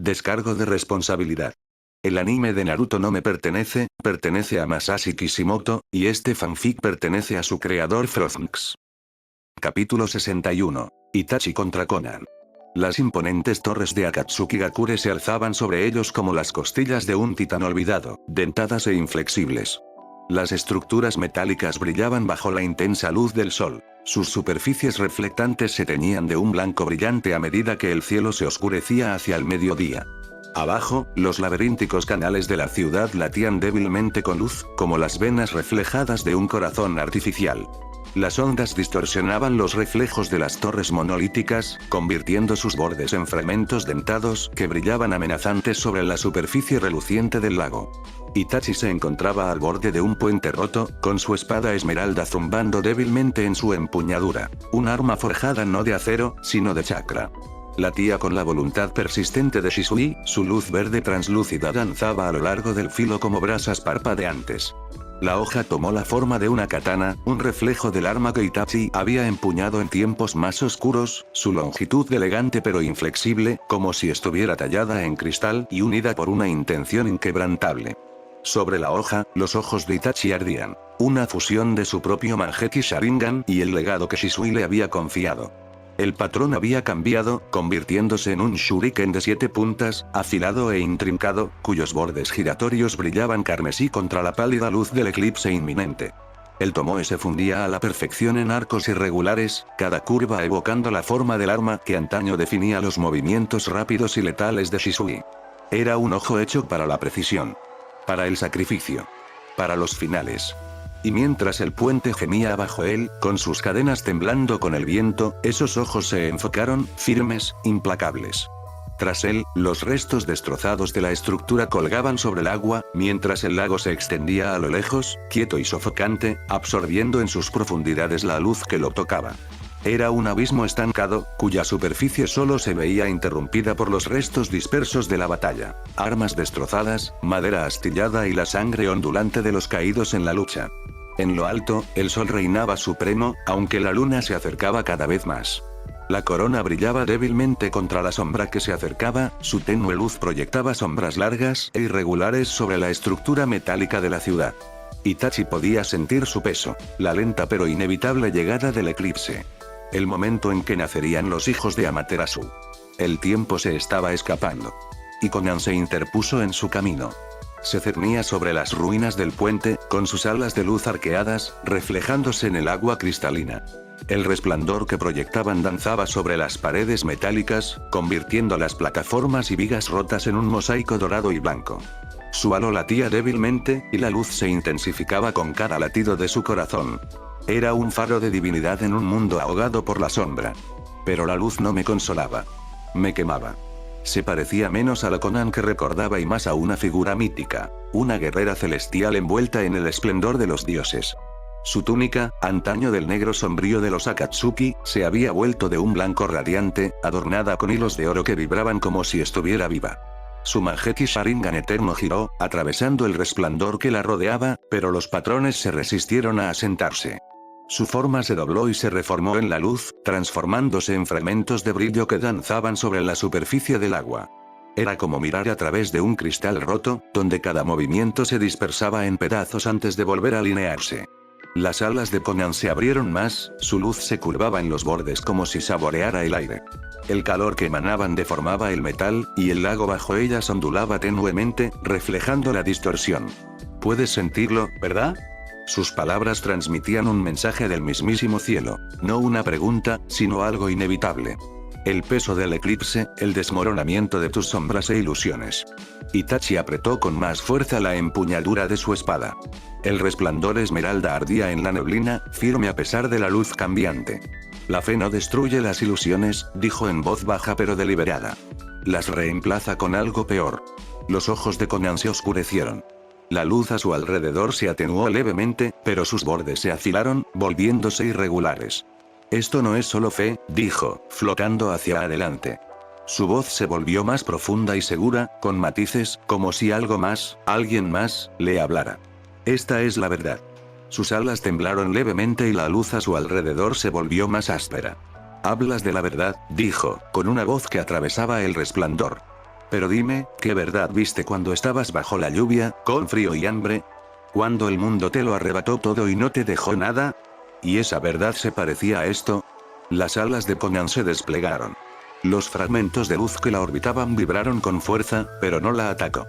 Descargo de responsabilidad. El anime de Naruto no me pertenece, pertenece a Masashi Kishimoto, y este fanfic pertenece a su creador Frostnix. Capítulo 61. Itachi contra Konan. Las imponentes torres de Akatsuki-gakure se alzaban sobre ellos como las costillas de un titán olvidado, dentadas e inflexibles. Las estructuras metálicas brillaban bajo la intensa luz del sol. Sus superficies reflectantes se teñían de un blanco brillante a medida que el cielo se oscurecía hacia el mediodía. Abajo, los laberínticos canales de la ciudad latían débilmente con luz, como las venas reflejadas de un corazón artificial. Las ondas distorsionaban los reflejos de las torres monolíticas, convirtiendo sus bordes en fragmentos dentados que brillaban amenazantes sobre la superficie reluciente del lago. Itachi se encontraba al borde de un puente roto, con su espada esmeralda zumbando débilmente en su empuñadura, un arma forjada no de acero, sino de chakra. Latía con la voluntad persistente de Shisui, su luz verde translúcida danzaba a lo largo del filo como brasas parpadeantes. La hoja tomó la forma de una katana, un reflejo del arma que Itachi había empuñado en tiempos más oscuros, su longitud elegante pero inflexible, como si estuviera tallada en cristal y unida por una intención inquebrantable. Sobre la hoja, los ojos de Itachi ardían, una fusión de su propio Mangekyou Sharingan y el legado que Shisui le había confiado. El patrón había cambiado, convirtiéndose en un shuriken de 7 puntas, afilado e intrincado, cuyos bordes giratorios brillaban carmesí contra la pálida luz del eclipse inminente. El tomoe se fundía a la perfección en arcos irregulares, cada curva evocando la forma del arma que antaño definía los movimientos rápidos y letales de Shisui. Era un ojo hecho para la precisión. Para el sacrificio. Para los finales. Y mientras el puente gemía bajo él, con sus cadenas temblando con el viento, esos ojos se enfocaron, firmes, implacables. Tras él, los restos destrozados de la estructura colgaban sobre el agua, mientras el lago se extendía a lo lejos, quieto y sofocante, absorbiendo en sus profundidades la luz que lo tocaba. Era un abismo estancado, cuya superficie solo se veía interrumpida por los restos dispersos de la batalla, armas destrozadas, madera astillada y la sangre ondulante de los caídos en la lucha. En lo alto, el sol reinaba supremo, aunque la luna se acercaba cada vez más. La corona brillaba débilmente contra la sombra que se acercaba, su tenue luz proyectaba sombras largas e irregulares sobre la estructura metálica de la ciudad. Itachi podía sentir su peso, la lenta pero inevitable llegada del eclipse. El momento en que nacerían los hijos de Amaterasu. El tiempo se estaba escapando. Y Konan se interpuso en su camino. Se cernía sobre las ruinas del puente, con sus alas de luz arqueadas, reflejándose en el agua cristalina. El resplandor que proyectaban danzaba sobre las paredes metálicas, convirtiendo las plataformas y vigas rotas en un mosaico dorado y blanco. Su halo latía débilmente, y la luz se intensificaba con cada latido de su corazón. Era un faro de divinidad en un mundo ahogado por la sombra. Pero la luz no me consolaba. Me quemaba. Se parecía menos a la Konan que recordaba y más a una figura mítica, una guerrera celestial envuelta en el esplendor de los dioses. Su túnica, antaño del negro sombrío de los Akatsuki, se había vuelto de un blanco radiante, adornada con hilos de oro que vibraban como si estuviera viva. Su Mangekyou Sharingan eterno giró, atravesando el resplandor que la rodeaba, pero los patrones se resistieron a asentarse. Su forma se dobló y se reformó en la luz, transformándose en fragmentos de brillo que danzaban sobre la superficie del agua. Era como mirar a través de un cristal roto, donde cada movimiento se dispersaba en pedazos antes de volver a alinearse. Las alas de Konan se abrieron más, su luz se curvaba en los bordes como si saboreara el aire. El calor que emanaban deformaba el metal, y el lago bajo ellas ondulaba tenuemente, reflejando la distorsión. ¿Puedes sentirlo, verdad? Sus palabras transmitían un mensaje del mismísimo cielo, no una pregunta, sino algo inevitable. El peso del eclipse, el desmoronamiento de tus sombras e ilusiones. Itachi apretó con más fuerza la empuñadura de su espada. El resplandor esmeralda ardía en la neblina, firme a pesar de la luz cambiante. La fe no destruye las ilusiones, dijo en voz baja pero deliberada. Las reemplaza con algo peor. Los ojos de Konan se oscurecieron. La luz a su alrededor se atenuó levemente, pero sus bordes se afilaron, volviéndose irregulares. Esto no es solo fe, dijo, flotando hacia adelante. Su voz se volvió más profunda y segura, con matices, como si algo más, alguien más, le hablara. Esta es la verdad. Sus alas temblaron levemente y la luz a su alrededor se volvió más áspera. Hablas de la verdad, dijo, con una voz que atravesaba el resplandor. Pero dime, ¿qué verdad viste cuando estabas bajo la lluvia, con frío y hambre? ¿Cuando el mundo te lo arrebató todo y no te dejó nada? ¿Y esa verdad se parecía a esto? Las alas de Conan se desplegaron. Los fragmentos de luz que la orbitaban vibraron con fuerza, pero no la atacó.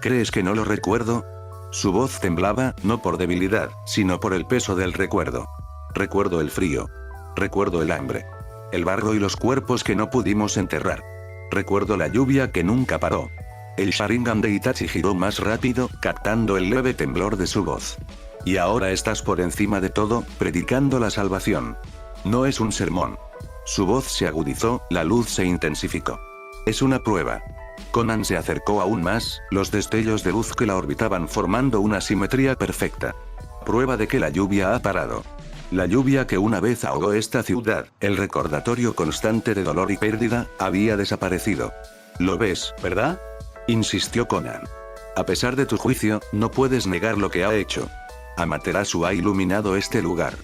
¿Crees que no lo recuerdo? Su voz temblaba, no por debilidad, sino por el peso del recuerdo. Recuerdo el frío. Recuerdo el hambre. El barro y los cuerpos que no pudimos enterrar. Recuerdo la lluvia que nunca paró. El Sharingan de Itachi giró más rápido, captando el leve temblor de su voz. Y ahora estás por encima de todo, predicando la salvación. No es un sermón. Su voz se agudizó, la luz se intensificó. Es una prueba. Conan se acercó aún más, los destellos de luz que la orbitaban formando una simetría perfecta. Prueba de que la lluvia ha parado. La lluvia que una vez ahogó esta ciudad, el recordatorio constante de dolor y pérdida, había desaparecido. ¿Lo ves, verdad? Insistió Conan. A pesar de tu juicio, no puedes negar lo que ha hecho. Amaterasu ha iluminado este lugar.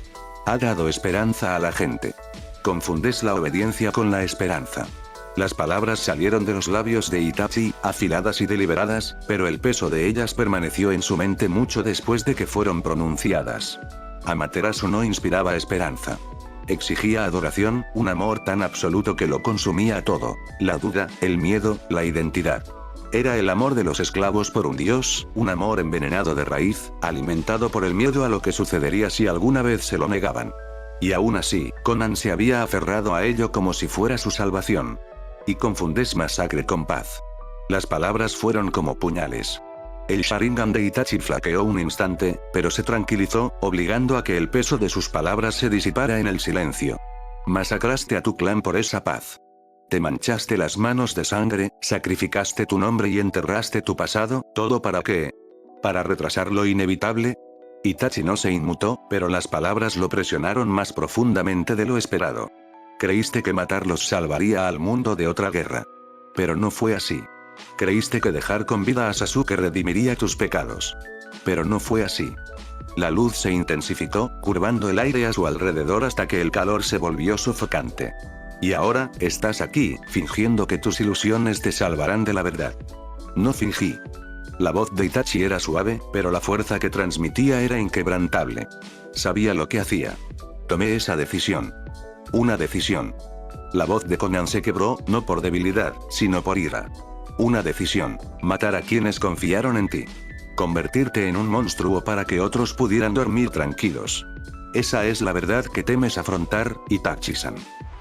Ha dado esperanza a la gente. Confundes la obediencia con la esperanza. Las palabras salieron de los labios de Itachi, afiladas y deliberadas, pero el peso de ellas permaneció en su mente mucho después de que fueron pronunciadas. Amaterasu no inspiraba esperanza. Exigía adoración, un amor tan absoluto que lo consumía todo, la duda, el miedo, la identidad. Era el amor de los esclavos por un dios, un amor envenenado de raíz, alimentado por el miedo a lo que sucedería si alguna vez se lo negaban. Y aún así, Conan se había aferrado a ello como si fuera su salvación. Y confundes masacre con paz. Las palabras fueron como puñales. El Sharingan de Itachi flaqueó un instante, pero se tranquilizó, obligando a que el peso de sus palabras se disipara en el silencio. Masacraste a tu clan por esa paz. Te manchaste las manos de sangre, sacrificaste tu nombre y enterraste tu pasado, ¿todo para qué? ¿Para retrasar lo inevitable? Itachi no se inmutó, pero las palabras lo presionaron más profundamente de lo esperado. Creíste que matarlos salvaría al mundo de otra guerra. Pero no fue así. Creíste que dejar con vida a Sasuke redimiría tus pecados. Pero no fue así. La luz se intensificó, curvando el aire a su alrededor hasta que el calor se volvió sofocante. Y ahora, estás aquí, fingiendo que tus ilusiones te salvarán de la verdad. No fingí. La voz de Itachi era suave, pero la fuerza que transmitía era inquebrantable. Sabía lo que hacía. Tomé esa decisión. Una decisión. La voz de Conan se quebró, no por debilidad, sino por ira. Una decisión, matar a quienes confiaron en ti. Convertirte en un monstruo para que otros pudieran dormir tranquilos. Esa es la verdad que temes afrontar, Itachi-san.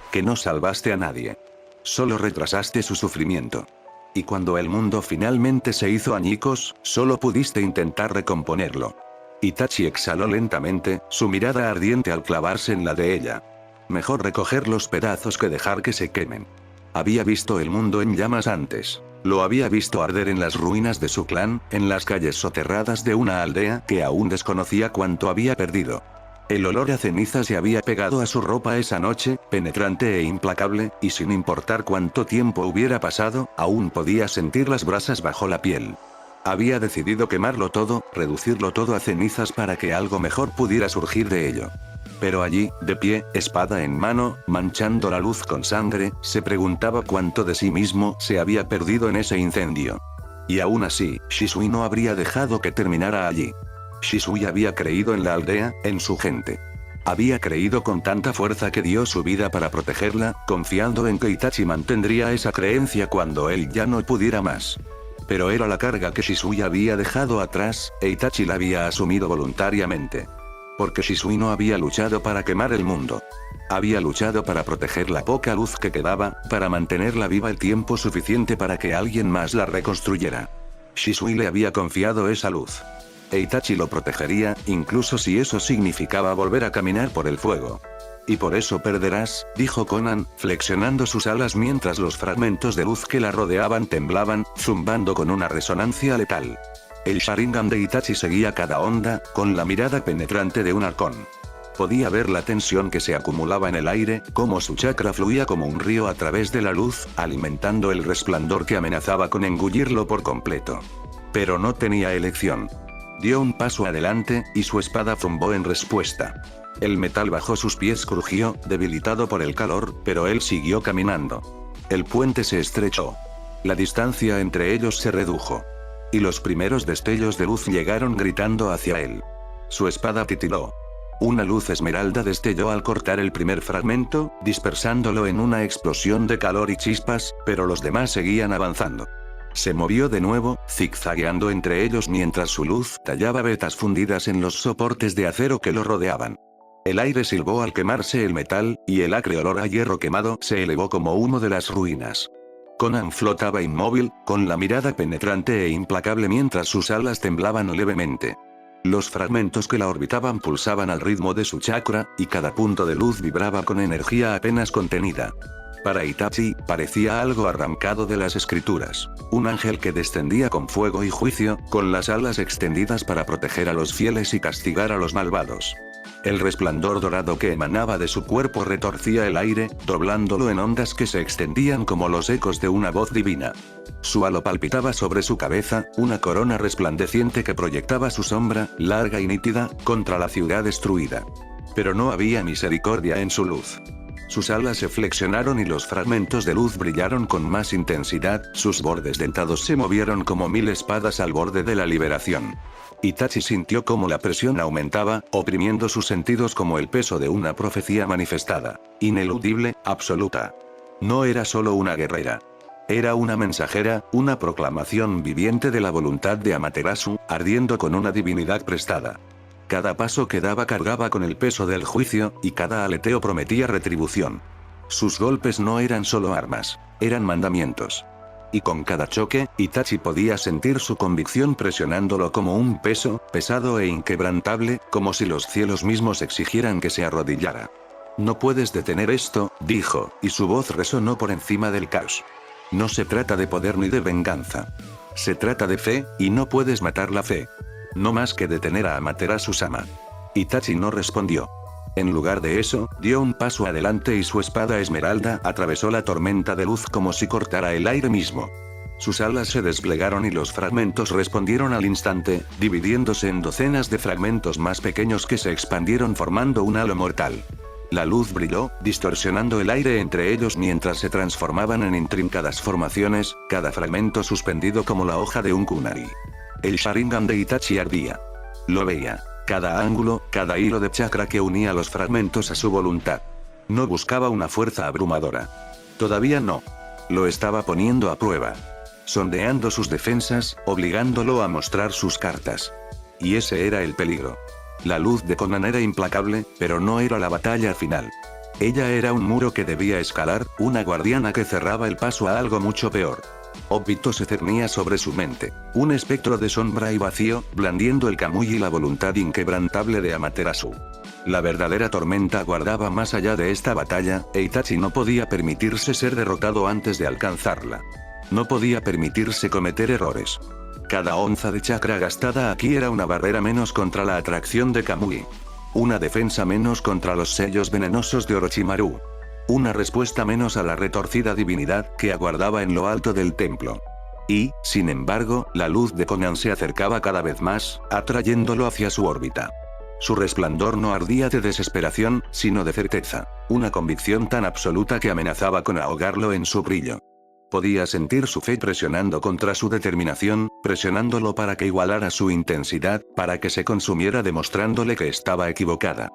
Que no salvaste a nadie. Solo retrasaste su sufrimiento. Y cuando el mundo finalmente se hizo añicos, solo pudiste intentar recomponerlo. Itachi exhaló lentamente, su mirada ardiente al clavarse en la de ella. Mejor recoger los pedazos que dejar que se quemen. Había visto el mundo en llamas antes. Lo había visto arder en las ruinas de su clan, en las calles soterradas de una aldea que aún desconocía cuánto había perdido. El olor a ceniza se había pegado a su ropa esa noche, penetrante e implacable, y sin importar cuánto tiempo hubiera pasado, aún podía sentir las brasas bajo la piel. Había decidido quemarlo todo, reducirlo todo a cenizas para que algo mejor pudiera surgir de ello. Pero allí, de pie, espada en mano, manchando la luz con sangre, se preguntaba cuánto de sí mismo se había perdido en ese incendio. Y aún así, Shisui no habría dejado que terminara allí. Shisui había creído en la aldea, en su gente. Había creído con tanta fuerza que dio su vida para protegerla, confiando en que Itachi mantendría esa creencia cuando él ya no pudiera más. Pero era la carga que Shisui había dejado atrás, e Itachi la había asumido voluntariamente. Porque Shisui no había luchado para quemar el mundo. Había luchado para proteger la poca luz que quedaba, para mantenerla viva el tiempo suficiente para que alguien más la reconstruyera. Shisui le había confiado esa luz. E Itachi lo protegería, incluso si eso significaba volver a caminar por el fuego. Y por eso perderás, dijo Conan, flexionando sus alas mientras los fragmentos de luz que la rodeaban temblaban, zumbando con una resonancia letal. El Sharingan de Itachi seguía cada onda, con la mirada penetrante de un halcón. Podía ver la tensión que se acumulaba en el aire, cómo su chakra fluía como un río a través de la luz, alimentando el resplandor que amenazaba con engullirlo por completo. Pero no tenía elección. Dio un paso adelante, y su espada zumbó en respuesta. El metal bajo sus pies crujió, debilitado por el calor, pero él siguió caminando. El puente se estrechó. La distancia entre ellos se redujo. Y los primeros destellos de luz llegaron gritando hacia él. Su espada titiló. Una luz esmeralda destelló al cortar el primer fragmento, dispersándolo en una explosión de calor y chispas, pero los demás seguían avanzando. Se movió de nuevo, zigzagueando entre ellos mientras su luz tallaba vetas fundidas en los soportes de acero que lo rodeaban. El aire silbó al quemarse el metal, y el acre olor a hierro quemado se elevó como humo de las ruinas. Conan flotaba inmóvil, con la mirada penetrante e implacable mientras sus alas temblaban levemente. Los fragmentos que la orbitaban pulsaban al ritmo de su chakra, y cada punto de luz vibraba con energía apenas contenida. Para Itachi, parecía algo arrancado de las escrituras. Un ángel que descendía con fuego y juicio, con las alas extendidas para proteger a los fieles y castigar a los malvados. El resplandor dorado que emanaba de su cuerpo retorcía el aire, doblándolo en ondas que se extendían como los ecos de una voz divina. Su halo palpitaba sobre su cabeza, una corona resplandeciente que proyectaba su sombra, larga y nítida, contra la ciudad destruida. Pero no había misericordia en su luz. Sus alas se flexionaron y los fragmentos de luz brillaron con más intensidad, sus bordes dentados se movieron como 1000 espadas al borde de la liberación. Itachi sintió cómo la presión aumentaba, oprimiendo sus sentidos como el peso de una profecía manifestada. Ineludible, absoluta. No era solo una guerrera. Era una mensajera, una proclamación viviente de la voluntad de Amaterasu, ardiendo con una divinidad prestada. Cada paso que daba cargaba con el peso del juicio, y cada aleteo prometía retribución. Sus golpes no eran solo armas, eran mandamientos. Y con cada choque, Itachi podía sentir su convicción presionándolo como un peso, pesado e inquebrantable, como si los cielos mismos exigieran que se arrodillara. No puedes detener esto, dijo, y su voz resonó por encima del caos. No se trata de poder ni de venganza. Se trata de fe, y no puedes matar la fe. No más que detener a Amaterasu-sama. Itachi no respondió. En lugar de eso, dio un paso adelante y su espada esmeralda atravesó la tormenta de luz como si cortara el aire mismo. Sus alas se desplegaron y los fragmentos respondieron al instante, dividiéndose en docenas de fragmentos más pequeños que se expandieron formando un halo mortal. La luz brilló, distorsionando el aire entre ellos mientras se transformaban en intrincadas formaciones, cada fragmento suspendido como la hoja de un kunai. El Sharingan de Itachi ardía. Lo veía. Cada ángulo, cada hilo de chakra que unía los fragmentos a su voluntad. No buscaba una fuerza abrumadora. Todavía no. Lo estaba poniendo a prueba. Sondeando sus defensas, obligándolo a mostrar sus cartas. Y ese era el peligro. La luz de Conan era implacable, pero no era la batalla final. Ella era un muro que debía escalar, una guardiana que cerraba el paso a algo mucho peor. Obito se cernía sobre su mente, un espectro de sombra y vacío, blandiendo el Kamui y la voluntad inquebrantable de Amaterasu. La verdadera tormenta guardaba más allá de esta batalla, e Itachi no podía permitirse ser derrotado antes de alcanzarla. No podía permitirse cometer errores. Cada onza de chakra gastada aquí era una barrera menos contra la atracción de Kamui. Una defensa menos contra los sellos venenosos de Orochimaru. Una respuesta menos a la retorcida divinidad que aguardaba en lo alto del templo. Y, sin embargo, la luz de Conan se acercaba cada vez más, atrayéndolo hacia su órbita. Su resplandor no ardía de desesperación, sino de certeza. Una convicción tan absoluta que amenazaba con ahogarlo en su brillo. Podía sentir su fe presionando contra su determinación, presionándolo para que igualara su intensidad, para que se consumiera demostrándole que estaba equivocada.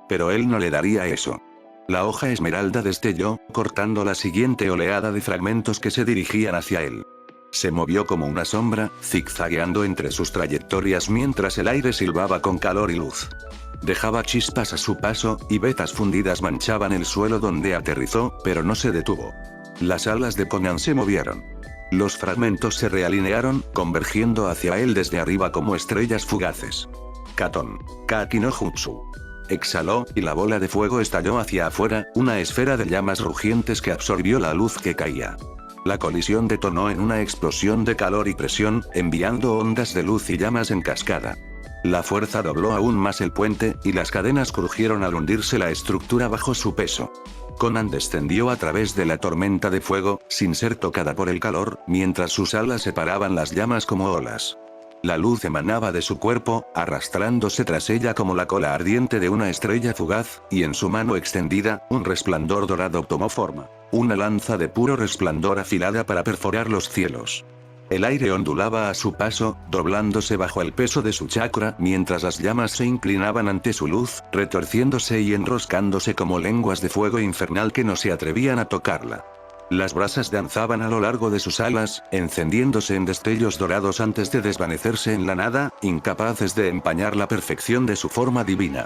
Pero él no le daría eso. La hoja esmeralda destelló, cortando la siguiente oleada de fragmentos que se dirigían hacia él. Se movió como una sombra, zigzagueando entre sus trayectorias mientras el aire silbaba con calor y luz. Dejaba chispas a su paso, y vetas fundidas manchaban el suelo donde aterrizó, pero no se detuvo. Las alas de Conan se movieron. Los fragmentos se realinearon, convergiendo hacia él desde arriba como estrellas fugaces. Katon. Kaki no Jutsu. Exhaló, y la bola de fuego estalló hacia afuera, una esfera de llamas rugientes que absorbió la luz que caía. La colisión detonó en una explosión de calor y presión, enviando ondas de luz y llamas en cascada. La fuerza dobló aún más el puente, y las cadenas crujieron al hundirse la estructura bajo su peso. Conan descendió a través de la tormenta de fuego, sin ser tocada por el calor, mientras sus alas separaban las llamas como olas. La luz emanaba de su cuerpo, arrastrándose tras ella como la cola ardiente de una estrella fugaz, y en su mano extendida, un resplandor dorado tomó forma. una lanza de puro resplandor afilada para perforar los cielos. El aire ondulaba a su paso, doblándose bajo el peso de su chakra mientras las llamas se inclinaban ante su luz, retorciéndose y enroscándose como lenguas de fuego infernal que no se atrevían a tocarla. Las brasas danzaban a lo largo de sus alas, encendiéndose en destellos dorados antes de desvanecerse en la nada, incapaces de empañar la perfección de su forma divina.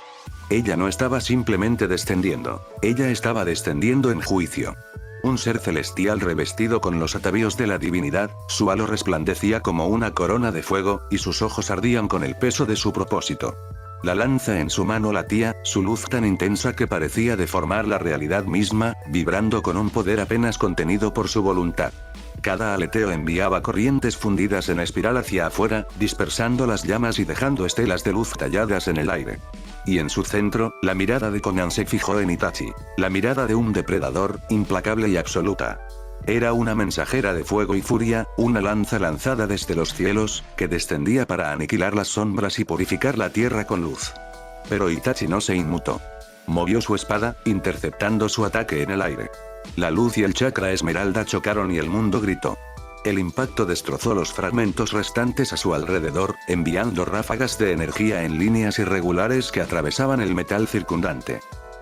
Ella no estaba simplemente descendiendo, ella estaba descendiendo en juicio. Un ser celestial revestido con los atavíos de la divinidad, su halo resplandecía como una corona de fuego, y sus ojos ardían con el peso de su propósito. La lanza en su mano latía, su luz tan intensa que parecía deformar la realidad misma, vibrando con un poder apenas contenido por su voluntad. Cada aleteo enviaba corrientes fundidas en espiral hacia afuera, dispersando las llamas y dejando estelas de luz talladas en el aire. Y en su centro, la mirada de Conan se fijó en Itachi. La mirada de un depredador, implacable y absoluta. Era una mensajera de fuego y furia, una lanza lanzada desde los cielos, que descendía para aniquilar las sombras y purificar la tierra con luz. Pero Itachi no se inmutó. Movió su espada, interceptando su ataque en el aire. La luz y el chakra esmeralda chocaron y el mundo gritó. El impacto destrozó los fragmentos restantes a su alrededor, enviando ráfagas de energía en líneas irregulares que atravesaban el metal circundante.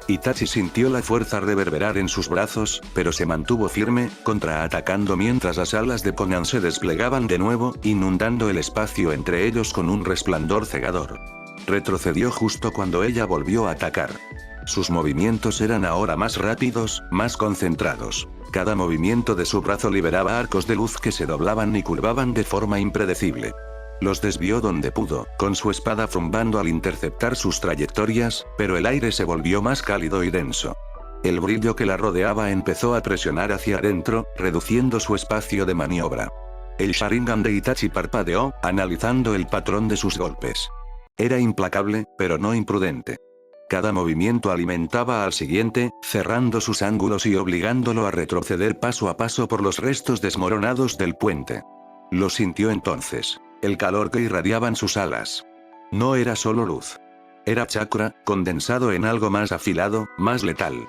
Itachi sintió la fuerza reverberar en sus brazos, pero se mantuvo firme, contraatacando mientras las alas de Conan se desplegaban de nuevo, inundando el espacio entre ellos con un resplandor cegador. Retrocedió justo cuando ella volvió a atacar. Sus movimientos eran ahora más rápidos, más concentrados. Cada movimiento de su brazo liberaba arcos de luz que se doblaban y curvaban de forma impredecible. Los desvió donde pudo, con su espada zumbando al interceptar sus trayectorias, pero el aire se volvió más cálido y denso. El brillo que la rodeaba empezó a presionar hacia adentro, reduciendo su espacio de maniobra. El Sharingan de Itachi parpadeó, analizando el patrón de sus golpes. Era implacable, pero no imprudente. Cada movimiento alimentaba al siguiente, cerrando sus ángulos y obligándolo a retroceder paso a paso por los restos desmoronados del puente. Lo sintió entonces. El calor que irradiaban sus alas. No era solo luz. Era chakra, condensado en algo más afilado, más letal.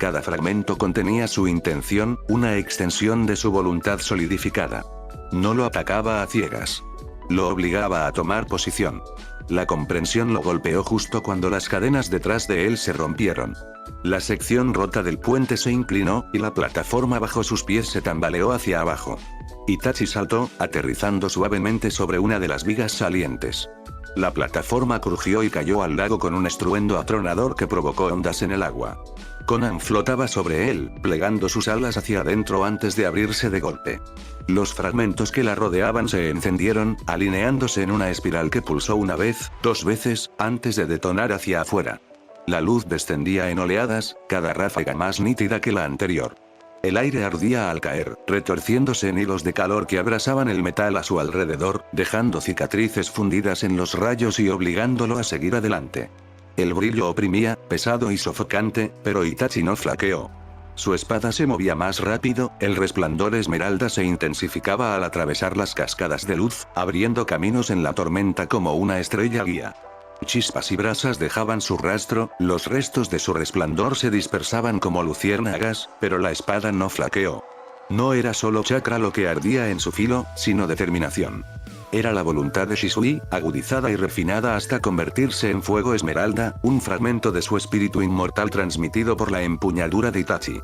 Cada fragmento contenía su intención, una extensión de su voluntad solidificada. No lo atacaba a ciegas. Lo obligaba a tomar posición. La comprensión lo golpeó justo cuando las cadenas detrás de él se rompieron. La sección rota del puente se inclinó, y la plataforma bajo sus pies se tambaleó hacia abajo. Itachi saltó, aterrizando suavemente sobre una de las vigas salientes. La plataforma crujió y cayó al lago con un estruendo atronador que provocó ondas en el agua. Conan flotaba sobre él, plegando sus alas hacia adentro antes de abrirse de golpe. Los fragmentos que la rodeaban se encendieron, alineándose en una espiral que pulsó una vez, dos veces, antes de detonar hacia afuera. La luz descendía en oleadas, cada ráfaga más nítida que la anterior. El aire ardía al caer, retorciéndose en hilos de calor que abrasaban el metal a su alrededor, dejando cicatrices fundidas en los rayos y obligándolo a seguir adelante. El brillo oprimía, pesado y sofocante, pero Itachi no flaqueó. Su espada se movía más rápido, el resplandor esmeralda se intensificaba al atravesar las cascadas de luz, abriendo caminos en la tormenta como una estrella guía. Chispas y brasas dejaban su rastro, los restos de su resplandor se dispersaban como luciérnagas, pero la espada no flaqueó. No era solo chakra lo que ardía en su filo, sino determinación. Era la voluntad de Shisui, agudizada y refinada hasta convertirse en fuego esmeralda, un fragmento de su espíritu inmortal transmitido por la empuñadura de Itachi.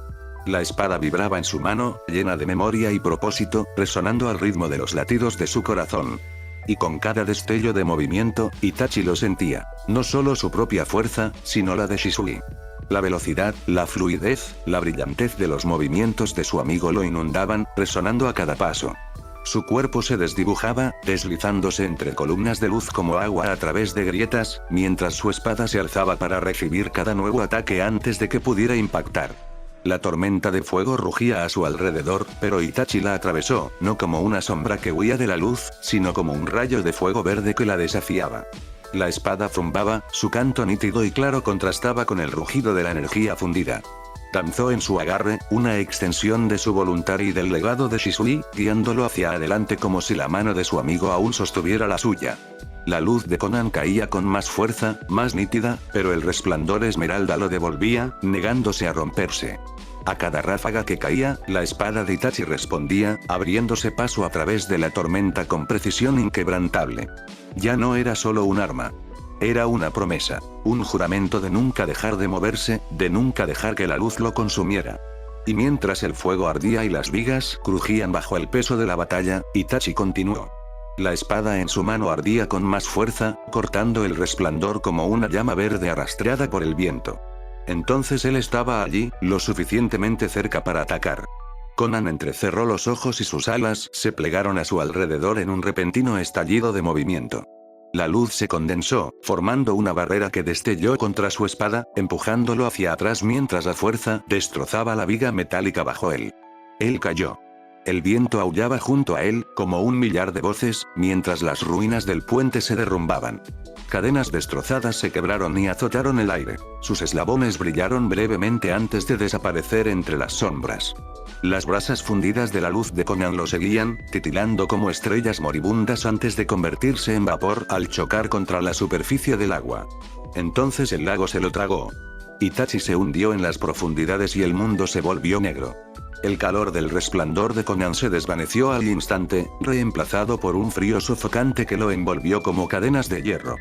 La espada vibraba en su mano, llena de memoria y propósito, resonando al ritmo de los latidos de su corazón. Y con cada destello de movimiento, Itachi lo sentía, no solo su propia fuerza, sino la de Shisui. La velocidad, la fluidez, la brillantez de los movimientos de su amigo lo inundaban, resonando a cada paso. Su cuerpo se desdibujaba, deslizándose entre columnas de luz como agua a través de grietas, mientras su espada se alzaba para recibir cada nuevo ataque antes de que pudiera impactar. La tormenta de fuego rugía a su alrededor, pero Itachi la atravesó, no como una sombra que huía de la luz, sino como un rayo de fuego verde que la desafiaba. La espada zumbaba, su canto nítido y claro contrastaba con el rugido de la energía fundida. Danzó en su agarre, una extensión de su voluntad y del legado de Shisui, guiándolo hacia adelante como si la mano de su amigo aún sostuviera la suya. La luz de Conan caía con más fuerza, más nítida, pero el resplandor esmeralda lo devolvía, negándose a romperse. A cada ráfaga que caía, la espada de Itachi respondía, abriéndose paso a través de la tormenta con precisión inquebrantable. Ya no era solo un arma. Era una promesa, un juramento de nunca dejar de moverse, de nunca dejar que la luz lo consumiera. Y mientras el fuego ardía y las vigas crujían bajo el peso de la batalla, Itachi continuó. La espada en su mano ardía con más fuerza, cortando el resplandor como una llama verde arrastrada por el viento. Entonces él estaba allí, lo suficientemente cerca para atacar. Conan entrecerró los ojos y sus alas se plegaron a su alrededor en un repentino estallido de movimiento. La luz se condensó, formando una barrera que destelló contra su espada, empujándolo hacia atrás mientras la fuerza destrozaba la viga metálica bajo él. Él cayó. El viento aullaba junto a él, como un millar de voces, mientras las ruinas del puente se derrumbaban. Cadenas destrozadas se quebraron y azotaron el aire. Sus eslabones brillaron brevemente antes de desaparecer entre las sombras. Las brasas fundidas de la luz de Conan lo seguían, titilando como estrellas moribundas antes de convertirse en vapor al chocar contra la superficie del agua. Entonces el lago se lo tragó. Itachi se hundió en las profundidades y el mundo se volvió negro. El calor del resplandor de Conan se desvaneció al instante, reemplazado por un frío sofocante que lo envolvió como cadenas de hierro.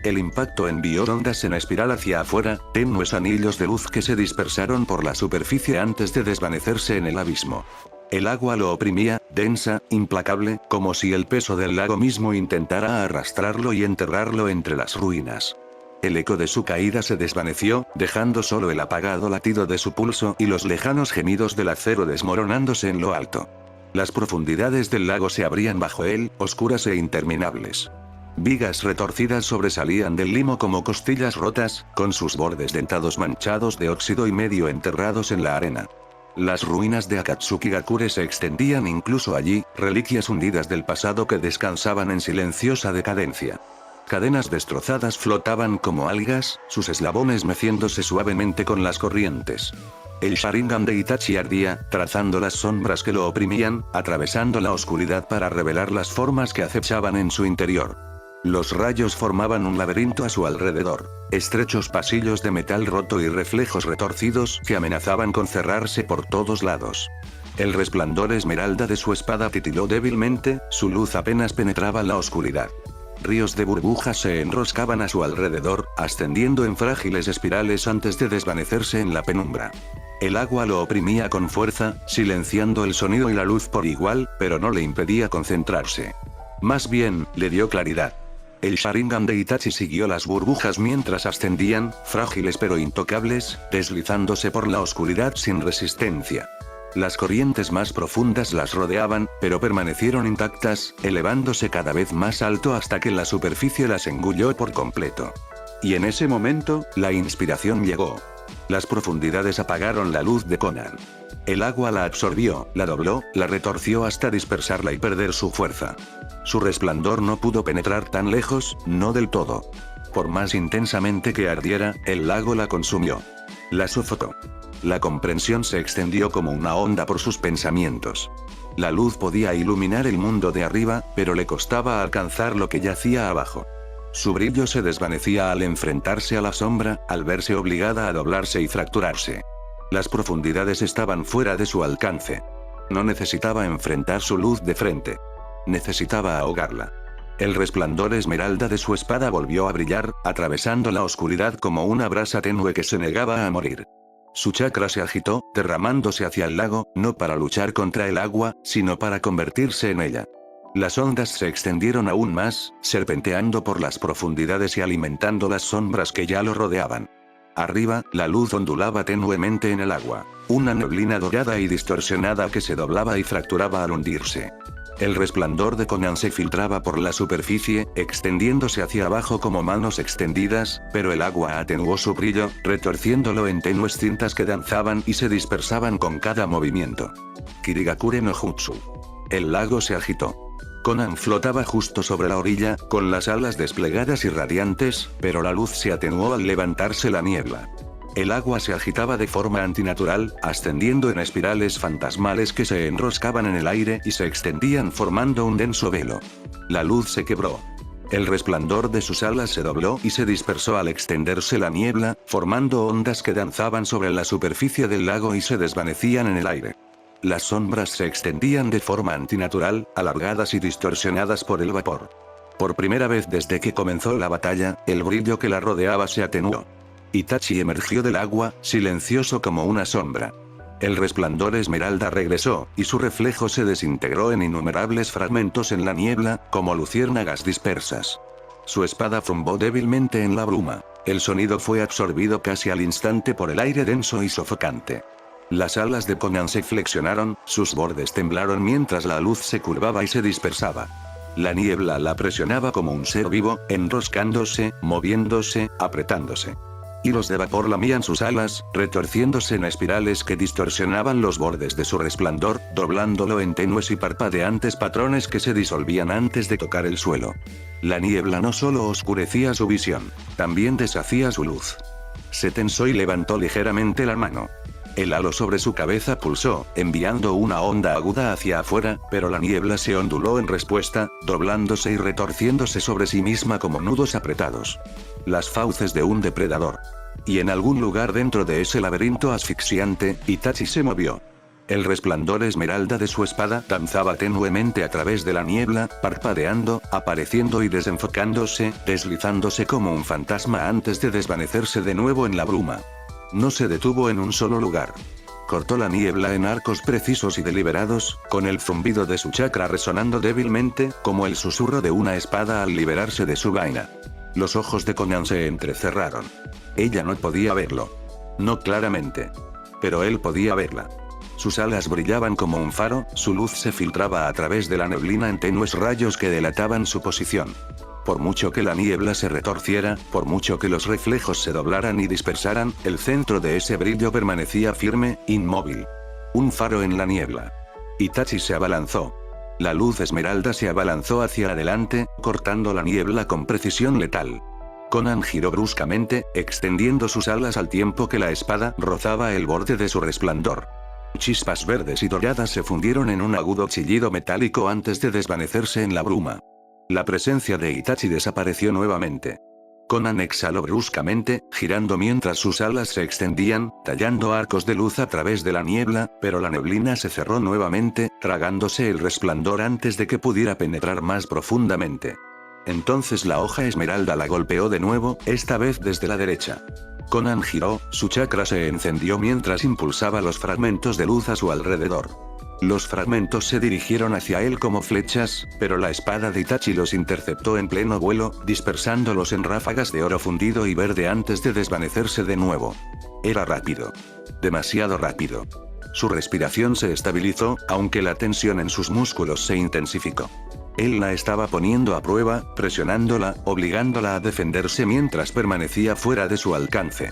El impacto envió ondas en espiral hacia afuera, tenues anillos de luz que se dispersaron por la superficie antes de desvanecerse en el abismo. El agua lo oprimía, densa, implacable, como si el peso del lago mismo intentara arrastrarlo y enterrarlo entre las ruinas. El eco de su caída se desvaneció, dejando solo el apagado latido de su pulso y los lejanos gemidos del acero desmoronándose en lo alto. Las profundidades del lago se abrían bajo él, oscuras e interminables. Vigas retorcidas sobresalían del limo como costillas rotas, con sus bordes dentados manchados de óxido y medio enterrados en la arena. Las ruinas de Akatsuki-gakure se extendían incluso allí, reliquias hundidas del pasado que descansaban en silenciosa decadencia. Cadenas destrozadas flotaban como algas, sus eslabones meciéndose suavemente con las corrientes. El Sharingan de Itachi ardía, trazando las sombras que lo oprimían, atravesando la oscuridad para revelar las formas que acechaban en su interior. Los rayos formaban un laberinto a su alrededor, estrechos pasillos de metal roto y reflejos retorcidos que amenazaban con cerrarse por todos lados. El resplandor esmeralda de su espada titiló débilmente, su luz apenas penetraba la oscuridad. Ríos de burbujas se enroscaban a su alrededor, ascendiendo en frágiles espirales antes de desvanecerse en la penumbra. El agua lo oprimía con fuerza, silenciando el sonido y la luz por igual, pero no le impedía concentrarse. Más bien, le dio claridad. El Sharingan de Itachi siguió las burbujas mientras ascendían, frágiles pero intocables, deslizándose por la oscuridad sin resistencia. Las corrientes más profundas las rodeaban, pero permanecieron intactas, elevándose cada vez más alto hasta que la superficie las engulló por completo. Y en ese momento, la inspiración llegó. Las profundidades apagaron la luz de Conan. El agua la absorbió, la dobló, la retorció hasta dispersarla y perder su fuerza. Su resplandor no pudo penetrar tan lejos, no del todo. Por más intensamente que ardiera, el lago la consumió. La sofocó. La comprensión se extendió como una onda por sus pensamientos. La luz podía iluminar el mundo de arriba, pero le costaba alcanzar lo que yacía abajo. Su brillo se desvanecía al enfrentarse a la sombra, al verse obligada a doblarse y fracturarse. Las profundidades estaban fuera de su alcance. No necesitaba enfrentar su luz de frente. Necesitaba ahogarla. El resplandor esmeralda de su espada volvió a brillar, atravesando la oscuridad como una brasa tenue que se negaba a morir. Su chakra se agitó, derramándose hacia el lago, no para luchar contra el agua, sino para convertirse en ella. Las ondas se extendieron aún más, serpenteando por las profundidades y alimentando las sombras que ya lo rodeaban. Arriba, la luz ondulaba tenuemente en el agua, una neblina dorada y distorsionada que se doblaba y fracturaba al hundirse. El resplandor de Conan se filtraba por la superficie, extendiéndose hacia abajo como manos extendidas, pero el agua atenuó su brillo, retorciéndolo en tenues cintas que danzaban y se dispersaban con cada movimiento. Kirigakure no Jutsu. El lago se agitó. Conan flotaba justo sobre la orilla, con las alas desplegadas y radiantes, pero la luz se atenuó al levantarse la niebla. El agua se agitaba de forma antinatural, ascendiendo en espirales fantasmales que se enroscaban en el aire y se extendían formando un denso velo. La luz se quebró. El resplandor de sus alas se dobló y se dispersó al extenderse la niebla, formando ondas que danzaban sobre la superficie del lago y se desvanecían en el aire. Las sombras se extendían de forma antinatural, alargadas y distorsionadas por el vapor. Por primera vez desde que comenzó la batalla, el brillo que la rodeaba se atenuó. Itachi emergió del agua, silencioso como una sombra. El resplandor esmeralda regresó, y su reflejo se desintegró en innumerables fragmentos en la niebla, como luciérnagas dispersas. Su espada zumbó débilmente en la bruma. El sonido fue absorbido casi al instante por el aire denso y sofocante. Las alas de Conan se flexionaron, sus bordes temblaron mientras la luz se curvaba y se dispersaba. La niebla la presionaba como un ser vivo, enroscándose, moviéndose, apretándose. Hilos de vapor lamían sus alas, retorciéndose en espirales que distorsionaban los bordes de su resplandor, doblándolo en tenues y parpadeantes patrones que se disolvían antes de tocar el suelo. La niebla no solo oscurecía su visión, también deshacía su luz. Se tensó y levantó ligeramente la mano. El halo sobre su cabeza pulsó, enviando una onda aguda hacia afuera, pero la niebla se onduló en respuesta, doblándose y retorciéndose sobre sí misma como nudos apretados. Las fauces de un depredador. Y en algún lugar dentro de ese laberinto asfixiante, Itachi se movió. El resplandor esmeralda de su espada danzaba tenuemente a través de la niebla, parpadeando, apareciendo y desenfocándose, deslizándose como un fantasma antes de desvanecerse de nuevo en la bruma. No se detuvo en un solo lugar. Cortó la niebla en arcos precisos y deliberados, con el zumbido de su chakra resonando débilmente, como el susurro de una espada al liberarse de su vaina. Los ojos de Conan se entrecerraron. Ella no podía verlo. No claramente. Pero él podía verla. Sus alas brillaban como un faro, su luz se filtraba a través de la neblina en tenues rayos que delataban su posición. Por mucho que la niebla se retorciera, por mucho que los reflejos se doblaran y dispersaran, el centro de ese brillo permanecía firme, inmóvil. Un faro en la niebla. Itachi se abalanzó. La luz esmeralda se abalanzó hacia adelante, cortando la niebla con precisión letal. Conan giró bruscamente, extendiendo sus alas al tiempo que la espada rozaba el borde de su resplandor. Chispas verdes y doradas se fundieron en un agudo chillido metálico antes de desvanecerse en la bruma. La presencia de Itachi desapareció nuevamente. Conan exhaló bruscamente, girando mientras sus alas se extendían, tallando arcos de luz a través de la niebla, pero la neblina se cerró nuevamente, tragándose el resplandor antes de que pudiera penetrar más profundamente. Entonces la hoja esmeralda la golpeó de nuevo, esta vez desde la derecha. Conan giró, su chakra se encendió mientras impulsaba los fragmentos de luz a su alrededor. Los fragmentos se dirigieron hacia él como flechas, pero la espada de Itachi los interceptó en pleno vuelo, dispersándolos en ráfagas de oro fundido y verde antes de desvanecerse de nuevo. Era rápido. Demasiado rápido. Su respiración se estabilizó, aunque la tensión en sus músculos se intensificó. Él la estaba poniendo a prueba, presionándola, obligándola a defenderse mientras permanecía fuera de su alcance.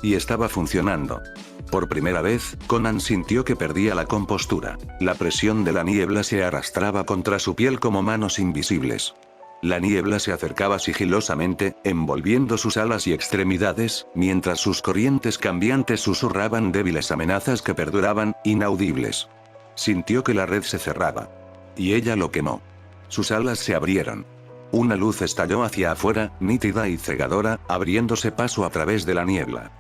Y estaba funcionando. Por primera vez, Conan sintió que perdía la compostura. La presión de la niebla se arrastraba contra su piel como manos invisibles. La niebla se acercaba sigilosamente, envolviendo sus alas y extremidades, mientras sus corrientes cambiantes susurraban débiles amenazas que perduraban, inaudibles. Sintió que la red se cerraba. Y ella lo quemó. Sus alas se abrieron. Una luz estalló hacia afuera, nítida y cegadora, abriéndose paso a través de la niebla.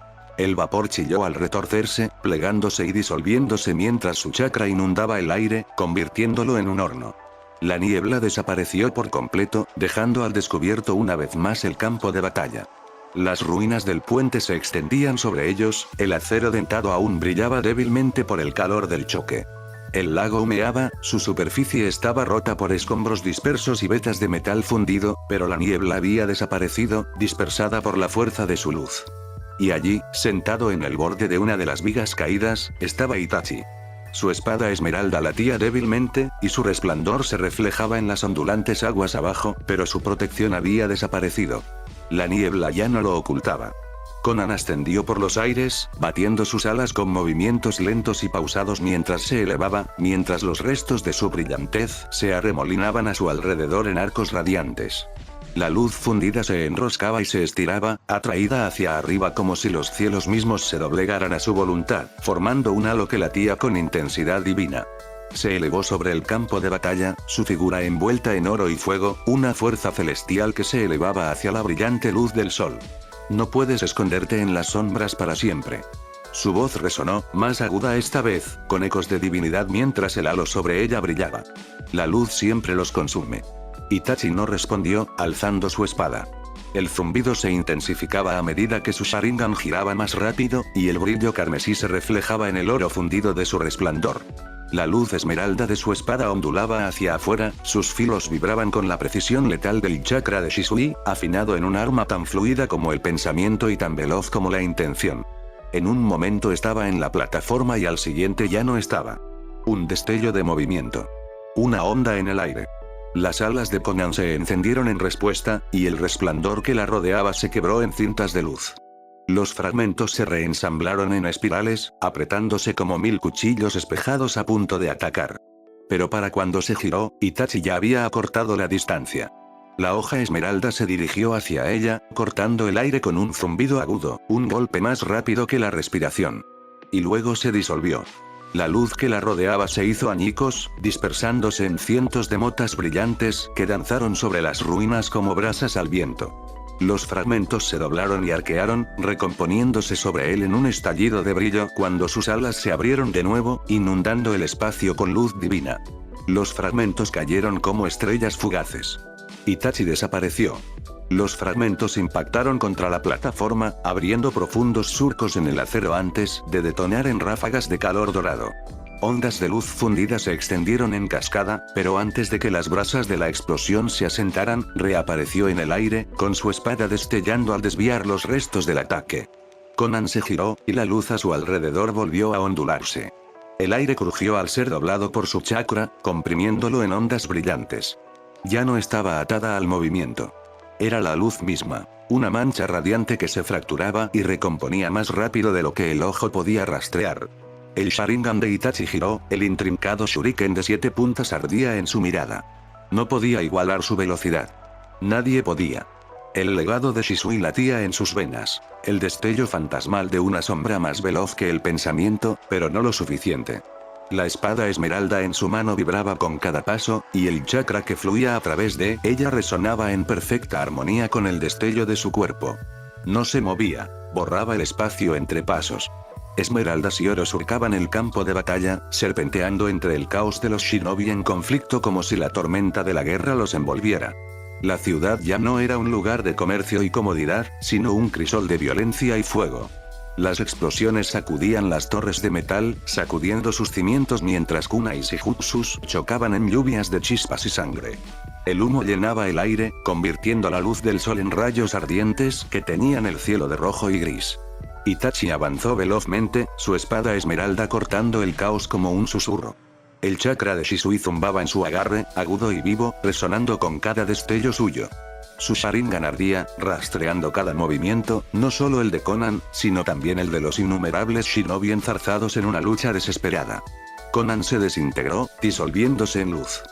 El vapor chilló al retorcerse, plegándose y disolviéndose mientras su chakra inundaba el aire, convirtiéndolo en un horno. La niebla desapareció por completo, dejando al descubierto una vez más el campo de batalla. Las ruinas del puente se extendían sobre ellos, el acero dentado aún brillaba débilmente por el calor del choque. El lago humeaba, su superficie estaba rota por escombros dispersos y vetas de metal fundido, pero la niebla había desaparecido, dispersada por la fuerza de su luz. Y allí, sentado en el borde de una de las vigas caídas, estaba Itachi. Su espada esmeralda latía débilmente, y su resplandor se reflejaba en las ondulantes aguas abajo, pero su protección había desaparecido. La niebla ya no lo ocultaba. Conan ascendió por los aires, batiendo sus alas con movimientos lentos y pausados mientras se elevaba, mientras los restos de su brillantez se arremolinaban a su alrededor en arcos radiantes. La luz fundida se enroscaba y se estiraba, atraída hacia arriba como si los cielos mismos se doblegaran a su voluntad, formando un halo que latía con intensidad divina. Se elevó sobre el campo de batalla, su figura envuelta en oro y fuego, una fuerza celestial que se elevaba hacia la brillante luz del sol. No puedes esconderte en las sombras para siempre. Su voz resonó, más aguda esta vez, con ecos de divinidad mientras el halo sobre ella brillaba. La luz siempre los consume. Itachi no respondió, alzando su espada. El zumbido se intensificaba a medida que su Sharingan giraba más rápido, y el brillo carmesí se reflejaba en el oro fundido de su resplandor. La luz esmeralda de su espada ondulaba hacia afuera, sus filos vibraban con la precisión letal del chakra de Shisui, afinado en un arma tan fluida como el pensamiento y tan veloz como la intención. En un momento estaba en la plataforma y al siguiente ya no estaba. Un destello de movimiento. Una onda en el aire. Las alas de Conan se encendieron en respuesta, y el resplandor que la rodeaba se quebró en cintas de luz. Los fragmentos se reensamblaron en espirales, apretándose como 1000 cuchillos espejados a punto de atacar. Pero para cuando se giró, Itachi ya había acortado la distancia. La hoja esmeralda se dirigió hacia ella, cortando el aire con un zumbido agudo, un golpe más rápido que la respiración. Y luego se disolvió. La luz que la rodeaba se hizo añicos, dispersándose en cientos de motas brillantes que danzaron sobre las ruinas como brasas al viento. Los fragmentos se doblaron y arquearon, recomponiéndose sobre él en un estallido de brillo cuando sus alas se abrieron de nuevo, inundando el espacio con luz divina. Los fragmentos cayeron como estrellas fugaces. Itachi desapareció. Los fragmentos impactaron contra la plataforma, abriendo profundos surcos en el acero antes de detonar en ráfagas de calor dorado. Ondas de luz fundida se extendieron en cascada, pero antes de que las brasas de la explosión se asentaran, reapareció en el aire, con su espada destellando al desviar los restos del ataque. Conan se giró, y la luz a su alrededor volvió a ondularse. El aire crujió al ser doblado por su chakra, comprimiéndolo en ondas brillantes. Ya no estaba atada al movimiento. Era la luz misma, una mancha radiante que se fracturaba y recomponía más rápido de lo que el ojo podía rastrear. El Sharingan de Itachi giró, el intrincado Shuriken de 7 puntas ardía en su mirada. No podía igualar su velocidad. Nadie podía. El legado de Shisui latía en sus venas, el destello fantasmal de una sombra más veloz que el pensamiento, pero no lo suficiente. La espada esmeralda en su mano vibraba con cada paso, y el chakra que fluía a través de ella resonaba en perfecta armonía con el destello de su cuerpo. No se movía, borraba el espacio entre pasos. Esmeraldas y oro surcaban el campo de batalla, serpenteando entre el caos de los shinobi en conflicto como si la tormenta de la guerra los envolviera. La ciudad ya no era un lugar de comercio y comodidad, sino un crisol de violencia y fuego. Las explosiones sacudían las torres de metal, sacudiendo sus cimientos mientras kunais y jutsus chocaban en lluvias de chispas y sangre. El humo llenaba el aire, convirtiendo la luz del sol en rayos ardientes que teñían el cielo de rojo y gris. Itachi avanzó velozmente, su espada esmeralda cortando el caos como un susurro. El chakra de Shisui zumbaba en su agarre, agudo y vivo, resonando con cada destello suyo. Su Sharingan ardía, rastreando cada movimiento, no solo el de Conan, sino también el de los innumerables shinobi enzarzados en una lucha desesperada. Conan se desintegró, disolviéndose en luz.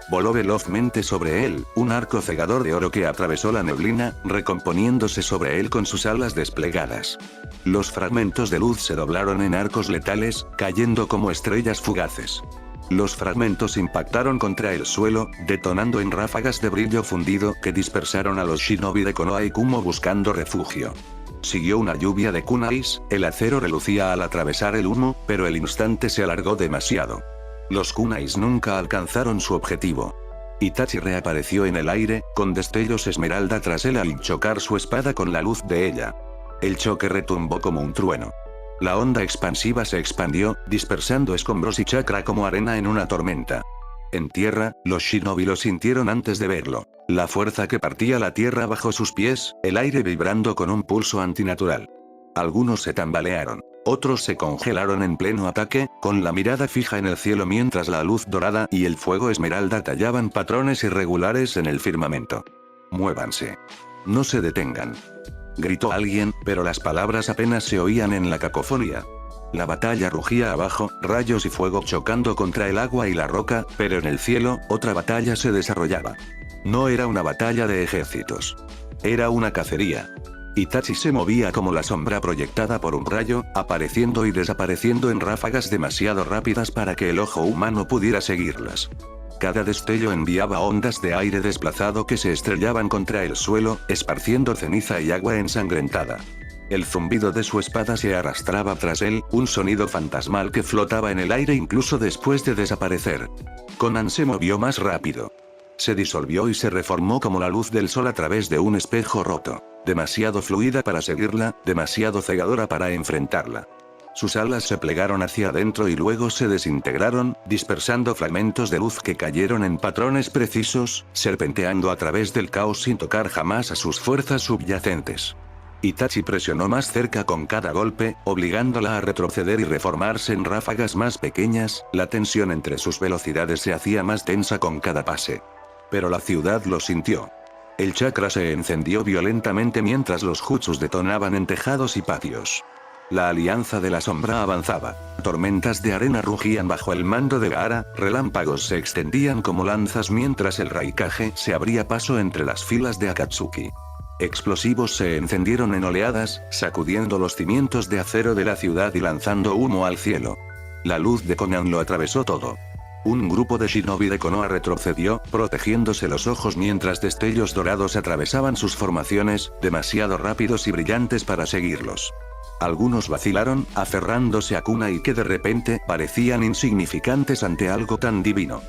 Voló velozmente sobre él, un arco cegador de oro que atravesó la neblina, recomponiéndose sobre él con sus alas desplegadas. Los fragmentos de luz se doblaron en arcos letales, cayendo como estrellas fugaces. Los fragmentos impactaron contra el suelo, detonando en ráfagas de brillo fundido que dispersaron a los shinobi de Konoha y Kumo buscando refugio. Siguió una lluvia de kunais, el acero relucía al atravesar el humo, pero el instante se alargó demasiado. Los kunais nunca alcanzaron su objetivo. Itachi reapareció en el aire, con destellos esmeralda tras él al chocar su espada con la luz de ella. El choque retumbó como un trueno. La onda expansiva se expandió, dispersando escombros y chakra como arena en una tormenta. En tierra, los shinobi lo sintieron antes de verlo. La fuerza que partía la tierra bajo sus pies, el aire vibrando con un pulso antinatural. Algunos se tambalearon. Otros se congelaron en pleno ataque, con la mirada fija en el cielo mientras la luz dorada y el fuego esmeralda tallaban patrones irregulares en el firmamento. «Muévanse. No se detengan», gritó alguien, pero las palabras apenas se oían en la cacofonía. La batalla rugía abajo, rayos y fuego chocando contra el agua y la roca, pero en el cielo, otra batalla se desarrollaba. No era una batalla de ejércitos. Era una cacería. Itachi se movía como la sombra proyectada por un rayo, apareciendo y desapareciendo en ráfagas demasiado rápidas para que el ojo humano pudiera seguirlas. Cada destello enviaba ondas de aire desplazado que se estrellaban contra el suelo, esparciendo ceniza y agua ensangrentada. El zumbido de su espada se arrastraba tras él, un sonido fantasmal que flotaba en el aire incluso después de desaparecer. Conan se movió más rápido. Se disolvió y se reformó como la luz del sol a través de un espejo roto. Demasiado fluida para seguirla, demasiado cegadora para enfrentarla. Sus alas se plegaron hacia adentro y luego se desintegraron, dispersando fragmentos de luz que cayeron en patrones precisos, serpenteando a través del caos sin tocar jamás a sus fuerzas subyacentes. Itachi presionó más cerca con cada golpe, obligándola a retroceder y reformarse en ráfagas más pequeñas, la tensión entre sus velocidades se hacía más densa con cada pase. Pero la ciudad lo sintió. El chakra se encendió violentamente mientras los jutsus detonaban en tejados y patios. La alianza de la sombra avanzaba. Tormentas de arena rugían bajo el mando de Gaara, relámpagos se extendían como lanzas mientras el Raikage se abría paso entre las filas de Akatsuki. Explosivos se encendieron en oleadas, sacudiendo los cimientos de acero de la ciudad y lanzando humo al cielo. La luz de Conan lo atravesó todo. Un grupo de shinobi de Konoha retrocedió, protegiéndose los ojos mientras destellos dorados atravesaban sus formaciones, demasiado rápidos y brillantes para seguirlos. Algunos vacilaron, aferrándose a kunai que de repente parecían insignificantes ante algo tan divino.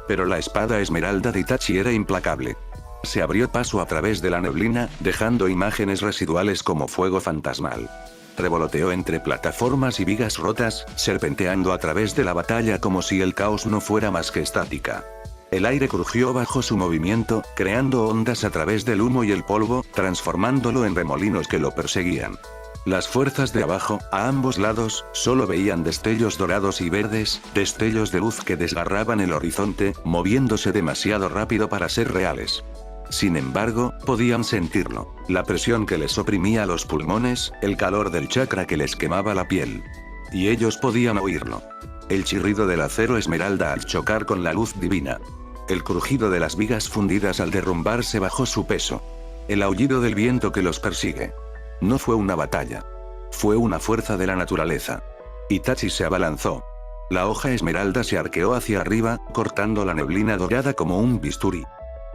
Pero la espada esmeralda de Itachi era implacable. Se abrió paso a través de la neblina, dejando imágenes residuales como fuego fantasmal. Revoloteó entre plataformas y vigas rotas, serpenteando a través de la batalla como si el caos no fuera más que estática. El aire crujió bajo su movimiento, creando ondas a través del humo y el polvo, transformándolo en remolinos que lo perseguían. Las fuerzas de abajo, a ambos lados, solo veían destellos dorados y verdes, destellos de luz que desgarraban el horizonte, moviéndose demasiado rápido para ser reales. Sin embargo, podían sentirlo, la presión que les oprimía los pulmones, el calor del chakra que les quemaba la piel. Y ellos podían oírlo. El chirrido del acero esmeralda al chocar con la luz divina. El crujido de las vigas fundidas al derrumbarse bajo su peso. El aullido del viento que los persigue. No fue una batalla. Fue una fuerza de la naturaleza. Itachi se abalanzó. La hoja esmeralda se arqueó hacia arriba, cortando la neblina dorada como un bisturí.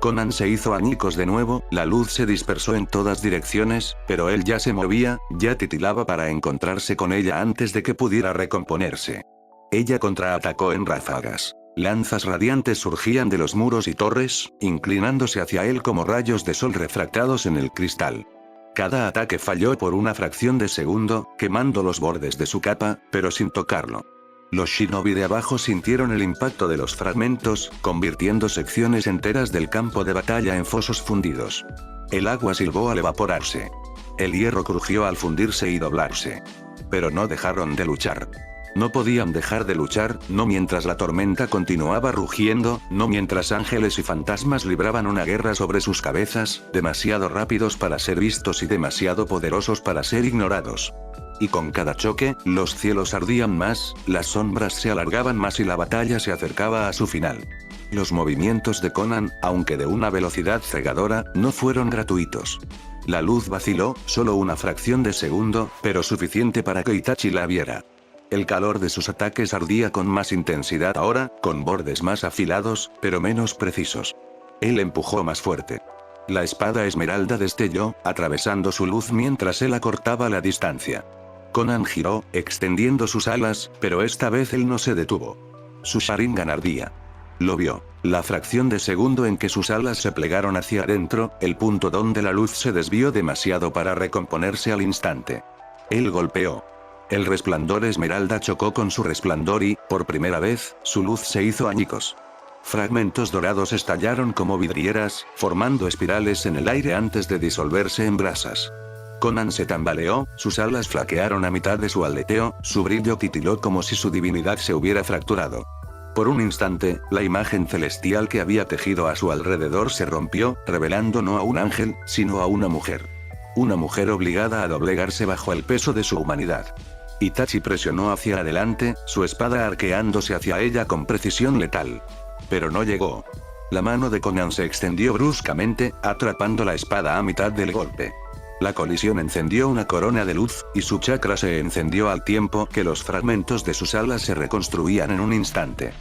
Conan se hizo añicos de nuevo, la luz se dispersó en todas direcciones, pero él ya se movía, ya titilaba para encontrarse con ella antes de que pudiera recomponerse. Ella contraatacó en ráfagas. Lanzas radiantes surgían de los muros y torres, inclinándose hacia él como rayos de sol refractados en el cristal. Cada ataque falló por una fracción de segundo, quemando los bordes de su capa, pero sin tocarlo. Los shinobi de abajo sintieron el impacto de los fragmentos, convirtiendo secciones enteras del campo de batalla en fosos fundidos. El agua silbó al evaporarse. El hierro crujió al fundirse y doblarse. Pero no dejaron de luchar. No podían dejar de luchar, no mientras la tormenta continuaba rugiendo, no mientras ángeles y fantasmas libraban una guerra sobre sus cabezas, demasiado rápidos para ser vistos y demasiado poderosos para ser ignorados. Y con cada choque, los cielos ardían más, las sombras se alargaban más y la batalla se acercaba a su final. Los movimientos de Conan, aunque de una velocidad cegadora, no fueron gratuitos. La luz vaciló, solo una fracción de segundo, pero suficiente para que Itachi la viera. El calor de sus ataques ardía con más intensidad ahora, con bordes más afilados, pero menos precisos. Él empujó más fuerte. La espada esmeralda destelló, atravesando su luz mientras él acortaba la distancia. Conan giró, extendiendo sus alas, pero esta vez él no se detuvo. Su Sharingan ardía. Lo vio. La fracción de segundo en que sus alas se plegaron hacia adentro, el punto donde la luz se desvió demasiado para recomponerse al instante. Él golpeó. El resplandor esmeralda chocó con su resplandor y, por primera vez, su luz se hizo añicos. Fragmentos dorados estallaron como vidrieras, formando espirales en el aire antes de disolverse en brasas. Conan se tambaleó, sus alas flaquearon a mitad de su aleteo, su brillo titiló como si su divinidad se hubiera fracturado. Por un instante, la imagen celestial que había tejido a su alrededor se rompió, revelando no a un ángel, sino a una mujer. Una mujer obligada a doblegarse bajo el peso de su humanidad. Itachi presionó hacia adelante, su espada arqueándose hacia ella con precisión letal. Pero no llegó. La mano de Conan se extendió bruscamente, atrapando la espada a mitad del golpe. La colisión encendió una corona de luz, y su chakra se encendió al tiempo que los fragmentos de sus alas se reconstruían en un instante.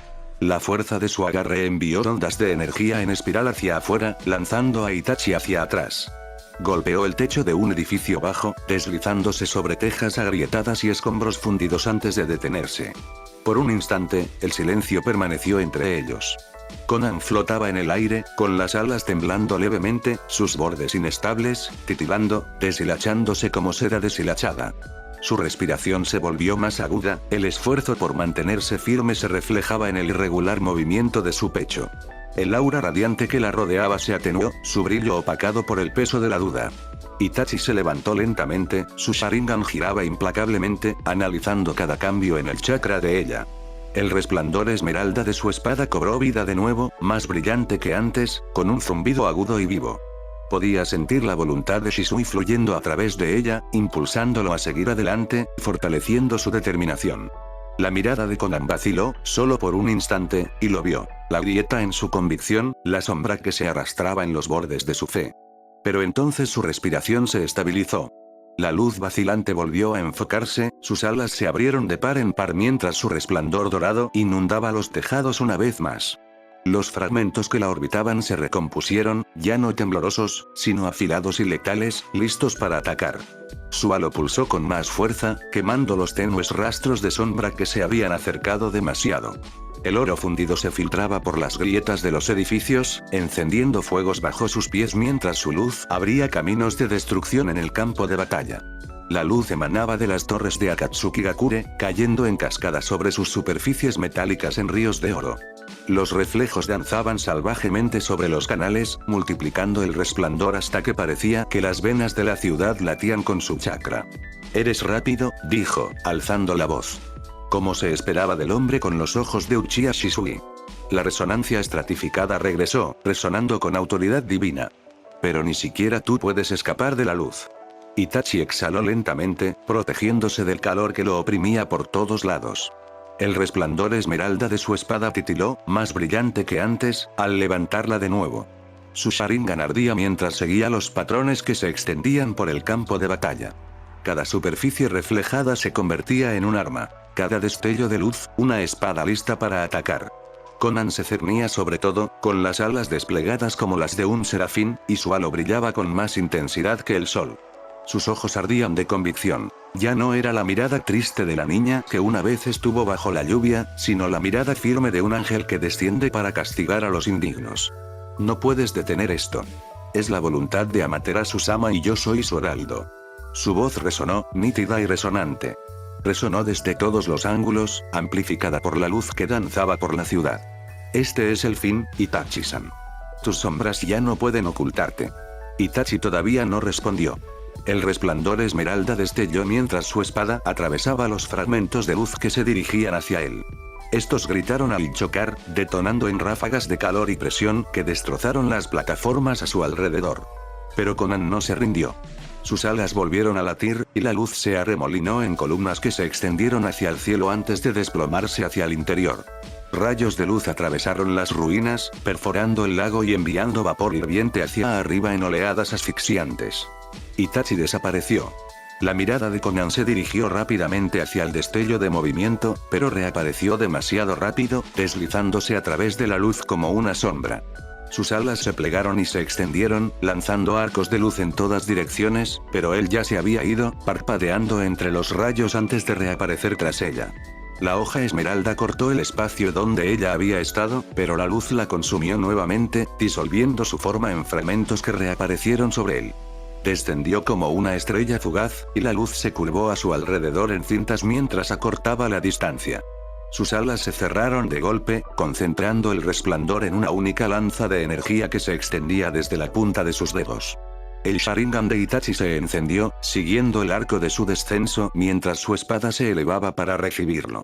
La fuerza de su agarre envió ondas de energía en espiral hacia afuera, lanzando a Itachi hacia atrás. Golpeó el techo de un edificio bajo, deslizándose sobre tejas agrietadas y escombros fundidos antes de detenerse. Por un instante, el silencio permaneció entre ellos. Conan flotaba en el aire, con las alas temblando levemente, sus bordes inestables, titilando, deshilachándose como seda deshilachada. Su respiración se volvió más aguda, el esfuerzo por mantenerse firme se reflejaba en el irregular movimiento de su pecho. El aura radiante que la rodeaba se atenuó, su brillo opacado por el peso de la duda. Itachi se levantó lentamente, su Sharingan giraba implacablemente, analizando cada cambio en el chakra de ella. El resplandor esmeralda de su espada cobró vida de nuevo, más brillante que antes, con un zumbido agudo y vivo. Podía sentir la voluntad de Shisui fluyendo a través de ella, impulsándolo a seguir adelante, fortaleciendo su determinación. La mirada de Conan vaciló, solo por un instante, y lo vio. La grieta en su convicción, la sombra que se arrastraba en los bordes de su fe. Pero entonces su respiración se estabilizó. La luz vacilante volvió a enfocarse, sus alas se abrieron de par en par mientras su resplandor dorado inundaba los tejados una vez más. Los fragmentos que la orbitaban se recompusieron, ya no temblorosos, sino afilados y letales, listos para atacar. Su halo pulsó con más fuerza, quemando los tenues rastros de sombra que se habían acercado demasiado. El oro fundido se filtraba por las grietas de los edificios, encendiendo fuegos bajo sus pies mientras su luz abría caminos de destrucción en el campo de batalla. La luz emanaba de las torres de Akatsuki-gakure, cayendo en cascada sobre sus superficies metálicas en ríos de oro. Los reflejos danzaban salvajemente sobre los canales, multiplicando el resplandor hasta que parecía que las venas de la ciudad latían con su chakra. «Eres rápido», dijo, alzando la voz. Como se esperaba del hombre con los ojos de Uchiha Shisui. La resonancia estratificada regresó, resonando con autoridad divina. «Pero ni siquiera tú puedes escapar de la luz». Itachi exhaló lentamente, protegiéndose del calor que lo oprimía por todos lados. El resplandor esmeralda de su espada titiló, más brillante que antes, al levantarla de nuevo. Su Sharingan ardía mientras seguía los patrones que se extendían por el campo de batalla. Cada superficie reflejada se convertía en un arma, cada destello de luz, una espada lista para atacar. Conan se cernía sobre todo, con las alas desplegadas como las de un serafín, y su halo brillaba con más intensidad que el sol. Sus ojos ardían de convicción. Ya no era la mirada triste de la niña que una vez estuvo bajo la lluvia, sino la mirada firme de un ángel que desciende para castigar a los indignos. No puedes detener esto. Es la voluntad de Amaterasu-sama y yo soy su heraldo. Su voz resonó, nítida y resonante. Resonó desde todos los ángulos, amplificada por la luz que danzaba por la ciudad. Este es el fin, Itachi-san. Tus sombras ya no pueden ocultarte. Itachi todavía no respondió. El resplandor esmeralda destelló mientras su espada atravesaba los fragmentos de luz que se dirigían hacia él. Estos gritaron al chocar, detonando en ráfagas de calor y presión que destrozaron las plataformas a su alrededor. Pero Conan no se rindió. Sus alas volvieron a latir, y la luz se arremolinó en columnas que se extendieron hacia el cielo antes de desplomarse hacia el interior. Rayos de luz atravesaron las ruinas, perforando el lago y enviando vapor hirviente hacia arriba en oleadas asfixiantes. Itachi desapareció. La mirada de Conan se dirigió rápidamente hacia el destello de movimiento, pero reapareció demasiado rápido, deslizándose a través de la luz como una sombra. Sus alas se plegaron y se extendieron, lanzando arcos de luz en todas direcciones, pero él ya se había ido, parpadeando entre los rayos antes de reaparecer tras ella. La hoja esmeralda cortó el espacio donde ella había estado, pero la luz la consumió nuevamente, disolviendo su forma en fragmentos que reaparecieron sobre él. Descendió como una estrella fugaz, y la luz se curvó a su alrededor en cintas mientras acortaba la distancia. Sus alas se cerraron de golpe, concentrando el resplandor en una única lanza de energía que se extendía desde la punta de sus dedos. El Sharingan de Itachi se encendió, siguiendo el arco de su descenso mientras su espada se elevaba para recibirlo.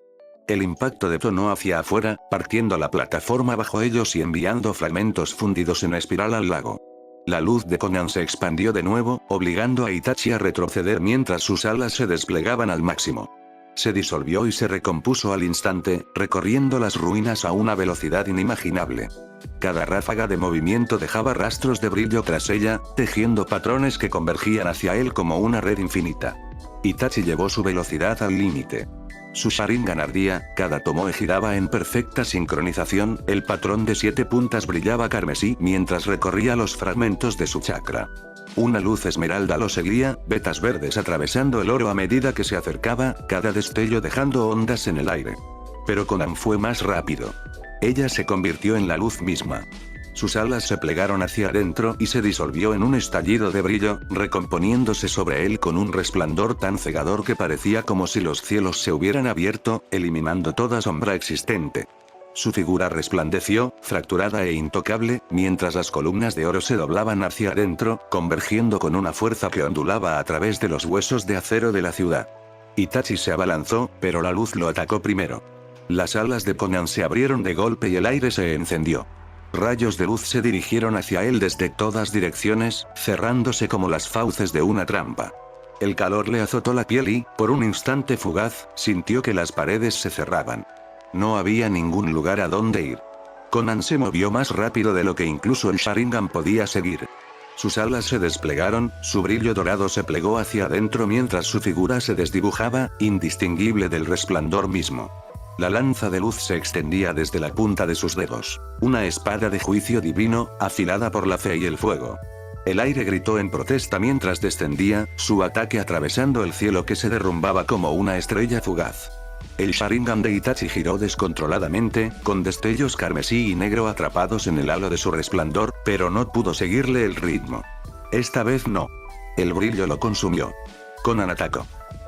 El impacto detonó hacia afuera, partiendo la plataforma bajo ellos y enviando fragmentos fundidos en espiral al lago. La luz de Conan se expandió de nuevo, obligando a Itachi a retroceder mientras sus alas se desplegaban al máximo. Se disolvió y se recompuso al instante, recorriendo las ruinas a una velocidad inimaginable. Cada ráfaga de movimiento dejaba rastros de brillo tras ella, tejiendo patrones que convergían hacia él como una red infinita. Itachi llevó su velocidad al límite. Su Sharingan ardía, cada tomoe giraba en perfecta sincronización, el patrón de 7 puntas brillaba carmesí mientras recorría los fragmentos de su chakra. Una luz esmeralda lo seguía, vetas verdes atravesando el oro a medida que se acercaba, cada destello dejando ondas en el aire. Pero Konan fue más rápido. Ella se convirtió en la luz misma. Sus alas se plegaron hacia adentro y se disolvió en un estallido de brillo, recomponiéndose sobre él con un resplandor tan cegador que parecía como si los cielos se hubieran abierto, eliminando toda sombra existente. Su figura resplandeció, fracturada e intocable, mientras las columnas de oro se doblaban hacia adentro, convergiendo con una fuerza que ondulaba a través de los huesos de acero de la ciudad. Itachi se abalanzó, pero la luz lo atacó primero. Las alas de Konan se abrieron de golpe y el aire se encendió. Rayos de luz se dirigieron hacia él desde todas direcciones, cerrándose como las fauces de una trampa. El calor le azotó la piel y, por un instante fugaz, sintió que las paredes se cerraban. No había ningún lugar a donde ir. Konan se movió más rápido de lo que incluso el Sharingan podía seguir. Sus alas se desplegaron, su brillo dorado se plegó hacia adentro mientras su figura se desdibujaba, indistinguible del resplandor mismo. La lanza de luz se extendía desde la punta de sus dedos. Una espada de juicio divino, afilada por la fe y el fuego. El aire gritó en protesta mientras descendía, su ataque atravesando el cielo que se derrumbaba como una estrella fugaz. El Sharingan de Itachi giró descontroladamente, con destellos carmesí y negro atrapados en el halo de su resplandor, pero no pudo seguirle el ritmo. Esta vez no. El brillo lo consumió. Konan atacó.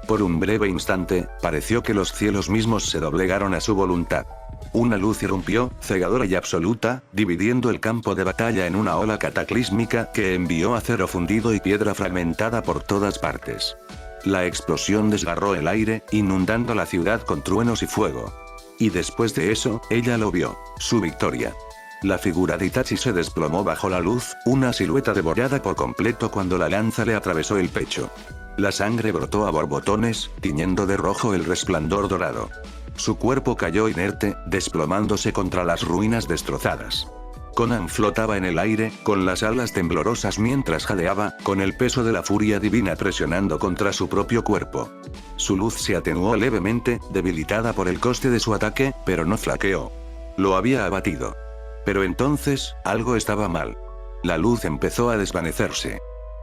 Por un breve instante, pareció que los cielos mismos se doblegaron a su voluntad. Una luz irrumpió, cegadora y absoluta, dividiendo el campo de batalla en una ola cataclísmica que envió acero fundido y piedra fragmentada por todas partes. La explosión desgarró el aire, inundando la ciudad con truenos y fuego. Y después de eso, ella lo vio, su victoria. La figura de Itachi se desplomó bajo la luz, una silueta devorada por completo cuando la lanza le atravesó el pecho. La sangre brotó a borbotones, tiñendo de rojo el resplandor dorado. Su cuerpo cayó inerte, desplomándose contra las ruinas destrozadas. Konan flotaba en el aire, con las alas temblorosas mientras jadeaba, con el peso de la furia divina presionando contra su propio cuerpo. Su luz se atenuó levemente, debilitada por el coste de su ataque, pero no flaqueó. Lo había abatido. Pero entonces, algo estaba mal. La luz empezó a desvanecerse.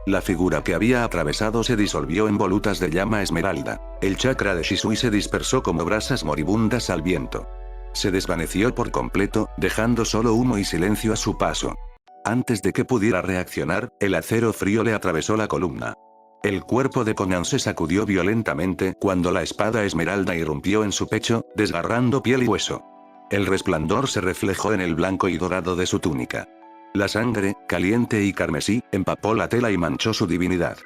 La figura que había atravesado se disolvió en volutas de llama esmeralda. El chakra de Shisui se dispersó como brasas moribundas al viento. Se desvaneció por completo, dejando solo humo y silencio a su paso. Antes de que pudiera reaccionar, el acero frío le atravesó la columna. El cuerpo de Konan se sacudió violentamente cuando la espada esmeralda irrumpió en su pecho, desgarrando piel y hueso. El resplandor se reflejó en el blanco y dorado de su túnica. La sangre, caliente y carmesí, empapó la tela y manchó su divinidad.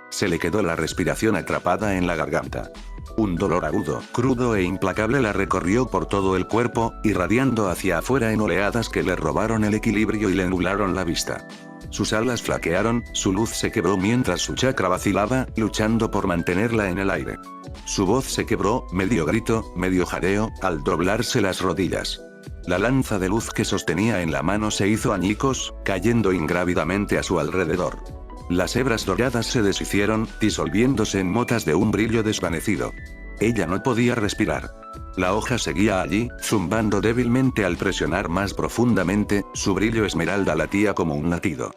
Se le quedó la respiración atrapada en la garganta. Un dolor agudo, crudo e implacable la recorrió por todo el cuerpo, irradiando hacia afuera en oleadas que le robaron el equilibrio y le nublaron la vista. Sus alas flaquearon, su luz se quebró mientras su chakra vacilaba, luchando por mantenerla en el aire. Su voz se quebró, medio grito, medio jadeo, al doblarse las rodillas. La lanza de luz que sostenía en la mano se hizo añicos, cayendo ingrávidamente a su alrededor. Las hebras doradas se deshicieron, disolviéndose en motas de un brillo desvanecido. Ella no podía respirar. La hoja seguía allí, zumbando débilmente al presionar más profundamente, su brillo esmeralda latía como un latido.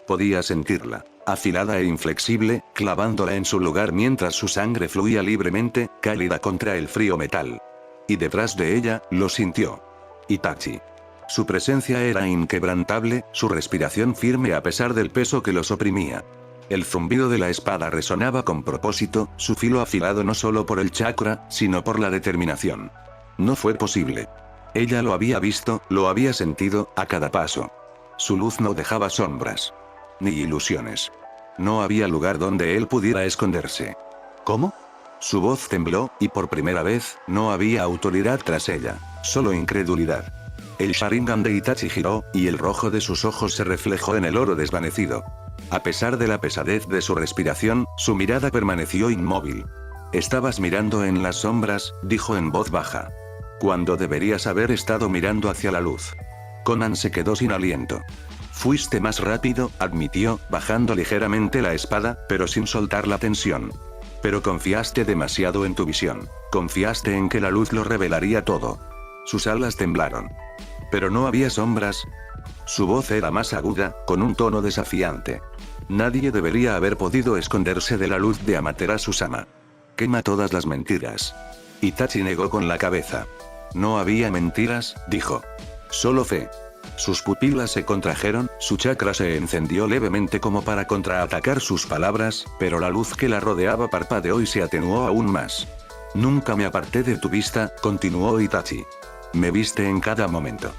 Podía sentirla, afilada e inflexible, clavándola en su lugar mientras su sangre fluía libremente, cálida contra el frío metal. Y detrás de ella, lo sintió. Itachi. Su presencia era inquebrantable, su respiración firme a pesar del peso que los oprimía. El zumbido de la espada resonaba con propósito, su filo afilado no solo por el chakra, sino por la determinación. No fue posible. Ella lo había visto, lo había sentido, a cada paso. Su luz no dejaba sombras. Ni ilusiones. No había lugar donde él pudiera esconderse. ¿Cómo? Su voz tembló, y por primera vez, no había autoridad tras ella, solo incredulidad. El Sharingan de Itachi giró, y el rojo de sus ojos se reflejó en el oro desvanecido. A pesar de la pesadez de su respiración, su mirada permaneció inmóvil. Estabas mirando en las sombras, dijo en voz baja. Cuando deberías haber estado mirando hacia la luz. Conan se quedó sin aliento. Fuiste más rápido, admitió, bajando ligeramente la espada, pero sin soltar la tensión. Pero confiaste demasiado en tu visión. Confiaste en que la luz lo revelaría todo. Sus alas temblaron. Pero no había sombras. Su voz era más aguda, con un tono desafiante. Nadie debería haber podido esconderse de la luz de Amaterasu-sama. Quema todas las mentiras. Itachi negó con la cabeza. No había mentiras, dijo. Solo fe. Sus pupilas se contrajeron, su chakra se encendió levemente como para contraatacar sus palabras, pero la luz que la rodeaba parpadeó y se atenuó aún más. Nunca me aparté de tu vista, continuó Itachi. Me viste en cada momento.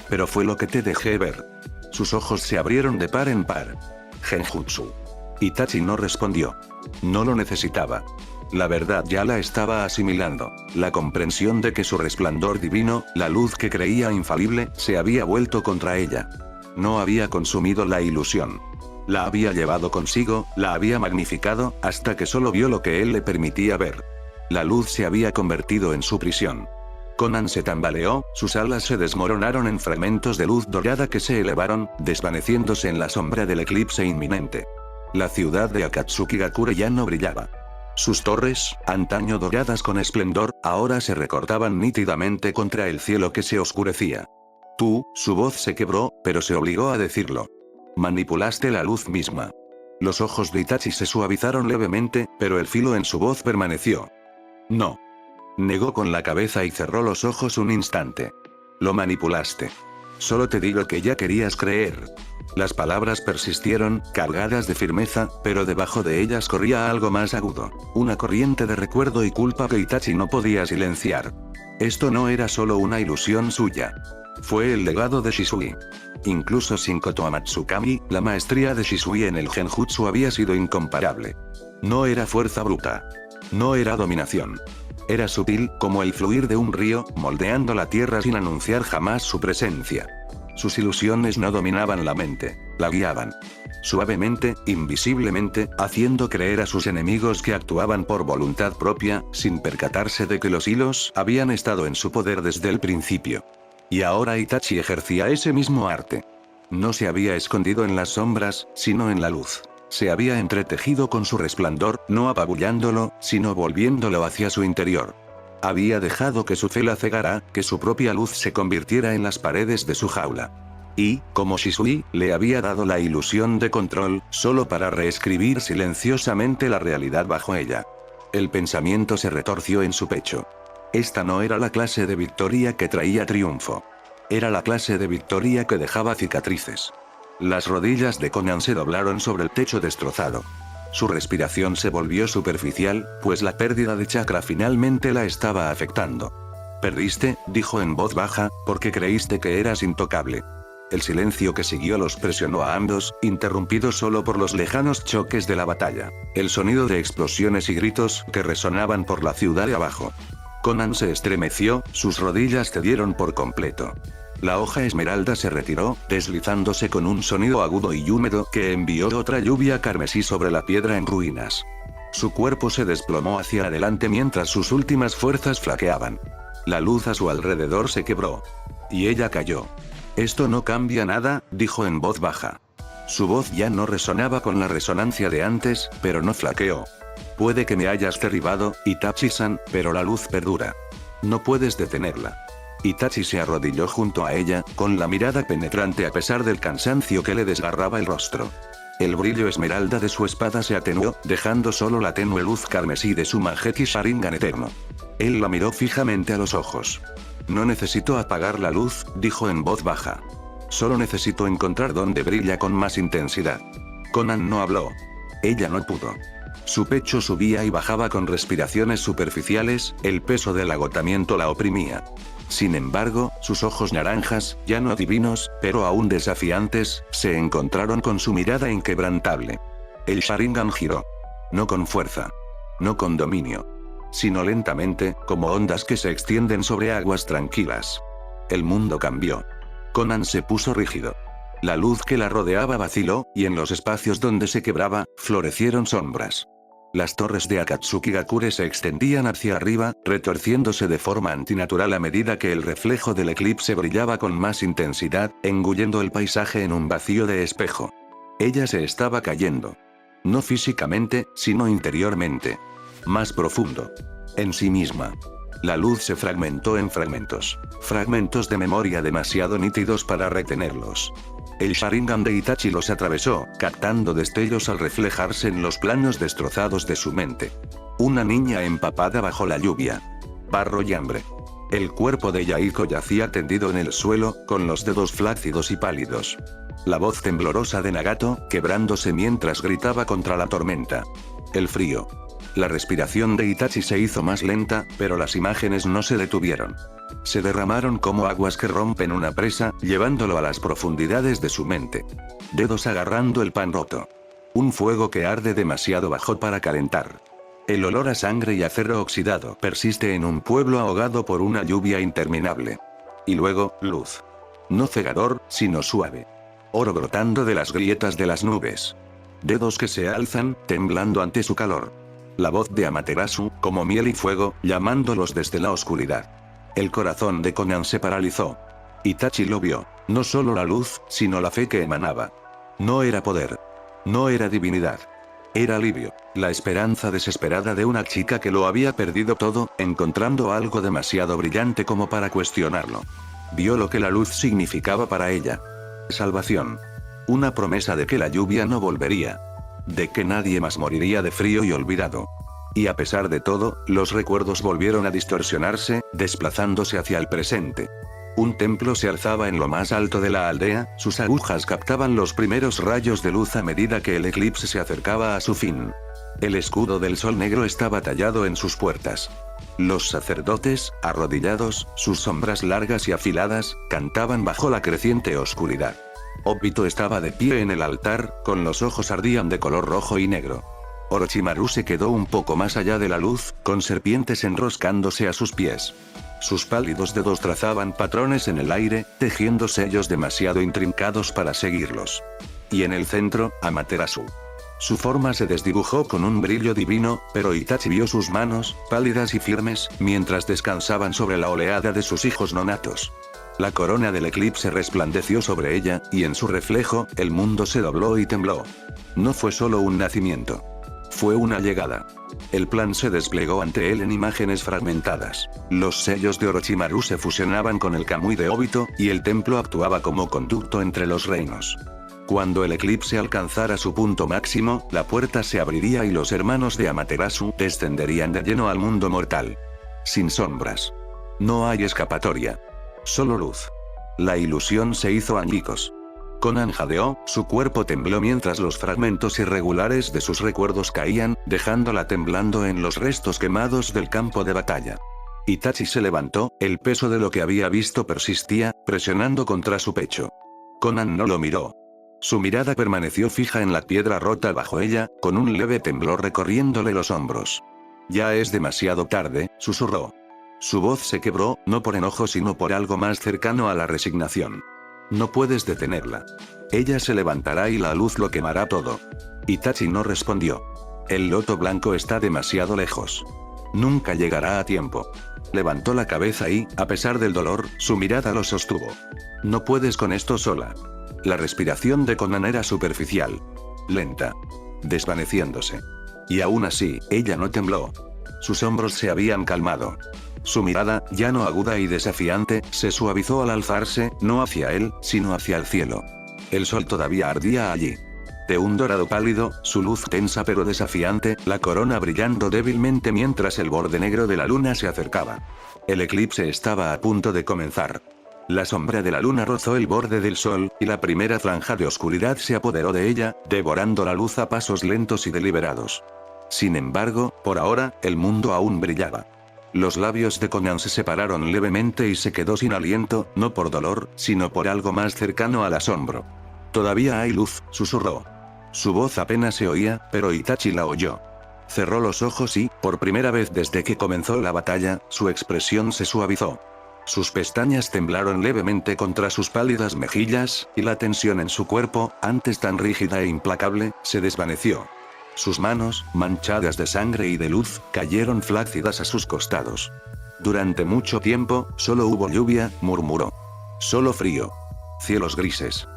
Pero fue lo que te dejé ver. Sus ojos se abrieron de par en par. Genjutsu. Itachi no respondió. No lo necesitaba. La verdad ya la estaba asimilando. La comprensión de que su resplandor divino, la luz que creía infalible, se había vuelto contra ella. No había consumido la ilusión. La había llevado consigo, la había magnificado, hasta que solo vio lo que él le permitía ver. La luz se había convertido en su prisión. Conan se tambaleó, sus alas se desmoronaron en fragmentos de luz dorada que se elevaron, desvaneciéndose en la sombra del eclipse inminente. La ciudad de Akatsuki-gakure ya no brillaba. Sus torres, antaño doradas con esplendor, ahora se recortaban nítidamente contra el cielo que se oscurecía. Tú, su voz se quebró, pero se obligó a decirlo. Manipulaste la luz misma. Los ojos de Itachi se suavizaron levemente, pero el filo en su voz permaneció. No. Negó con la cabeza y cerró los ojos un instante. Lo manipulaste. Solo te di lo que ya querías creer. Las palabras persistieron, cargadas de firmeza, pero debajo de ellas corría algo más agudo. Una corriente de recuerdo y culpa que Itachi no podía silenciar. Esto no era solo una ilusión suya. Fue el legado de Shisui. Incluso sin Koto Amatsukami, la maestría de Shisui en el genjutsu había sido incomparable. No era fuerza bruta. No era dominación. Era sutil, como el fluir de un río, moldeando la tierra sin anunciar jamás su presencia. Sus ilusiones no dominaban la mente, la guiaban. Suavemente, invisiblemente, haciendo creer a sus enemigos que actuaban por voluntad propia, sin percatarse de que los hilos habían estado en su poder desde el principio. Y ahora Itachi ejercía ese mismo arte. No se había escondido en las sombras, sino en la luz. Se había entretejido con su resplandor, no apabullándolo, sino volviéndolo hacia su interior. Había dejado que su fe la cegara, que su propia luz se convirtiera en las paredes de su jaula. Y, como Shisui, le había dado la ilusión de control, solo para reescribir silenciosamente la realidad bajo ella. El pensamiento se retorció en su pecho. Esta no era la clase de victoria que traía triunfo. Era la clase de victoria que dejaba cicatrices. Las rodillas de Conan se doblaron sobre el techo destrozado. Su respiración se volvió superficial, pues la pérdida de chakra finalmente la estaba afectando. Perdiste, dijo en voz baja, porque creíste que eras intocable. El silencio que siguió los presionó a ambos, interrumpido solo por los lejanos choques de la batalla. El sonido de explosiones y gritos que resonaban por la ciudad de abajo. Conan se estremeció, sus rodillas cedieron por completo. La hoja esmeralda se retiró, deslizándose con un sonido agudo y húmedo que envió otra lluvia carmesí sobre la piedra en ruinas. Su cuerpo se desplomó hacia adelante mientras sus últimas fuerzas flaqueaban. La luz a su alrededor se quebró. Y ella cayó. Esto no cambia nada, dijo en voz baja. Su voz ya no resonaba con la resonancia de antes, pero no flaqueó. Puede que me hayas derribado, Itachi-san, pero la luz perdura. No puedes detenerla. Itachi se arrodilló junto a ella, con la mirada penetrante a pesar del cansancio que le desgarraba el rostro. El brillo esmeralda de su espada se atenuó, dejando solo la tenue luz carmesí de su Mangekyou Sharingan eterno. Él la miró fijamente a los ojos. No necesito apagar la luz, dijo en voz baja. Solo necesito encontrar dónde brilla con más intensidad. Conan no habló. Ella no pudo. Su pecho subía y bajaba con respiraciones superficiales, el peso del agotamiento la oprimía. Sin embargo, sus ojos naranjas, ya no divinos, pero aún desafiantes, se encontraron con su mirada inquebrantable. El Sharingan giró. No con fuerza. No con dominio. Sino lentamente, como ondas que se extienden sobre aguas tranquilas. El mundo cambió. Conan se puso rígido. La luz que la rodeaba vaciló, y en los espacios donde se quebraba, florecieron sombras. Las torres de Akatsukigakure se extendían hacia arriba, retorciéndose de forma antinatural a medida que el reflejo del eclipse brillaba con más intensidad, engullendo el paisaje en un vacío de espejo. Ella se estaba cayendo. No físicamente, sino interiormente. Más profundo. En sí misma. La luz se fragmentó en fragmentos. Fragmentos de memoria demasiado nítidos para retenerlos. El Sharingan de Itachi los atravesó, captando destellos al reflejarse en los planos destrozados de su mente. Una niña empapada bajo la lluvia. Barro y hambre. El cuerpo de Yahiko yacía tendido en el suelo, con los dedos flácidos y pálidos. La voz temblorosa de Nagato, quebrándose mientras gritaba contra la tormenta. El frío. La respiración de Itachi se hizo más lenta, pero las imágenes no se detuvieron. Se derramaron como aguas que rompen una presa, llevándolo a las profundidades de su mente. Dedos agarrando el pan roto. Un fuego que arde demasiado bajo para calentar. El olor a sangre y acero oxidado persiste en un pueblo ahogado por una lluvia interminable. Y luego, luz. No cegador, sino suave. Oro brotando de las grietas de las nubes. Dedos que se alzan, temblando ante su calor. La voz de Amaterasu, como miel y fuego, llamándolos desde la oscuridad. El corazón de Konan se paralizó. Itachi lo vio. No solo la luz, sino la fe que emanaba. No era poder. No era divinidad. Era alivio, la esperanza desesperada de una chica que lo había perdido todo, encontrando algo demasiado brillante como para cuestionarlo. Vio lo que la luz significaba para ella. Salvación. Una promesa de que la lluvia no volvería. De que nadie más moriría de frío y olvidado. Y a pesar de todo, los recuerdos volvieron a distorsionarse, desplazándose hacia el presente. Un templo se alzaba en lo más alto de la aldea, sus agujas captaban los primeros rayos de luz a medida que el eclipse se acercaba a su fin. El escudo del sol negro estaba tallado en sus puertas. Los sacerdotes, arrodillados, sus sombras largas y afiladas, cantaban bajo la creciente oscuridad. Obito estaba de pie en el altar, con los ojos ardían de color rojo y negro. Orochimaru se quedó un poco más allá de la luz, con serpientes enroscándose a sus pies. Sus pálidos dedos trazaban patrones en el aire, tejiendo sellos demasiado intrincados para seguirlos. Y en el centro, Amaterasu. Su forma se desdibujó con un brillo divino, pero Itachi vio sus manos, pálidas y firmes, mientras descansaban sobre la oleada de sus hijos nonatos. La corona del eclipse resplandeció sobre ella, y en su reflejo, el mundo se dobló y tembló. No fue solo un nacimiento. Fue una llegada. El plan se desplegó ante él en imágenes fragmentadas. Los sellos de Orochimaru se fusionaban con el Kamui de Obito, y el templo actuaba como conducto entre los reinos. Cuando el eclipse alcanzara su punto máximo, la puerta se abriría y los hermanos de Amaterasu descenderían de lleno al mundo mortal. Sin sombras. No hay escapatoria. Solo luz. La ilusión se hizo añicos. Konan jadeó, su cuerpo tembló mientras los fragmentos irregulares de sus recuerdos caían, dejándola temblando en los restos quemados del campo de batalla. Itachi se levantó, el peso de lo que había visto persistía, presionando contra su pecho. Konan no lo miró. Su mirada permaneció fija en la piedra rota bajo ella, con un leve temblor recorriéndole los hombros. Ya es demasiado tarde, susurró. Su voz se quebró, no por enojo sino por algo más cercano a la resignación. No puedes detenerla. Ella se levantará y la luz lo quemará todo. Itachi no respondió. El loto blanco está demasiado lejos. Nunca llegará a tiempo. Levantó la cabeza y, a pesar del dolor, su mirada lo sostuvo. No puedes con esto sola. La respiración de Konan era superficial. Lenta. Desvaneciéndose. Y aún así, ella no tembló. Sus hombros se habían calmado. Su mirada, ya no aguda y desafiante, se suavizó al alzarse, no hacia él, sino hacia el cielo. El sol todavía ardía allí. De un dorado pálido, su luz tensa pero desafiante, la corona brillando débilmente mientras el borde negro de la luna se acercaba. El eclipse estaba a punto de comenzar. La sombra de la luna rozó el borde del sol, y la primera franja de oscuridad se apoderó de ella, devorando la luz a pasos lentos y deliberados. Sin embargo, por ahora, el mundo aún brillaba. Los labios de Konan se separaron levemente y se quedó sin aliento, no por dolor, sino por algo más cercano al asombro. Todavía hay luz, susurró. Su voz apenas se oía, pero Itachi la oyó. Cerró los ojos y, por primera vez desde que comenzó la batalla, su expresión se suavizó. Sus pestañas temblaron levemente contra sus pálidas mejillas, y la tensión en su cuerpo, antes tan rígida e implacable, se desvaneció. Sus manos, manchadas de sangre y de luz, cayeron flácidas a sus costados. Durante mucho tiempo, solo hubo lluvia, murmuró. Solo frío. Cielos grises.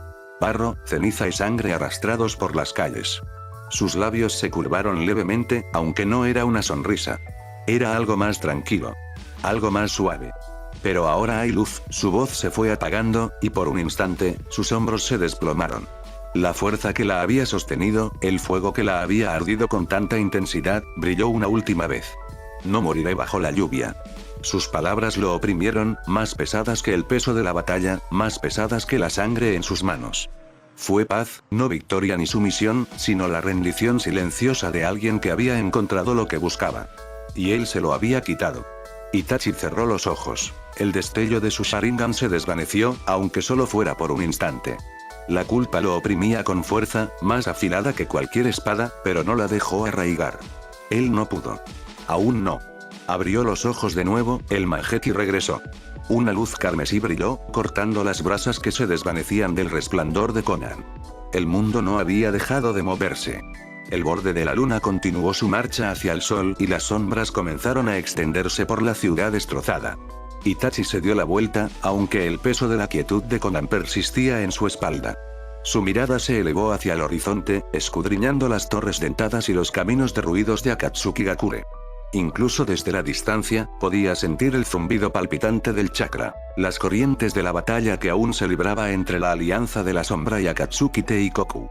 Barro, ceniza y sangre arrastrados por las calles. Sus labios se curvaron levemente, aunque no era una sonrisa. Era algo más tranquilo. Algo más suave. Pero ahora hay luz, su voz se fue apagando, y por un instante, sus hombros se desplomaron. La fuerza que la había sostenido, el fuego que la había ardido con tanta intensidad, brilló una última vez. No moriré bajo la lluvia. Sus palabras lo oprimieron, más pesadas que el peso de la batalla, más pesadas que la sangre en sus manos. Fue paz, no victoria ni sumisión, sino la rendición silenciosa de alguien que había encontrado lo que buscaba. Y él se lo había quitado. Itachi cerró los ojos. El destello de su Sharingan se desvaneció, aunque solo fuera por un instante. La culpa lo oprimía con fuerza, más afilada que cualquier espada, pero no la dejó arraigar. Él no pudo. Aún no. Abrió los ojos de nuevo, el Mangekyo regresó. Una luz carmesí brilló, cortando las brasas que se desvanecían del resplandor de Konan. El mundo no había dejado de moverse. El borde de la luna continuó su marcha hacia el sol y las sombras comenzaron a extenderse por la ciudad destrozada. Itachi se dio la vuelta, aunque el peso de la quietud de Konan persistía en su espalda. Su mirada se elevó hacia el horizonte, escudriñando las torres dentadas y los caminos derruidos de Akatsuki-gakure. Incluso desde la distancia, podía sentir el zumbido palpitante del chakra, las corrientes de la batalla que aún se libraba entre la Alianza de la Sombra y Akatsuki Teikoku.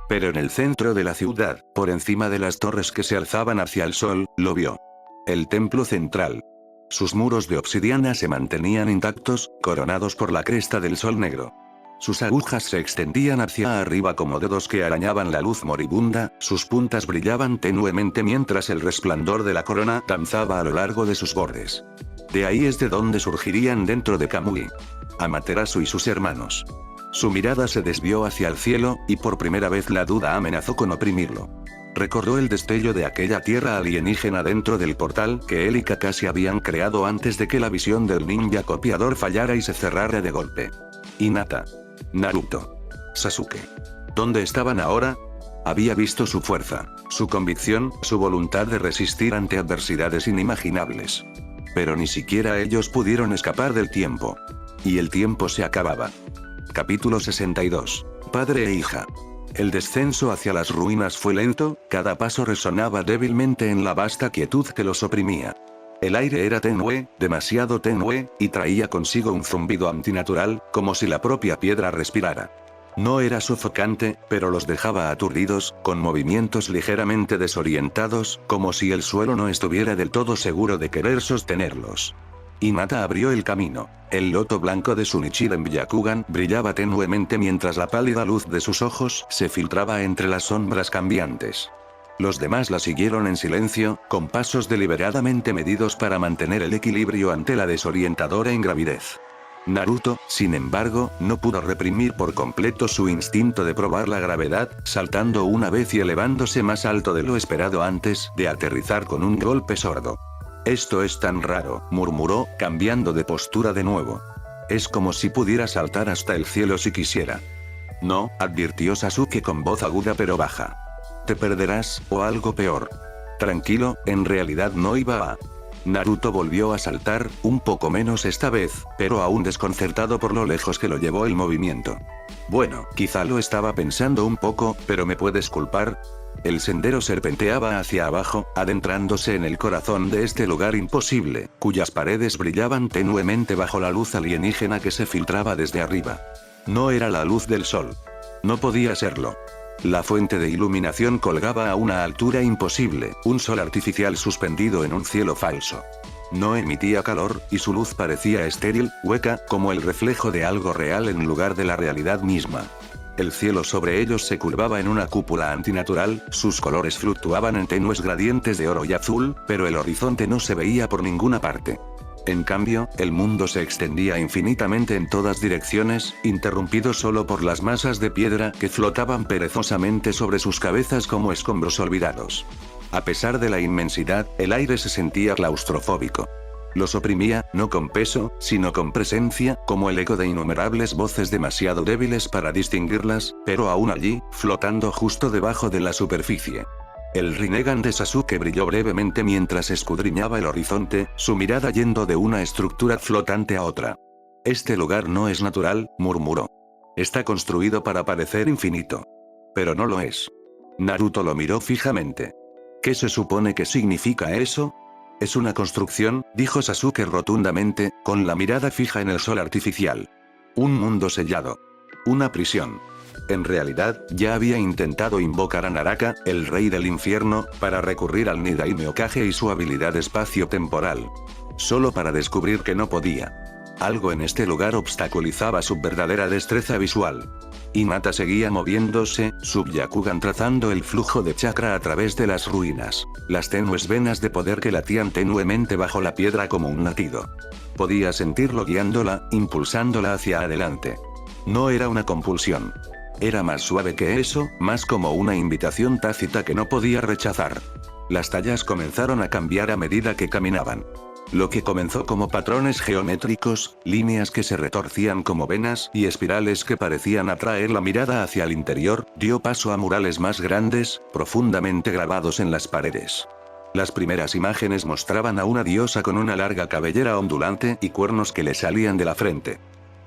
Pero en el centro de la ciudad, por encima de las torres que se alzaban hacia el sol, lo vio. El templo central. Sus muros de obsidiana se mantenían intactos, coronados por la cresta del sol negro. Sus agujas se extendían hacia arriba como dedos que arañaban la luz moribunda, sus puntas brillaban tenuemente mientras el resplandor de la corona danzaba a lo largo de sus bordes. De ahí es de donde surgirían dentro de Kamui Amaterasu y sus hermanos. Su mirada se desvió hacia el cielo, y por primera vez la duda amenazó con oprimirlo. Recordó el destello de aquella tierra alienígena dentro del portal que él y Kakashi habían creado antes de que la visión del ninja copiador fallara y se cerrara de golpe. Hinata. Naruto. Sasuke. ¿Dónde estaban ahora? Había visto su fuerza, su convicción, su voluntad de resistir ante adversidades inimaginables. Pero ni siquiera ellos pudieron escapar del tiempo. Y el tiempo se acababa. Capítulo 62. Padre e hija. El descenso hacia las ruinas fue lento, cada paso resonaba débilmente en la vasta quietud que los oprimía. El aire era tenue, demasiado tenue, y traía consigo un zumbido antinatural, como si la propia piedra respirara. No era sofocante, pero los dejaba aturdidos, con movimientos ligeramente desorientados, como si el suelo no estuviera del todo seguro de querer sostenerlos. Hinata abrió el camino. El loto blanco de su Nichiren Byakugan brillaba tenuemente mientras la pálida luz de sus ojos se filtraba entre las sombras cambiantes. Los demás la siguieron en silencio, con pasos deliberadamente medidos para mantener el equilibrio ante la desorientadora ingravidez. Naruto, sin embargo, no pudo reprimir por completo su instinto de probar la gravedad, saltando una vez y elevándose más alto de lo esperado antes de aterrizar con un golpe sordo. Esto es tan raro, murmuró, cambiando de postura de nuevo. Es como si pudiera saltar hasta el cielo si quisiera. No, advirtió Sasuke con voz aguda pero baja. Te perderás, o algo peor. Tranquilo, en realidad no iba a... Naruto volvió a saltar, un poco menos esta vez, pero aún desconcertado por lo lejos que lo llevó el movimiento. Bueno, quizá lo estaba pensando un poco, pero ¿me puedes culpar? El sendero serpenteaba hacia abajo, adentrándose en el corazón de este lugar imposible, cuyas paredes brillaban tenuemente bajo la luz alienígena que se filtraba desde arriba. No era la luz del sol. No podía serlo. La fuente de iluminación colgaba a una altura imposible, un sol artificial suspendido en un cielo falso. No emitía calor, y su luz parecía estéril, hueca, como el reflejo de algo real en lugar de la realidad misma. El cielo sobre ellos se curvaba en una cúpula antinatural, sus colores fluctuaban en tenues gradientes de oro y azul, pero el horizonte no se veía por ninguna parte. En cambio, el mundo se extendía infinitamente en todas direcciones, interrumpido solo por las masas de piedra que flotaban perezosamente sobre sus cabezas como escombros olvidados. A pesar de la inmensidad, el aire se sentía claustrofóbico. Los oprimía, no con peso, sino con presencia, como el eco de innumerables voces demasiado débiles para distinguirlas, pero aún allí, flotando justo debajo de la superficie. El Rinnegan de Sasuke brilló brevemente mientras escudriñaba el horizonte, su mirada yendo de una estructura flotante a otra. Este lugar no es natural, murmuró. Está construido para parecer infinito. Pero no lo es. Naruto lo miró fijamente. ¿Qué se supone que significa eso? Es una construcción, dijo Sasuke rotundamente, con la mirada fija en el sol artificial. Un mundo sellado. Una prisión. En realidad, ya había intentado invocar a Naraka, el rey del infierno, para recurrir al Nidaime Hokage y su habilidad espacio-temporal. Solo para descubrir que no podía. Algo en este lugar obstaculizaba su verdadera destreza visual. Hinata seguía moviéndose, su Byakugan trazando el flujo de chakra a través de las ruinas, las tenues venas de poder que latían tenuemente bajo la piedra como un latido. Podía sentirlo guiándola, impulsándola hacia adelante. No era una compulsión. Era más suave que eso, más como una invitación tácita que no podía rechazar. Las tallas comenzaron a cambiar a medida que caminaban. Lo que comenzó como patrones geométricos, líneas que se retorcían como venas y espirales que parecían atraer la mirada hacia el interior, dio paso a murales más grandes, profundamente grabados en las paredes. Las primeras imágenes mostraban a una diosa con una larga cabellera ondulante y cuernos que le salían de la frente.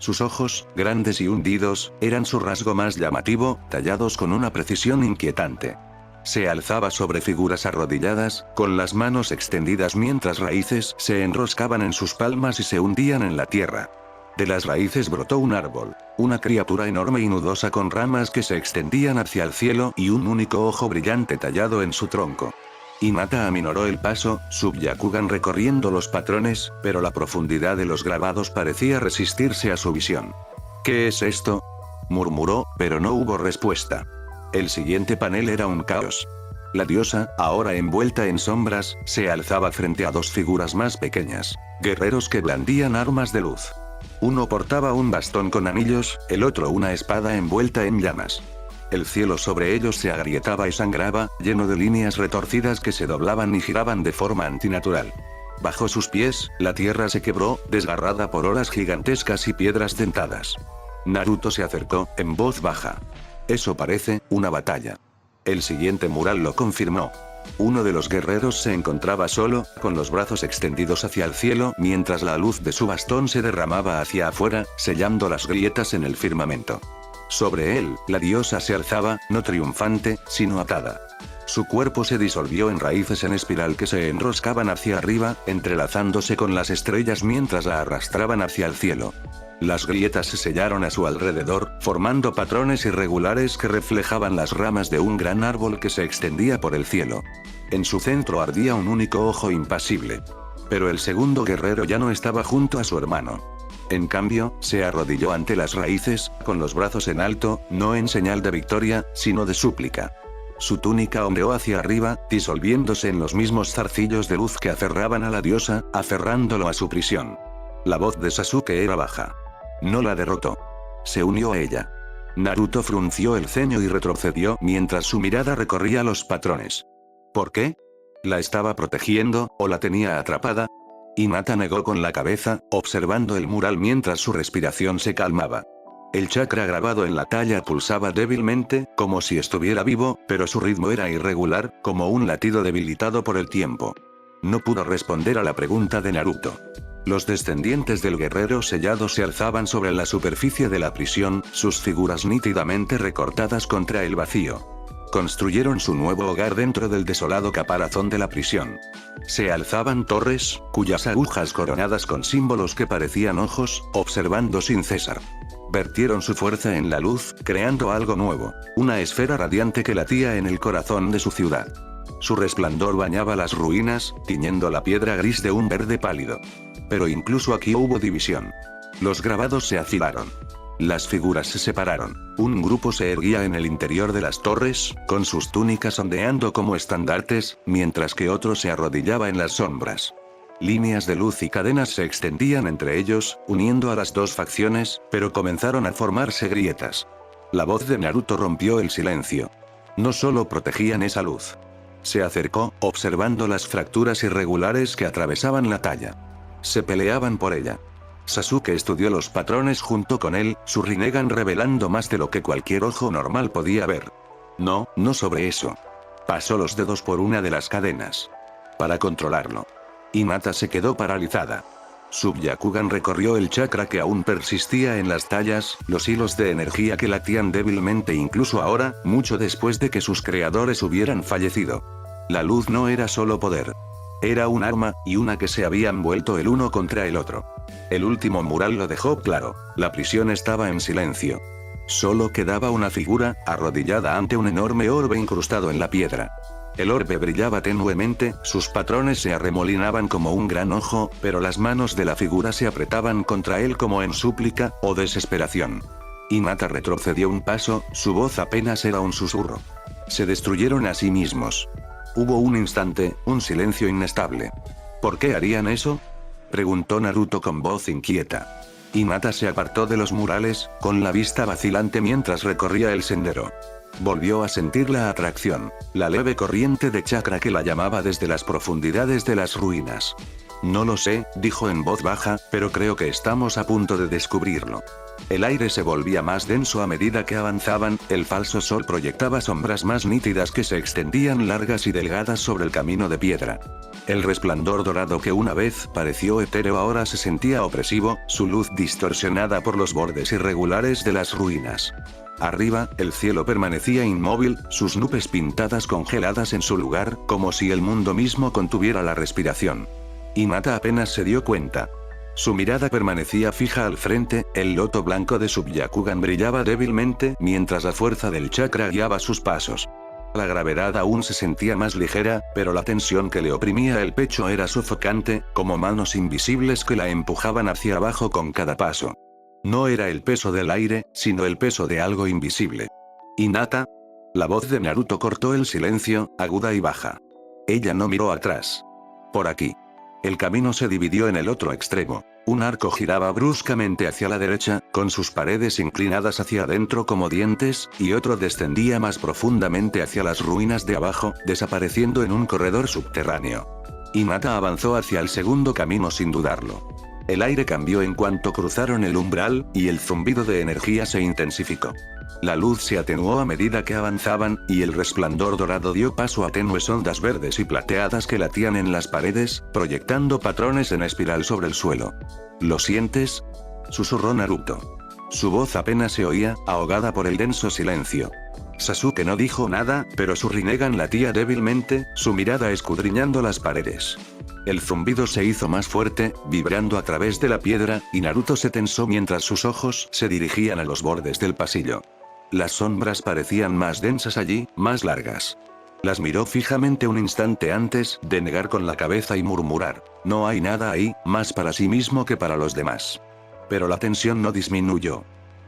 Sus ojos, grandes y hundidos, eran su rasgo más llamativo, tallados con una precisión inquietante. Se alzaba sobre figuras arrodilladas, con las manos extendidas mientras raíces se enroscaban en sus palmas y se hundían en la tierra. De las raíces brotó un árbol, una criatura enorme y nudosa con ramas que se extendían hacia el cielo y un único ojo brillante tallado en su tronco. Hinata aminoró el paso, su Byakugan recorriendo los patrones, pero la profundidad de los grabados parecía resistirse a su visión. ¿Qué es esto?, murmuró, pero no hubo respuesta. El siguiente panel era un caos. La diosa, ahora envuelta en sombras, se alzaba frente a dos figuras más pequeñas, guerreros que blandían armas de luz. Uno portaba un bastón con anillos, el otro una espada envuelta en llamas. El cielo sobre ellos se agrietaba y sangraba, lleno de líneas retorcidas que se doblaban y giraban de forma antinatural. Bajo sus pies, la tierra se quebró, desgarrada por olas gigantescas y piedras dentadas. Naruto se acercó, en voz baja. Eso parece una batalla. El siguiente mural lo confirmó. Uno de los guerreros se encontraba solo, con los brazos extendidos hacia el cielo, mientras la luz de su bastón se derramaba hacia afuera, sellando las grietas en el firmamento. Sobre él, la diosa se alzaba, no triunfante, sino atada. Su cuerpo se disolvió en raíces en espiral que se enroscaban hacia arriba, entrelazándose con las estrellas mientras la arrastraban hacia el cielo. Las grietas se sellaron a su alrededor, formando patrones irregulares que reflejaban las ramas de un gran árbol que se extendía por el cielo. En su centro ardía un único ojo impasible. Pero el segundo guerrero ya no estaba junto a su hermano. En cambio, se arrodilló ante las raíces, con los brazos en alto, no en señal de victoria, sino de súplica. Su túnica ondeó hacia arriba, disolviéndose en los mismos zarcillos de luz que aferraban a la diosa, aferrándolo a su prisión. La voz de Sasuke era baja. No la derrotó. Se unió a ella. Naruto frunció el ceño y retrocedió mientras su mirada recorría los patrones. ¿Por qué? ¿La estaba protegiendo, o la tenía atrapada? Hinata negó con la cabeza, observando el mural mientras su respiración se calmaba. El chakra grabado en la talla pulsaba débilmente, como si estuviera vivo, pero su ritmo era irregular, como un latido debilitado por el tiempo. No pudo responder a la pregunta de Naruto. Los descendientes del guerrero sellado se alzaban sobre la superficie de la prisión, sus figuras nítidamente recortadas contra el vacío. Construyeron su nuevo hogar dentro del desolado caparazón de la prisión. Se alzaban torres, cuyas agujas coronadas con símbolos que parecían ojos, observando sin cesar. Vertieron su fuerza en la luz, creando algo nuevo, una esfera radiante que latía en el corazón de su ciudad. Su resplandor bañaba las ruinas, tiñendo la piedra gris de un verde pálido. Pero incluso aquí hubo división. Los grabados se afilaron. Las figuras se separaron. Un grupo se erguía en el interior de las torres, con sus túnicas ondeando como estandartes, mientras que otro se arrodillaba en las sombras. Líneas de luz y cadenas se extendían entre ellos, uniendo a las dos facciones, pero comenzaron a formarse grietas. La voz de Naruto rompió el silencio. No solo protegían esa luz. Se acercó, observando las fracturas irregulares que atravesaban la talla. Se peleaban por ella. Sasuke estudió los patrones junto con él, su Rinnegan revelando más de lo que cualquier ojo normal podía ver. No sobre eso. Pasó los dedos por una de las cadenas. Para controlarlo. Hinata se quedó paralizada. Subbyakugan recorrió el chakra que aún persistía en las tallas, los hilos de energía que latían débilmente incluso ahora, mucho después de que sus creadores hubieran fallecido. La luz no era solo poder. Era un arma, y una que se habían vuelto el uno contra el otro. El último mural lo dejó claro, la prisión estaba en silencio. Solo quedaba una figura, arrodillada ante un enorme orbe incrustado en la piedra. El orbe brillaba tenuemente, sus patrones se arremolinaban como un gran ojo, pero las manos de la figura se apretaban contra él como en súplica, o desesperación. Hinata retrocedió un paso, su voz apenas era un susurro. Se destruyeron a sí mismos. Hubo un instante, un silencio inestable. ¿Por qué harían eso?, preguntó Naruto con voz inquieta. Hinata se apartó de los murales, con la vista vacilante mientras recorría el sendero. Volvió a sentir la atracción, la leve corriente de chakra que la llamaba desde las profundidades de las ruinas. No lo sé, dijo en voz baja, pero creo que estamos a punto de descubrirlo. El aire se volvía más denso a medida que avanzaban, el falso sol proyectaba sombras más nítidas que se extendían largas y delgadas sobre el camino de piedra. El resplandor dorado que una vez pareció etéreo ahora se sentía opresivo, su luz distorsionada por los bordes irregulares de las ruinas. Arriba, el cielo permanecía inmóvil, sus nubes pintadas congeladas en su lugar, como si el mundo mismo contuviera la respiración. Hinata apenas se dio cuenta. Su mirada permanecía fija al frente, el loto blanco de Subbyakugan brillaba débilmente, mientras la fuerza del chakra guiaba sus pasos. La gravedad aún se sentía más ligera, pero la tensión que le oprimía el pecho era sofocante, como manos invisibles que la empujaban hacia abajo con cada paso. No era el peso del aire, sino el peso de algo invisible. ¿Hinata? La voz de Naruto cortó el silencio, aguda y baja. Ella no miró atrás. Por aquí. El camino se dividió en el otro extremo. Un arco giraba bruscamente hacia la derecha, con sus paredes inclinadas hacia adentro como dientes, y otro descendía más profundamente hacia las ruinas de abajo, desapareciendo en un corredor subterráneo. Hinata avanzó hacia el segundo camino sin dudarlo. El aire cambió en cuanto cruzaron el umbral, y el zumbido de energía se intensificó. La luz se atenuó a medida que avanzaban, y el resplandor dorado dio paso a tenues ondas verdes y plateadas que latían en las paredes, proyectando patrones en espiral sobre el suelo. ¿Lo sientes?, susurró Naruto. Su voz apenas se oía, ahogada por el denso silencio. Sasuke no dijo nada, pero su Rinnegan latía débilmente, su mirada escudriñando las paredes. El zumbido se hizo más fuerte, vibrando a través de la piedra, y Naruto se tensó mientras sus ojos se dirigían a los bordes del pasillo. Las sombras parecían más densas allí, más largas. Las miró fijamente un instante antes de negar con la cabeza y murmurar: no hay nada ahí, más para sí mismo que para los demás. Pero la tensión no disminuyó.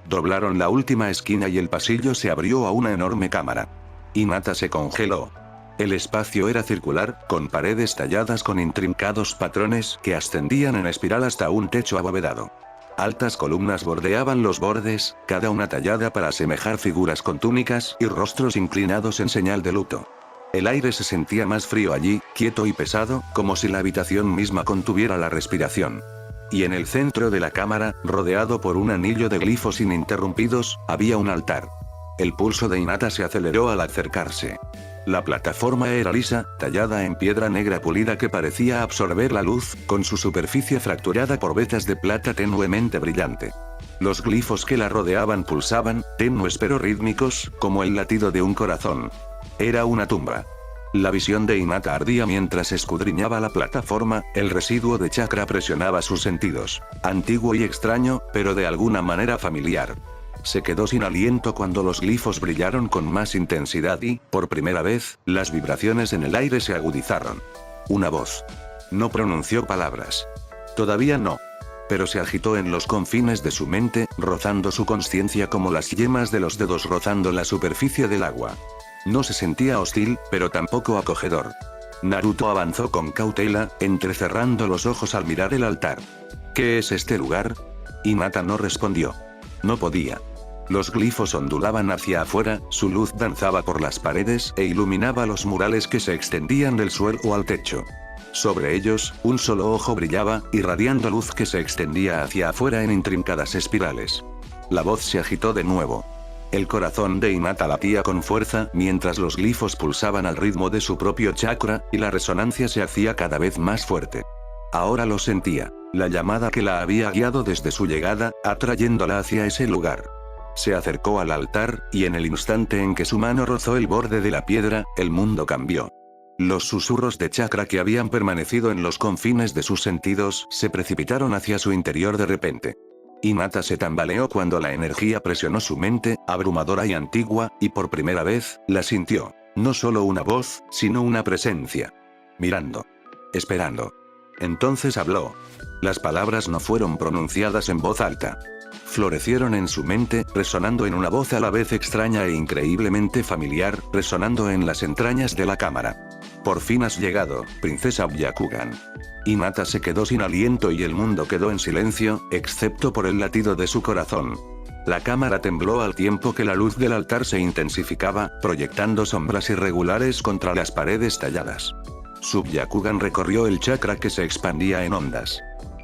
Doblaron la última esquina y el pasillo se abrió a una enorme cámara. Hinata se congeló. El espacio era circular, con paredes talladas con intrincados patrones que ascendían en espiral hasta un techo abovedado. Altas columnas bordeaban los bordes, cada una tallada para asemejar figuras con túnicas y rostros inclinados en señal de luto. El aire se sentía más frío allí, quieto y pesado, como si la habitación misma contuviera la respiración. Y en el centro de la cámara, rodeado por un anillo de glifos ininterrumpidos, había un altar. El pulso de Hinata se aceleró al acercarse. La plataforma era lisa, tallada en piedra negra pulida que parecía absorber la luz, con su superficie fracturada por vetas de plata tenuemente brillante. Los glifos que la rodeaban pulsaban, tenues pero rítmicos, como el latido de un corazón. Era una tumba. La visión de Hinata ardía mientras escudriñaba la plataforma, el residuo de chakra presionaba sus sentidos. Antiguo y extraño, pero de alguna manera familiar. Se quedó sin aliento cuando los glifos brillaron con más intensidad y, por primera vez, las vibraciones en el aire se agudizaron. Una voz. No pronunció palabras. Todavía no. Pero se agitó en los confines de su mente, rozando su conciencia como las yemas de los dedos rozando la superficie del agua. No se sentía hostil, pero tampoco acogedor. Naruto avanzó con cautela, entrecerrando los ojos al mirar el altar. ¿Qué es este lugar? Hinata no respondió. No podía. Los glifos ondulaban hacia afuera, su luz danzaba por las paredes e iluminaba los murales que se extendían del suelo al techo. Sobre ellos, un solo ojo brillaba, irradiando luz que se extendía hacia afuera en intrincadas espirales. La voz se agitó de nuevo. El corazón de Hinata latía con fuerza mientras los glifos pulsaban al ritmo de su propio chakra, y la resonancia se hacía cada vez más fuerte. Ahora lo sentía, la llamada que la había guiado desde su llegada, atrayéndola hacia ese lugar. Se acercó al altar, y en el instante en que su mano rozó el borde de la piedra, el mundo cambió. Los susurros de chakra que habían permanecido en los confines de sus sentidos se precipitaron hacia su interior de repente. Hinata se tambaleó cuando la energía presionó su mente, abrumadora y antigua, y por primera vez, la sintió. No solo una voz, sino una presencia. Mirando. Esperando. Entonces habló. Las palabras no fueron pronunciadas en voz alta. Florecieron en su mente, resonando en una voz a la vez extraña e increíblemente familiar, resonando en las entrañas de la cámara. Por fin has llegado, princesa Byakugan. Hinata se quedó sin aliento y el mundo quedó en silencio, excepto por el latido de su corazón. La cámara tembló al tiempo que la luz del altar se intensificaba, proyectando sombras irregulares contra las paredes talladas. Su Byakugan recorrió el chakra que se expandía en ondas.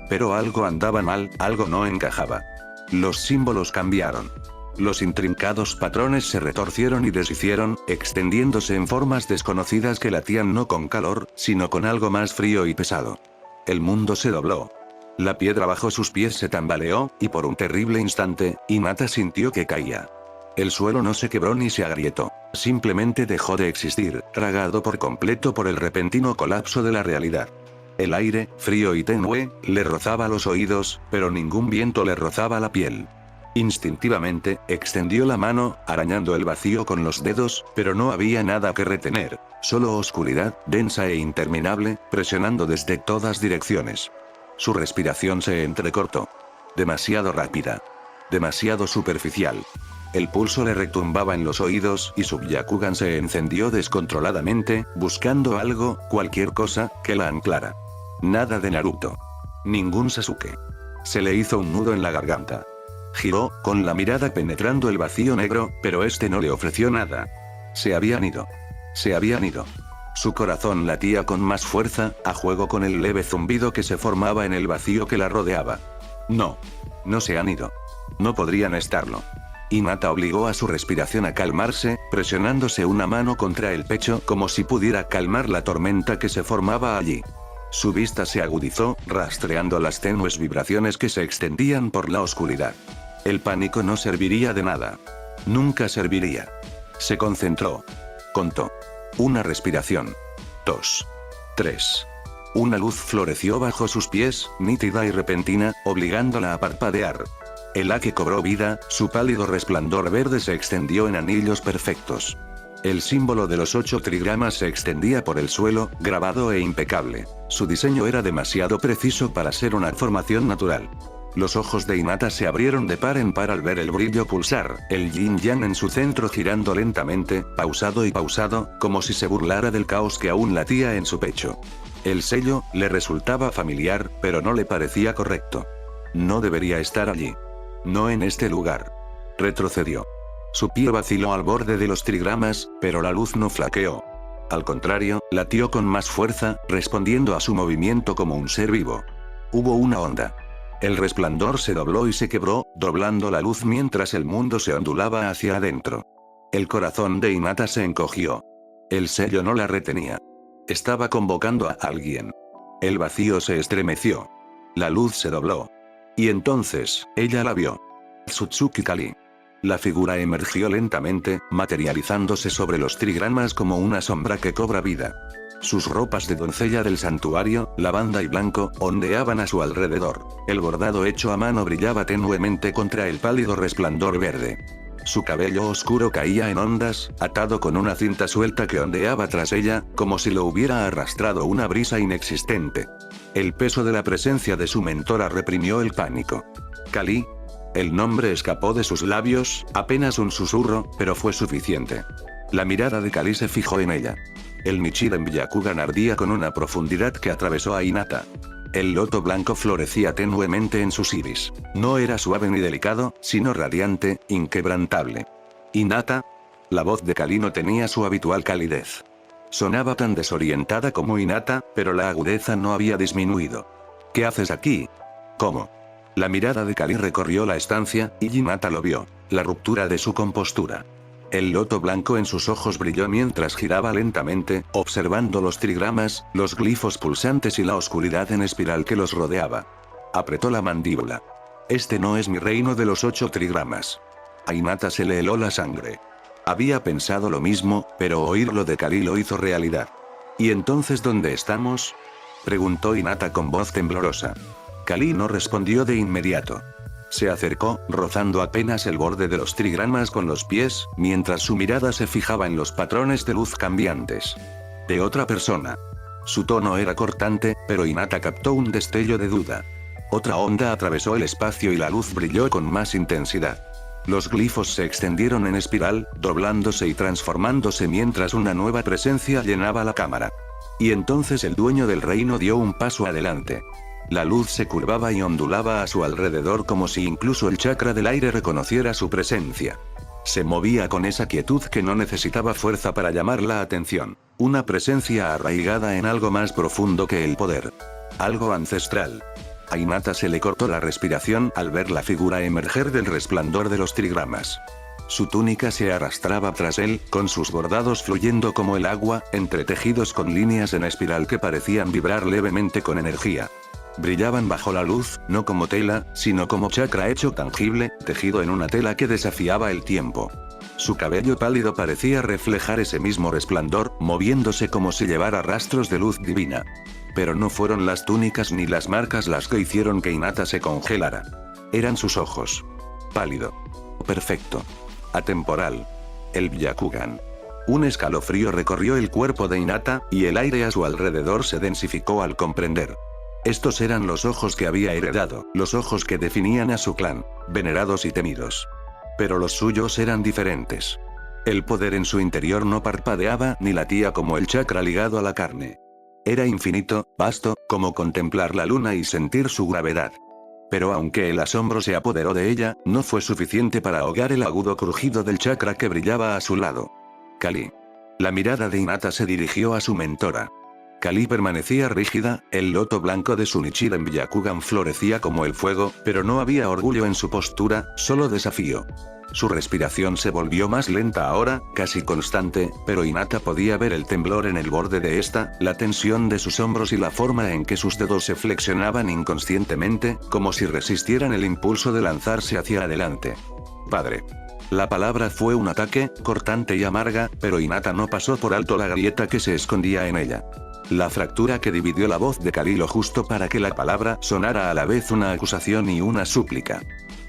Pero algo andaba mal, algo no encajaba. Los símbolos cambiaron. Los intrincados patrones se retorcieron y deshicieron, extendiéndose en formas desconocidas que latían no con calor, sino con algo más frío y pesado. El mundo se dobló. La piedra bajo sus pies se tambaleó, y por un terrible instante, Hinata sintió que caía. El suelo no se quebró ni se agrietó, simplemente dejó de existir, tragado por completo por el repentino colapso de la realidad. El aire, frío y tenue, le rozaba los oídos, pero ningún viento le rozaba la piel. Instintivamente, extendió la mano, arañando el vacío con los dedos, pero no había nada que retener, solo oscuridad, densa e interminable, presionando desde todas direcciones. Su respiración se entrecortó. Demasiado rápida. Demasiado superficial. El pulso le retumbaba en los oídos y su Byakugan se encendió descontroladamente, buscando algo, cualquier cosa, que la anclara. Nada de Naruto. Ningún Sasuke. Se le hizo un nudo en la garganta. Giró, con la mirada penetrando el vacío negro, pero este no le ofreció nada. Se habían ido. Se habían ido. Su corazón latía con más fuerza, a juego con el leve zumbido que se formaba en el vacío que la rodeaba. No. No se han ido. No podrían estarlo. Hinata obligó a su respiración a calmarse, presionándose una mano contra el pecho como si pudiera calmar la tormenta que se formaba allí. Su vista se agudizó, rastreando las tenues vibraciones que se extendían por la oscuridad. El pánico no serviría de nada. Nunca serviría. Se concentró. Contó. Una respiración. 2. 3. Una luz floreció bajo sus pies, nítida y repentina, obligándola a parpadear. El haki cobró vida, su pálido resplandor verde se extendió en anillos perfectos. El símbolo de los 8 trigramas se extendía por el suelo, grabado e impecable. Su diseño era demasiado preciso para ser una formación natural. Los ojos de Hinata se abrieron de par en par al ver el brillo pulsar, el yin-yang en su centro girando lentamente, pausado y pausado, como si se burlara del caos que aún latía en su pecho. El sello, le resultaba familiar, pero no le parecía correcto. No debería estar allí. No en este lugar. Retrocedió. Su pie vaciló al borde de los trigramas, pero la luz no flaqueó. Al contrario, latió con más fuerza, respondiendo a su movimiento como un ser vivo. Hubo una onda. El resplandor se dobló y se quebró, doblando la luz mientras el mundo se ondulaba hacia adentro. El corazón de Hinata se encogió. El sello no la retenía. Estaba convocando a alguien. El vacío se estremeció. La luz se dobló. Y entonces, ella la vio. Tsutsuki Kali. La figura emergió lentamente, materializándose sobre los trigramas como una sombra que cobra vida. Sus ropas de doncella del santuario, lavanda y blanco, ondeaban a su alrededor. El bordado hecho a mano brillaba tenuemente contra el pálido resplandor verde. Su cabello oscuro caía en ondas, atado con una cinta suelta que ondeaba tras ella, como si lo hubiera arrastrado una brisa inexistente. El peso de la presencia de su mentora reprimió el pánico. Kali. El nombre escapó de sus labios, apenas un susurro, pero fue suficiente. La mirada de Kali se fijó en ella. El Nichiren Byakugan ardía con una profundidad que atravesó a Hinata. El loto blanco florecía tenuemente en sus iris. No era suave ni delicado, sino radiante, inquebrantable. ¿Hinata? La voz de Kali no tenía su habitual calidez. Sonaba tan desorientada como Hinata, pero la agudeza no había disminuido. ¿Qué haces aquí? ¿Cómo? La mirada de Kali recorrió la estancia, y Hinata lo vio. La ruptura de su compostura. El loto blanco en sus ojos brilló mientras giraba lentamente, observando los trigramas, los glifos pulsantes y la oscuridad en espiral que los rodeaba. Apretó la mandíbula. Este no es mi reino de los 8 trigramas. A Hinata se le heló la sangre. Había pensado lo mismo, pero oírlo de Kali lo hizo realidad. ¿Y entonces dónde estamos?, preguntó Hinata con voz temblorosa. Kali no respondió de inmediato. Se acercó, rozando apenas el borde de los trigramas con los pies, mientras su mirada se fijaba en los patrones de luz cambiantes. De otra persona. Su tono era cortante, pero Hinata captó un destello de duda. Otra onda atravesó el espacio y la luz brilló con más intensidad. Los glifos se extendieron en espiral, doblándose y transformándose mientras una nueva presencia llenaba la cámara. Y entonces el dueño del reino dio un paso adelante. La luz se curvaba y ondulaba a su alrededor como si incluso el chakra del aire reconociera su presencia. Se movía con esa quietud que no necesitaba fuerza para llamar la atención. Una presencia arraigada en algo más profundo que el poder. Algo ancestral. A Hinata se le cortó la respiración al ver la figura emerger del resplandor de los trigramas. Su túnica se arrastraba tras él, con sus bordados fluyendo como el agua, entretejidos con líneas en espiral que parecían vibrar levemente con energía. Brillaban bajo la luz, no como tela, sino como chakra hecho tangible, tejido en una tela que desafiaba el tiempo. Su cabello pálido parecía reflejar ese mismo resplandor, moviéndose como si llevara rastros de luz divina. Pero no fueron las túnicas ni las marcas las que hicieron que Hinata se congelara. Eran sus ojos. Pálido. Perfecto. Atemporal. El Byakugan. Un escalofrío recorrió el cuerpo de Hinata, y el aire a su alrededor se densificó al comprender. Estos eran los ojos que había heredado, los ojos que definían a su clan, venerados y temidos. Pero los suyos eran diferentes. El poder en su interior no parpadeaba ni latía como el chakra ligado a la carne. Era infinito, vasto, como contemplar la luna y sentir su gravedad. Pero aunque el asombro se apoderó de ella, no fue suficiente para ahogar el agudo crujido del chakra que brillaba a su lado. Kali. La mirada de Hinata se dirigió a su mentora. Kali permanecía rígida, el loto blanco de su Nichiren Byakugan florecía como el fuego, pero no había orgullo en su postura, solo desafío. Su respiración se volvió más lenta ahora, casi constante, pero Hinata podía ver el temblor en el borde de esta, la tensión de sus hombros y la forma en que sus dedos se flexionaban inconscientemente, como si resistieran el impulso de lanzarse hacia adelante. Padre. La palabra fue un ataque, cortante y amarga, pero Hinata no pasó por alto la grieta que se escondía en ella. La fractura que dividió la voz de Kali lo justo para que la palabra sonara a la vez una acusación y una súplica.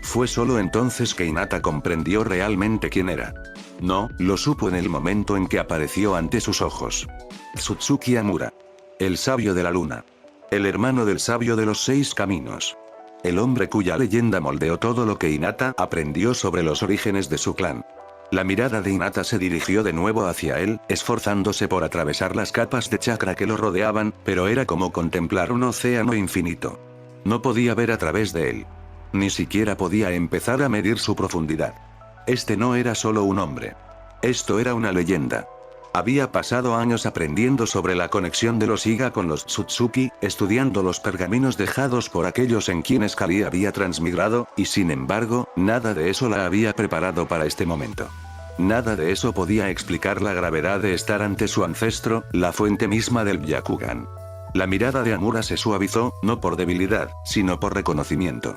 Fue solo entonces que Hinata comprendió realmente quién era. No, lo supo en el momento en que apareció ante sus ojos. Tsutsuki Amura. El sabio de la luna. El hermano del sabio de los 6 caminos. El hombre cuya leyenda moldeó todo lo que Hinata aprendió sobre los orígenes de su clan. La mirada de Hinata se dirigió de nuevo hacia él, esforzándose por atravesar las capas de chakra que lo rodeaban, pero era como contemplar un océano infinito. No podía ver a través de él. Ni siquiera podía empezar a medir su profundidad. Este no era solo un hombre. Esto era una leyenda. Había pasado años aprendiendo sobre la conexión de los Iga con los Tsutsuki, estudiando los pergaminos dejados por aquellos en quienes Kali había transmigrado, y sin embargo, nada de eso la había preparado para este momento. Nada de eso podía explicar la gravedad de estar ante su ancestro, la fuente misma del Byakugan. La mirada de Amura se suavizó, no por debilidad, sino por reconocimiento.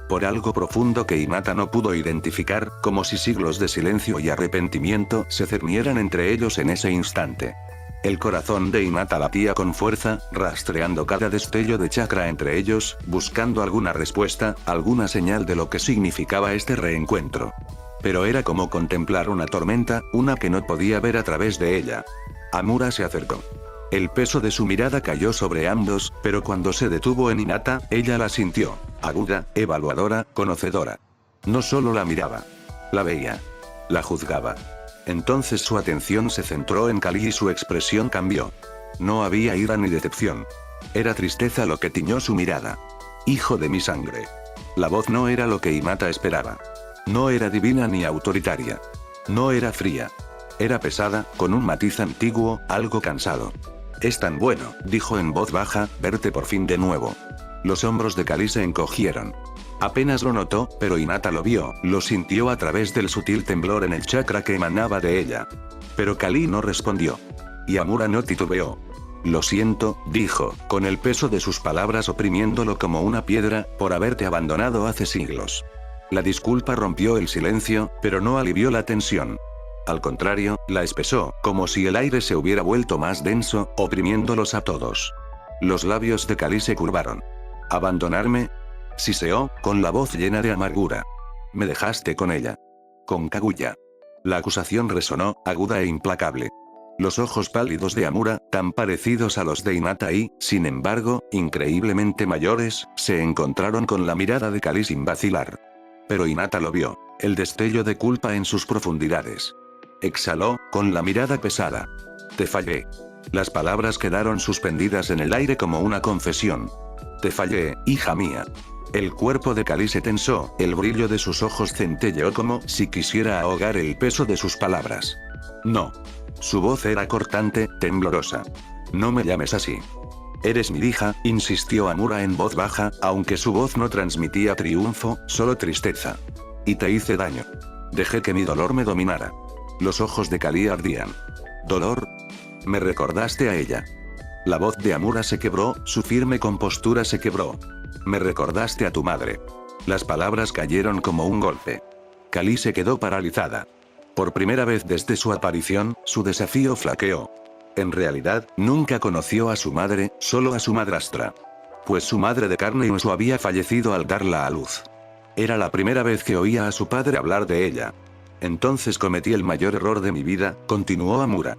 Por algo profundo que Hinata no pudo identificar, como si siglos de silencio y arrepentimiento se cernieran entre ellos en ese instante. El corazón de Hinata latía con fuerza, rastreando cada destello de chakra entre ellos, buscando alguna respuesta, alguna señal de lo que significaba este reencuentro. Pero era como contemplar una tormenta, una que no podía ver a través de ella. Amura se acercó. El peso de su mirada cayó sobre ambos, pero cuando se detuvo en Hinata, ella la sintió. Aguda, evaluadora, conocedora. No solo la miraba. La veía. La juzgaba. Entonces su atención se centró en Kali y su expresión cambió. No había ira ni decepción. Era tristeza lo que tiñó su mirada. Hijo de mi sangre. La voz no era lo que Hinata esperaba. No era divina ni autoritaria. No era fría. Era pesada, con un matiz antiguo, algo cansado. Es tan bueno, dijo en voz baja, verte por fin de nuevo. Los hombros de Kali se encogieron. Apenas lo notó, pero Hinata lo vio, lo sintió a través del sutil temblor en el chakra que emanaba de ella. Pero Kali no respondió. Y Amura no titubeó. Lo siento, dijo, con el peso de sus palabras oprimiéndolo como una piedra, por haberte abandonado hace siglos. La disculpa rompió el silencio, pero no alivió la tensión. Al contrario, la espesó, como si el aire se hubiera vuelto más denso, oprimiéndolos a todos. Los labios de Kali se curvaron. ¿Abandonarme? Siseó, con la voz llena de amargura. Me dejaste con ella. Con Kaguya. La acusación resonó, aguda e implacable. Los ojos pálidos de Amura, tan parecidos a los de Hinata y, sin embargo, increíblemente mayores, se encontraron con la mirada de Kali sin vacilar. Pero Hinata lo vio, el destello de culpa en sus profundidades. Exhaló, con la mirada pesada. Te fallé. Las palabras quedaron suspendidas en el aire como una confesión. Te fallé, hija mía. El cuerpo de Kali se tensó, el brillo de sus ojos centelleó como si quisiera ahogar el peso de sus palabras. No. Su voz era cortante, temblorosa. No me llames así. Eres mi hija, insistió Amura en voz baja, aunque su voz no transmitía triunfo, solo tristeza. Y te hice daño. Dejé que mi dolor me dominara. Los ojos de Kali ardían. ¿Dolor? Me recordaste a ella. La voz de Amura se quebró, su firme compostura se quebró. Me recordaste a tu madre. Las palabras cayeron como un golpe. Kali se quedó paralizada. Por primera vez desde su aparición, su desafío flaqueó. En realidad, nunca conoció a su madre, solo a su madrastra. Pues su madre de carne y hueso había fallecido al darla a luz. Era la primera vez que oía a su padre hablar de ella. Entonces cometí el mayor error de mi vida, continuó Amura.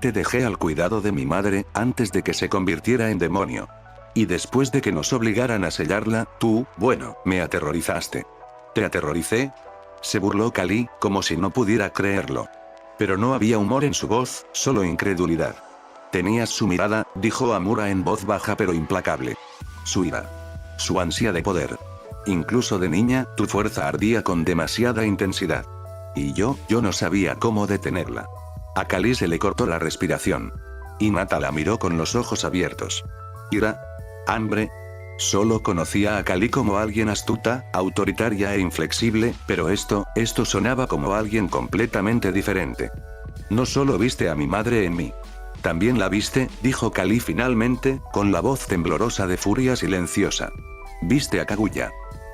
Te dejé al cuidado de mi madre, antes de que se convirtiera en demonio. Y después de que nos obligaran a sellarla, tú, bueno, me aterrorizaste. ¿Te aterroricé? Se burló Kali, como si no pudiera creerlo. Pero no había humor en su voz, solo incredulidad. Tenías su mirada, dijo Amura en voz baja pero implacable. Su ira. Su ansia de poder. Incluso de niña, tu fuerza ardía con demasiada intensidad. Y yo no sabía cómo detenerla. A Kali se le cortó la respiración. Hinata la miró con los ojos abiertos. Ira. Hambre. Solo conocía a Kali como alguien astuta, autoritaria e inflexible, pero esto sonaba como alguien completamente diferente. No solo viste a mi madre en mí. También la viste, dijo Kali finalmente, con la voz temblorosa de furia silenciosa. Viste a Kaguya.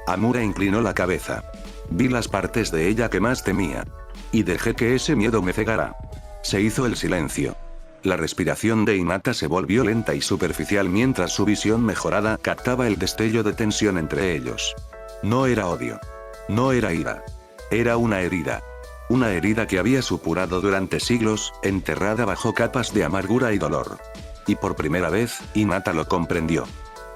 Amura inclinó la cabeza. Vi las partes de ella que más temía. Y dejé que ese miedo me cegara. Se hizo el silencio. La respiración de Hinata se volvió lenta y superficial mientras su visión mejorada captaba el destello de tensión entre ellos. No era odio. No era ira. Era una herida. Una herida que había supurado durante siglos, enterrada bajo capas de amargura y dolor. Y por primera vez, Hinata lo comprendió.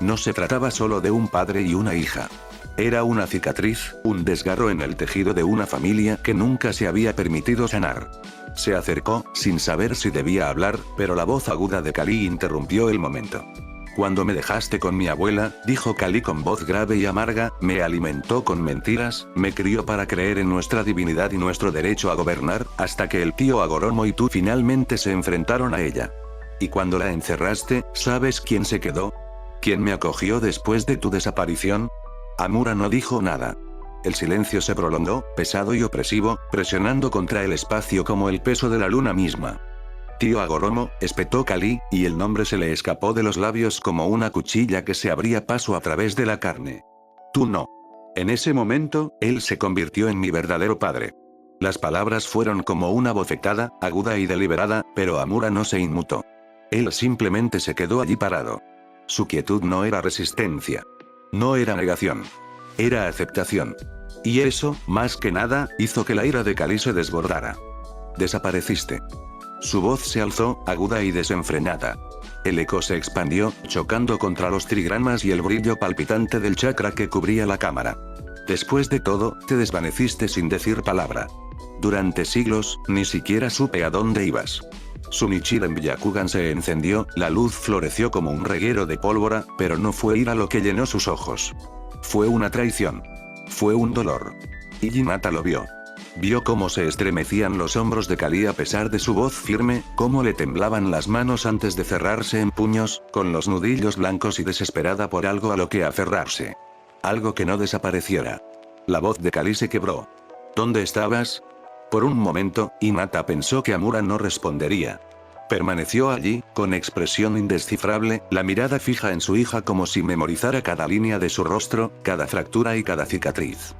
No se trataba solo de un padre y una hija. Era una cicatriz, un desgarro en el tejido de una familia que nunca se había permitido sanar. Se acercó, sin saber si debía hablar, pero la voz aguda de Kali interrumpió el momento. Cuando me dejaste con mi abuela, dijo Kali con voz grave y amarga, me alimentó con mentiras, me crió para creer en nuestra divinidad y nuestro derecho a gobernar, hasta que el tío Agoromo y tú finalmente se enfrentaron a ella. Y cuando la encerraste, ¿sabes quién se quedó? ¿Quién me acogió después de tu desaparición? Amura no dijo nada. El silencio se prolongó, pesado y opresivo, presionando contra el espacio como el peso de la luna misma. Tío Agoromo, espetó Kali, y el nombre se le escapó de los labios como una cuchilla que se abría paso a través de la carne. Tú no. En ese momento, él se convirtió en mi verdadero padre. Las palabras fueron como una bofetada, aguda y deliberada, pero Amura no se inmutó. Él simplemente se quedó allí parado. Su quietud no era resistencia. No era negación. Era aceptación. Y eso, más que nada, hizo que la ira de Kali se desbordara. Desapareciste. Su voz se alzó, aguda y desenfrenada. El eco se expandió, chocando contra los trigramas y el brillo palpitante del chakra que cubría la cámara. Después de todo, te desvaneciste sin decir palabra. Durante siglos, ni siquiera supe a dónde ibas. Su Nichiren Byakugan se encendió, la luz floreció como un reguero de pólvora, pero no fue ira lo que llenó sus ojos. Fue una traición. Fue un dolor. Y Hinata lo vio. Vio cómo se estremecían los hombros de Kali a pesar de su voz firme, cómo le temblaban las manos antes de cerrarse en puños, con los nudillos blancos y desesperada por algo a lo que aferrarse. Algo que no desapareciera. La voz de Kali se quebró. ¿Dónde estabas? Por un momento, Hinata pensó que Amura no respondería. Permaneció allí, con expresión indescifrable, la mirada fija en su hija como si memorizara cada línea de su rostro, cada fractura y cada cicatriz.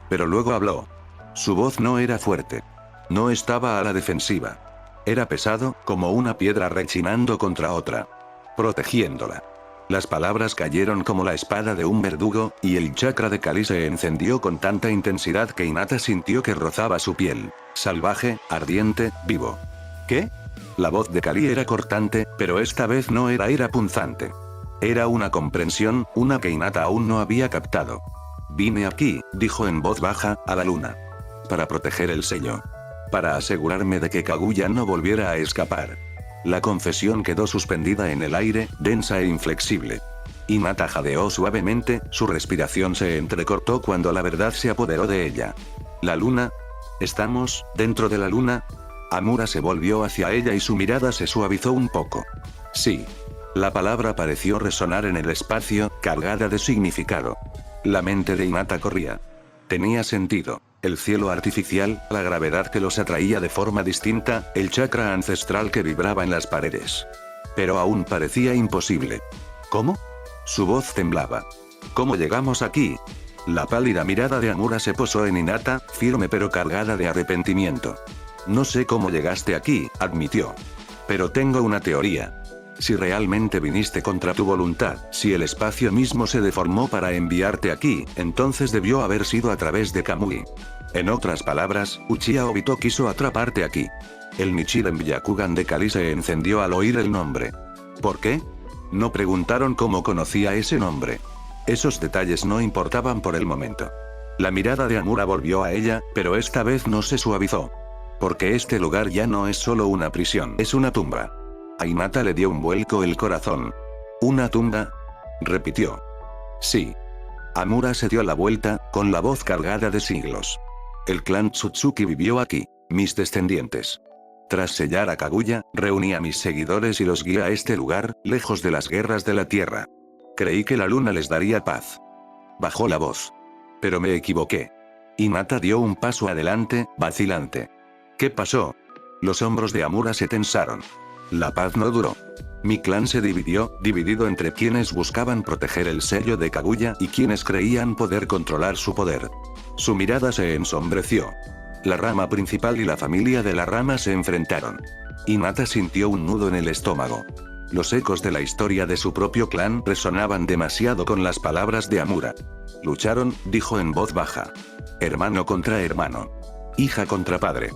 Pero luego habló. Su voz no era fuerte. No estaba a la defensiva. Era pesado, como una piedra rechinando contra otra. Protegiéndola. Las palabras cayeron como la espada de un verdugo, y el chakra de Kali se encendió con tanta intensidad que Hinata sintió que rozaba su piel. Salvaje, ardiente, vivo. ¿Qué? La voz de Kali era cortante, pero esta vez no era punzante. Era una comprensión, una que Hinata aún no había captado. Vine aquí, dijo en voz baja, a la luna. Para proteger el sello. Para asegurarme de que Kaguya no volviera a escapar. La confesión quedó suspendida en el aire, densa e inflexible. Hinata jadeó suavemente, su respiración se entrecortó cuando la verdad se apoderó de ella. ¿La luna? ¿Estamos dentro de la luna? Amura se volvió hacia ella y su mirada se suavizó un poco. Sí. La palabra pareció resonar en el espacio, cargada de significado. La mente de Hinata corría. Tenía sentido. El cielo artificial, la gravedad que los atraía de forma distinta, el chakra ancestral que vibraba en las paredes. Pero aún parecía imposible. ¿Cómo? Su voz temblaba. ¿Cómo llegamos aquí? La pálida mirada de Amura se posó en Hinata, firme pero cargada de arrepentimiento. No sé cómo llegaste aquí, admitió. Pero tengo una teoría. Si realmente viniste contra tu voluntad, si el espacio mismo se deformó para enviarte aquí, entonces debió haber sido a través de Kamui. En otras palabras, Uchiha Obito quiso atraparte aquí. El Nichiren Byakugan de Kali se encendió al oír el nombre. ¿Por qué? No preguntaron cómo conocía ese nombre. Esos detalles no importaban por el momento. La mirada de Amura volvió a ella, pero esta vez no se suavizó. Porque este lugar ya no es solo una prisión, es una tumba. A Hinata le dio un vuelco el corazón. ¿Una tumba? Repitió. Sí. Amura se dio la vuelta, con la voz cargada de siglos. El clan Tsutsuki vivió aquí, mis descendientes. Tras sellar a Kaguya, reuní a mis seguidores y los guié a este lugar, lejos de las guerras de la tierra. Creí que la luna les daría paz. Bajó la voz. Pero me equivoqué. Hinata dio un paso adelante, vacilante. ¿Qué pasó? Los hombros de Amura se tensaron. La paz no duró. Mi clan se dividido entre quienes buscaban proteger el sello de Kaguya y quienes creían poder controlar su poder. Su mirada se ensombreció. La rama principal y la familia de la rama se enfrentaron. Hinata sintió un nudo en el estómago. Los ecos de la historia de su propio clan resonaban demasiado con las palabras de Amura. Lucharon, dijo en voz baja. Hermano contra hermano. Hija contra padre.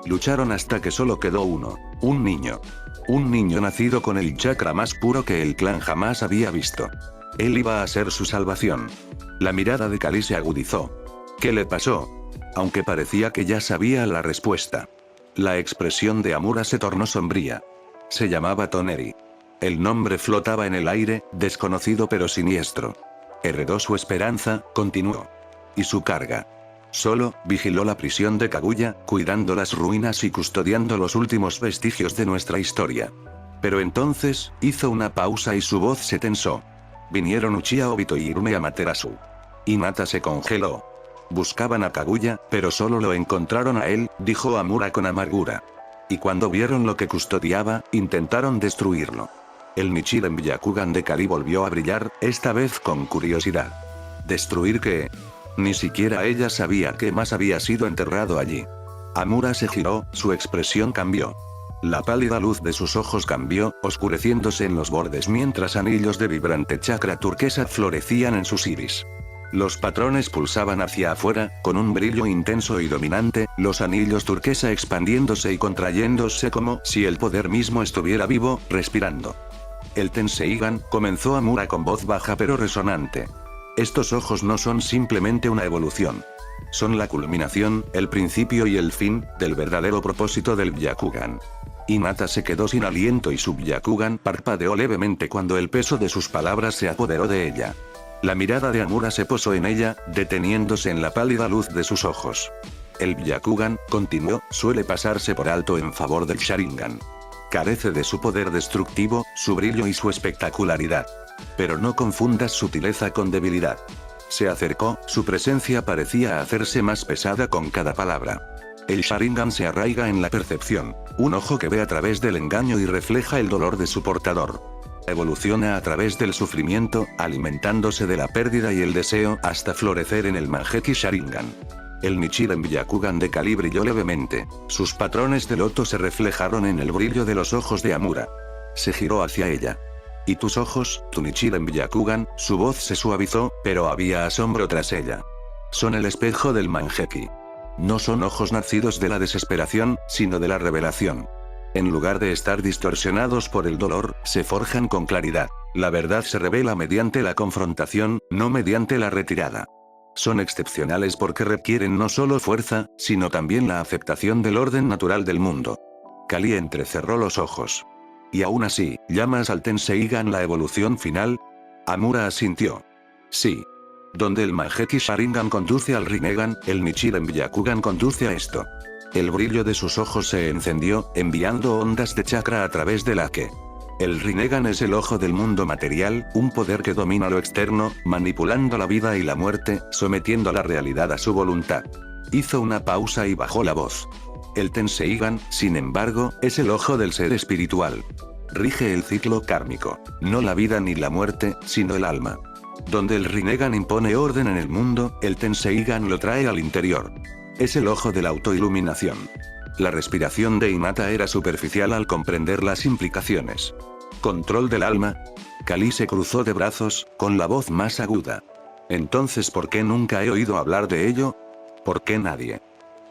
Lucharon hasta que solo quedó uno, un niño. Un niño nacido con el chakra más puro que el clan jamás había visto. Él iba a ser su salvación. La mirada de Kali se agudizó. ¿Qué le pasó? Aunque parecía que ya sabía la respuesta. La expresión de Amura se tornó sombría. Se llamaba Toneri. El nombre flotaba en el aire, desconocido pero siniestro. Heredó su esperanza, continuó. Y su carga. Solo, vigiló la prisión de Kaguya, cuidando las ruinas y custodiando los últimos vestigios de nuestra historia. Pero entonces, hizo una pausa y su voz se tensó. Vinieron Uchiha Obito y Hirume Amaterasu. Hinata se congeló. Buscaban a Kaguya, pero solo lo encontraron a él, dijo Amura con amargura. Y cuando vieron lo que custodiaba, intentaron destruirlo. El Nichiren Byakugan de Kali volvió a brillar, esta vez con curiosidad. ¿Destruir qué? Ni siquiera ella sabía qué más había sido enterrado allí. Amura se giró, su expresión cambió. La pálida luz de sus ojos cambió, oscureciéndose en los bordes mientras anillos de vibrante chakra turquesa florecían en sus iris. Los patrones pulsaban hacia afuera, con un brillo intenso y dominante, los anillos turquesa expandiéndose y contrayéndose como si el poder mismo estuviera vivo, respirando. El Tenseigan, comenzó Amura con voz baja pero resonante. Estos ojos no son simplemente una evolución. Son la culminación, el principio y el fin, del verdadero propósito del Byakugan. Hinata se quedó sin aliento y su Byakugan parpadeó levemente cuando el peso de sus palabras se apoderó de ella. La mirada de Amura se posó en ella, deteniéndose en la pálida luz de sus ojos. El Byakugan, continuó, suele pasarse por alto en favor del Sharingan. Carece de su poder destructivo, su brillo y su espectacularidad. Pero no confundas sutileza con debilidad. Se acercó, su presencia parecía hacerse más pesada con cada palabra. El Sharingan se arraiga en la percepción. Un ojo que ve a través del engaño y refleja el dolor de su portador. Evoluciona a través del sufrimiento, alimentándose de la pérdida y el deseo, hasta florecer en el Mangekyou Sharingan. El Nichiren Byakugan de Kali brilló levemente. Sus patrones de loto se reflejaron en el brillo de los ojos de Amura. Se giró hacia ella. ¿Y tus ojos, tu Nichiren Byakugan? Su voz se suavizó, pero había asombro tras ella. Son el espejo del Mangekyou. No son ojos nacidos de la desesperación, sino de la revelación. En lugar de estar distorsionados por el dolor, se forjan con claridad. La verdad se revela mediante la confrontación, no mediante la retirada. Son excepcionales porque requieren no solo fuerza, sino también la aceptación del orden natural del mundo. Kali entrecerró los ojos. ¿Y aún así, llamas al Tenseigan la evolución final? Amura asintió. Sí. Donde el Mangekyou Sharingan conduce al Rinnegan, el Nichiren Byakugan conduce a esto. El brillo de sus ojos se encendió, enviando ondas de chakra a través del Hake. El Rinnegan es el ojo del mundo material, un poder que domina lo externo, manipulando la vida y la muerte, sometiendo la realidad a su voluntad. Hizo una pausa y bajó la voz. El Tenseigan, sin embargo, es el ojo del ser espiritual. Rige el ciclo kármico, no la vida ni la muerte, sino el alma. Donde el Rinnegan impone orden en el mundo, el Tenseigan lo trae al interior. Es el ojo de la autoiluminación. La respiración de Hinata era superficial al comprender las implicaciones. Control del alma. Kali se cruzó de brazos, con la voz más aguda. Entonces, ¿por qué nunca he oído hablar de ello? ¿Por qué nadie?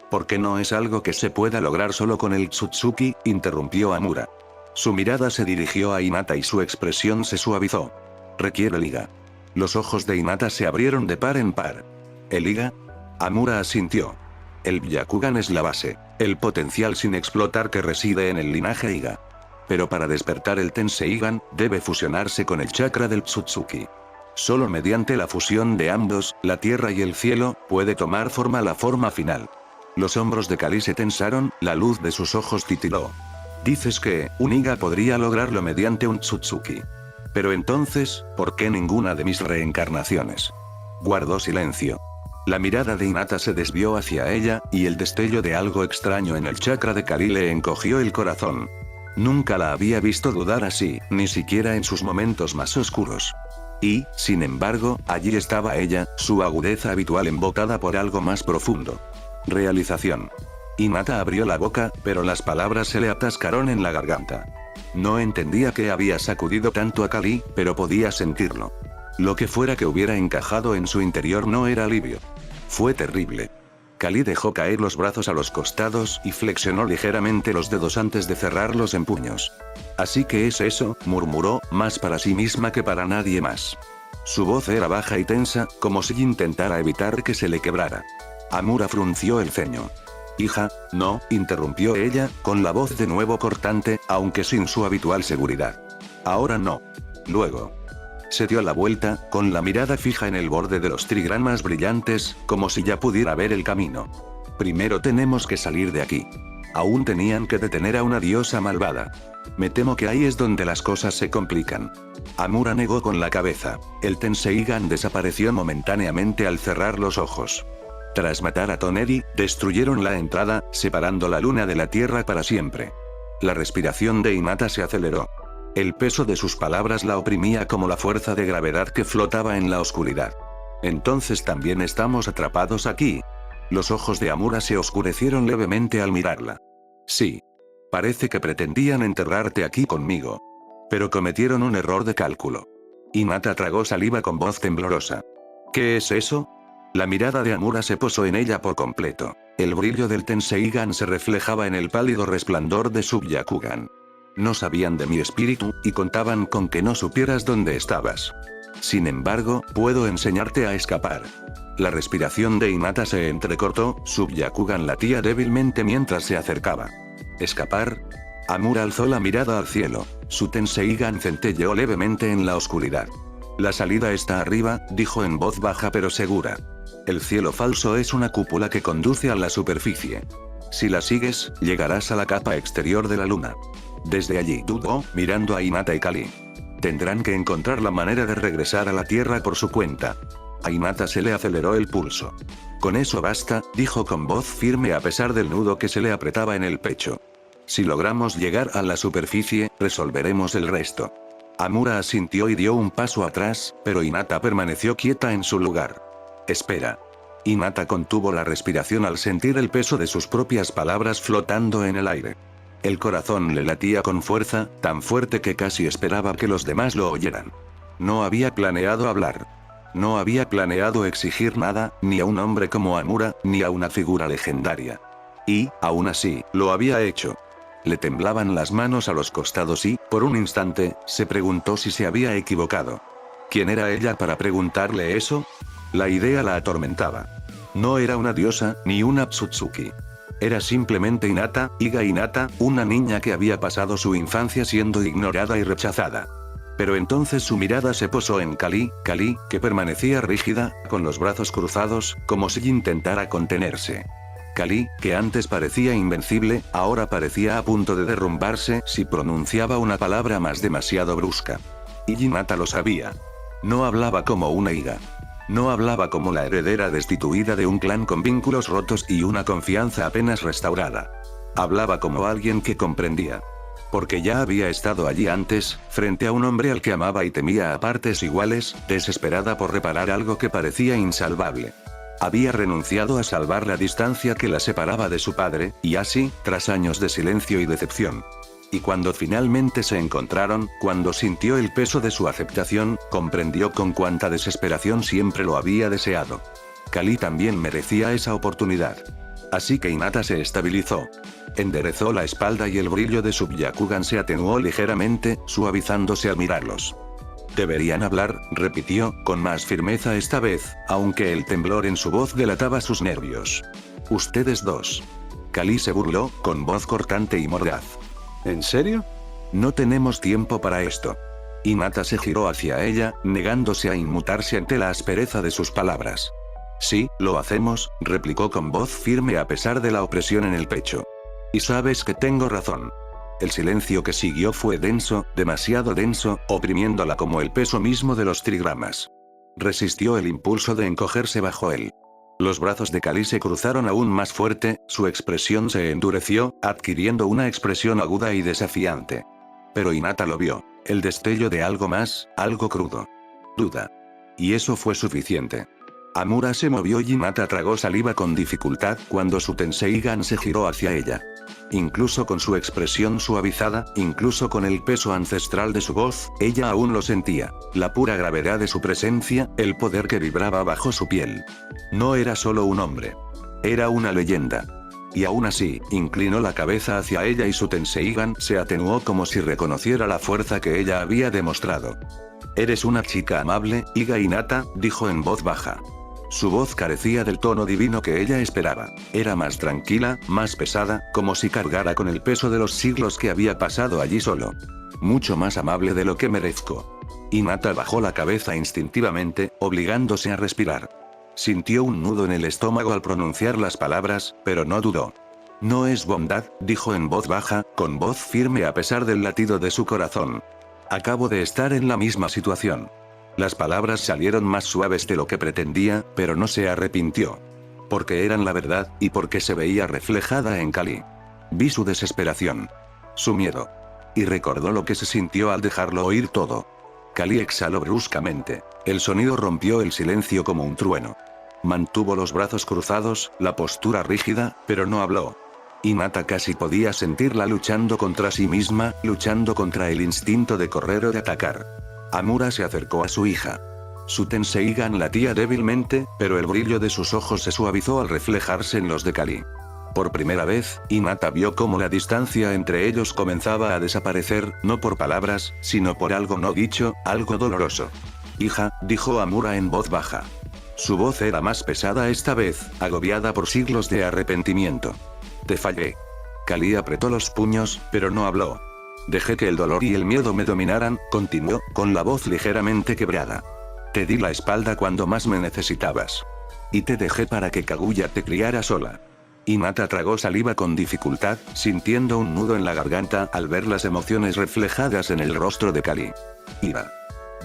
¿Por qué no es algo que se pueda lograr solo con el Tsutsuki? Interrumpió Amura. Su mirada se dirigió a Hinata y su expresión se suavizó. Requiere liga. Los ojos de Hinata se abrieron de par en par. ¿El liga? Amura asintió. El Byakugan es la base, el potencial sin explotar que reside en el linaje Iga. Pero para despertar el Tenseigan, debe fusionarse con el chakra del Tsutsuki. Solo mediante la fusión de ambos, la tierra y el cielo, puede tomar forma la forma final. Los hombros de Kali se tensaron, la luz de sus ojos titiló. Dices que, un Iga podría lograrlo mediante un Tsutsuki. Pero entonces, ¿por qué ninguna de mis reencarnaciones? Guardó silencio. La mirada de Hinata se desvió hacia ella, y el destello de algo extraño en el chakra de Kali le encogió el corazón. Nunca la había visto dudar así, ni siquiera en sus momentos más oscuros. Y, sin embargo, allí estaba ella, su agudeza habitual embocada por algo más profundo. Realización. Hinata abrió la boca, pero las palabras se le atascaron en la garganta. No entendía qué había sacudido tanto a Kali, pero podía sentirlo. Lo que fuera que hubiera encajado en su interior no era alivio. Fue terrible. Kali dejó caer los brazos a los costados y flexionó ligeramente los dedos antes de cerrarlos en puños. Así que es eso, murmuró, más para sí misma que para nadie más. Su voz era baja y tensa, como si intentara evitar que se le quebrara. Amura frunció el ceño. Hija, no, interrumpió ella, con la voz de nuevo cortante, aunque sin su habitual seguridad. Ahora no. Luego. Se dio la vuelta, con la mirada fija en el borde de los trigramas brillantes, como si ya pudiera ver el camino. Primero tenemos que salir de aquí. Aún tenían que detener a una diosa malvada. Me temo que ahí es donde las cosas se complican. Amura negó con la cabeza. El Tenseigan desapareció momentáneamente al cerrar los ojos. Tras matar a Toneri, destruyeron la entrada, separando la luna de la tierra para siempre. La respiración de Hinata se aceleró. El peso de sus palabras la oprimía como la fuerza de gravedad que flotaba en la oscuridad. Entonces también estamos atrapados aquí. Los ojos de Amura se oscurecieron levemente al mirarla. Sí. Parece que pretendían enterrarte aquí conmigo. Pero cometieron un error de cálculo. Hinata tragó saliva con voz temblorosa. ¿Qué es eso? La mirada de Amura se posó en ella por completo. El brillo del Tenseigan se reflejaba en el pálido resplandor de su Byakugan. No sabían de mi espíritu, y contaban con que no supieras dónde estabas. Sin embargo, puedo enseñarte a escapar. La respiración de Hinata se entrecortó, su Byakugan latía débilmente mientras se acercaba. ¿Escapar? Amura alzó la mirada al cielo. Su Tenseigan centelleó levemente en la oscuridad. La salida está arriba, dijo en voz baja pero segura. El cielo falso es una cúpula que conduce a la superficie. Si la sigues, llegarás a la capa exterior de la luna. Desde allí dudó, mirando a Hinata y Kali. Tendrán que encontrar la manera de regresar a la Tierra por su cuenta. A Hinata se le aceleró el pulso. Con eso basta, dijo con voz firme a pesar del nudo que se le apretaba en el pecho. Si logramos llegar a la superficie, resolveremos el resto. Amura asintió y dio un paso atrás, pero Hinata permaneció quieta en su lugar. Espera. Hinata contuvo la respiración al sentir el peso de sus propias palabras flotando en el aire. El corazón le latía con fuerza, tan fuerte que casi esperaba que los demás lo oyeran. No había planeado hablar. No había planeado exigir nada, ni a un hombre como Amura, ni a una figura legendaria. Y, aún así, lo había hecho. Le temblaban las manos a los costados y, por un instante, se preguntó si se había equivocado. ¿Quién era ella para preguntarle eso? La idea la atormentaba. No era una diosa, ni una Tsutsuki. Era simplemente Hinata, Iga Hinata, una niña que había pasado su infancia siendo ignorada y rechazada. Pero entonces su mirada se posó en Kali, que permanecía rígida, con los brazos cruzados, como si intentara contenerse. Kali, que antes parecía invencible, ahora parecía a punto de derrumbarse si pronunciaba una palabra más demasiado brusca. Y Hinata lo sabía. No hablaba como una Iga. No hablaba como la heredera destituida de un clan con vínculos rotos y una confianza apenas restaurada. Hablaba como alguien que comprendía. Porque ya había estado allí antes, frente a un hombre al que amaba y temía a partes iguales, desesperada por reparar algo que parecía insalvable. Había renunciado a salvar la distancia que la separaba de su padre, y así, tras años de silencio y decepción. Y cuando finalmente se encontraron, cuando sintió el peso de su aceptación, comprendió con cuánta desesperación siempre lo había deseado. Kali también merecía esa oportunidad. Así que Hinata se estabilizó. Enderezó la espalda y el brillo de su Byakugan se atenuó ligeramente, suavizándose al mirarlos. Deberían hablar, repitió, con más firmeza esta vez, aunque el temblor en su voz delataba sus nervios. Ustedes dos. Kali se burló, con voz cortante y mordaz. ¿En serio? No tenemos tiempo para esto. Hinata se giró hacia ella, negándose a inmutarse ante la aspereza de sus palabras. Sí, lo hacemos, replicó con voz firme a pesar de la opresión en el pecho. Y sabes que tengo razón. El silencio que siguió fue denso, demasiado denso, oprimiéndola como el peso mismo de los trigramas. Resistió el impulso de encogerse bajo él. Los brazos de Kali se cruzaron aún más fuerte, su expresión se endureció, adquiriendo una expresión aguda y desafiante. Pero Hinata lo vio, el destello de algo más, algo crudo. Duda. Y eso fue suficiente. Amura se movió y Hinata tragó saliva con dificultad cuando su Tenseigan se giró hacia ella. Incluso con su expresión suavizada, incluso con el peso ancestral de su voz, ella aún lo sentía, la pura gravedad de su presencia, el poder que vibraba bajo su piel. No era solo un hombre. Era una leyenda. Y aún así, inclinó la cabeza hacia ella y su Tenseigan se atenuó como si reconociera la fuerza que ella había demostrado. Eres una chica amable, Iga Hinata, dijo en voz baja. Su voz carecía del tono divino que ella esperaba. Era más tranquila, más pesada, como si cargara con el peso de los siglos que había pasado allí solo. Mucho más amable de lo que merezco. Hinata bajó la cabeza instintivamente, obligándose a respirar. Sintió un nudo en el estómago al pronunciar las palabras, pero no dudó. No es bondad, dijo en voz baja, con voz firme a pesar del latido de su corazón. Acabo de estar en la misma situación. Las palabras salieron más suaves de lo que pretendía, pero no se arrepintió. Porque eran la verdad, y porque se veía reflejada en Kali. Vi su desesperación. Su miedo. Y recordó lo que se sintió al dejarlo oír todo. Kali exhaló bruscamente. El sonido rompió el silencio como un trueno. Mantuvo los brazos cruzados, la postura rígida, pero no habló. Hinata casi podía sentirla luchando contra sí misma, luchando contra el instinto de correr o de atacar. Amura se acercó a su hija. Su Tenseigan latía débilmente, pero el brillo de sus ojos se suavizó al reflejarse en los de Kali. Por primera vez, Hinata vio cómo la distancia entre ellos comenzaba a desaparecer, no por palabras, sino por algo no dicho, algo doloroso. Hija, dijo Amura en voz baja. Su voz era más pesada esta vez, agobiada por siglos de arrepentimiento. Te fallé. Kali apretó los puños, pero no habló. Dejé que el dolor y el miedo me dominaran, continuó, con la voz ligeramente quebrada. Te di la espalda cuando más me necesitabas. Y te dejé para que Kaguya te criara sola. Hinata tragó saliva con dificultad, sintiendo un nudo en la garganta al ver las emociones reflejadas en el rostro de Kali. Ira.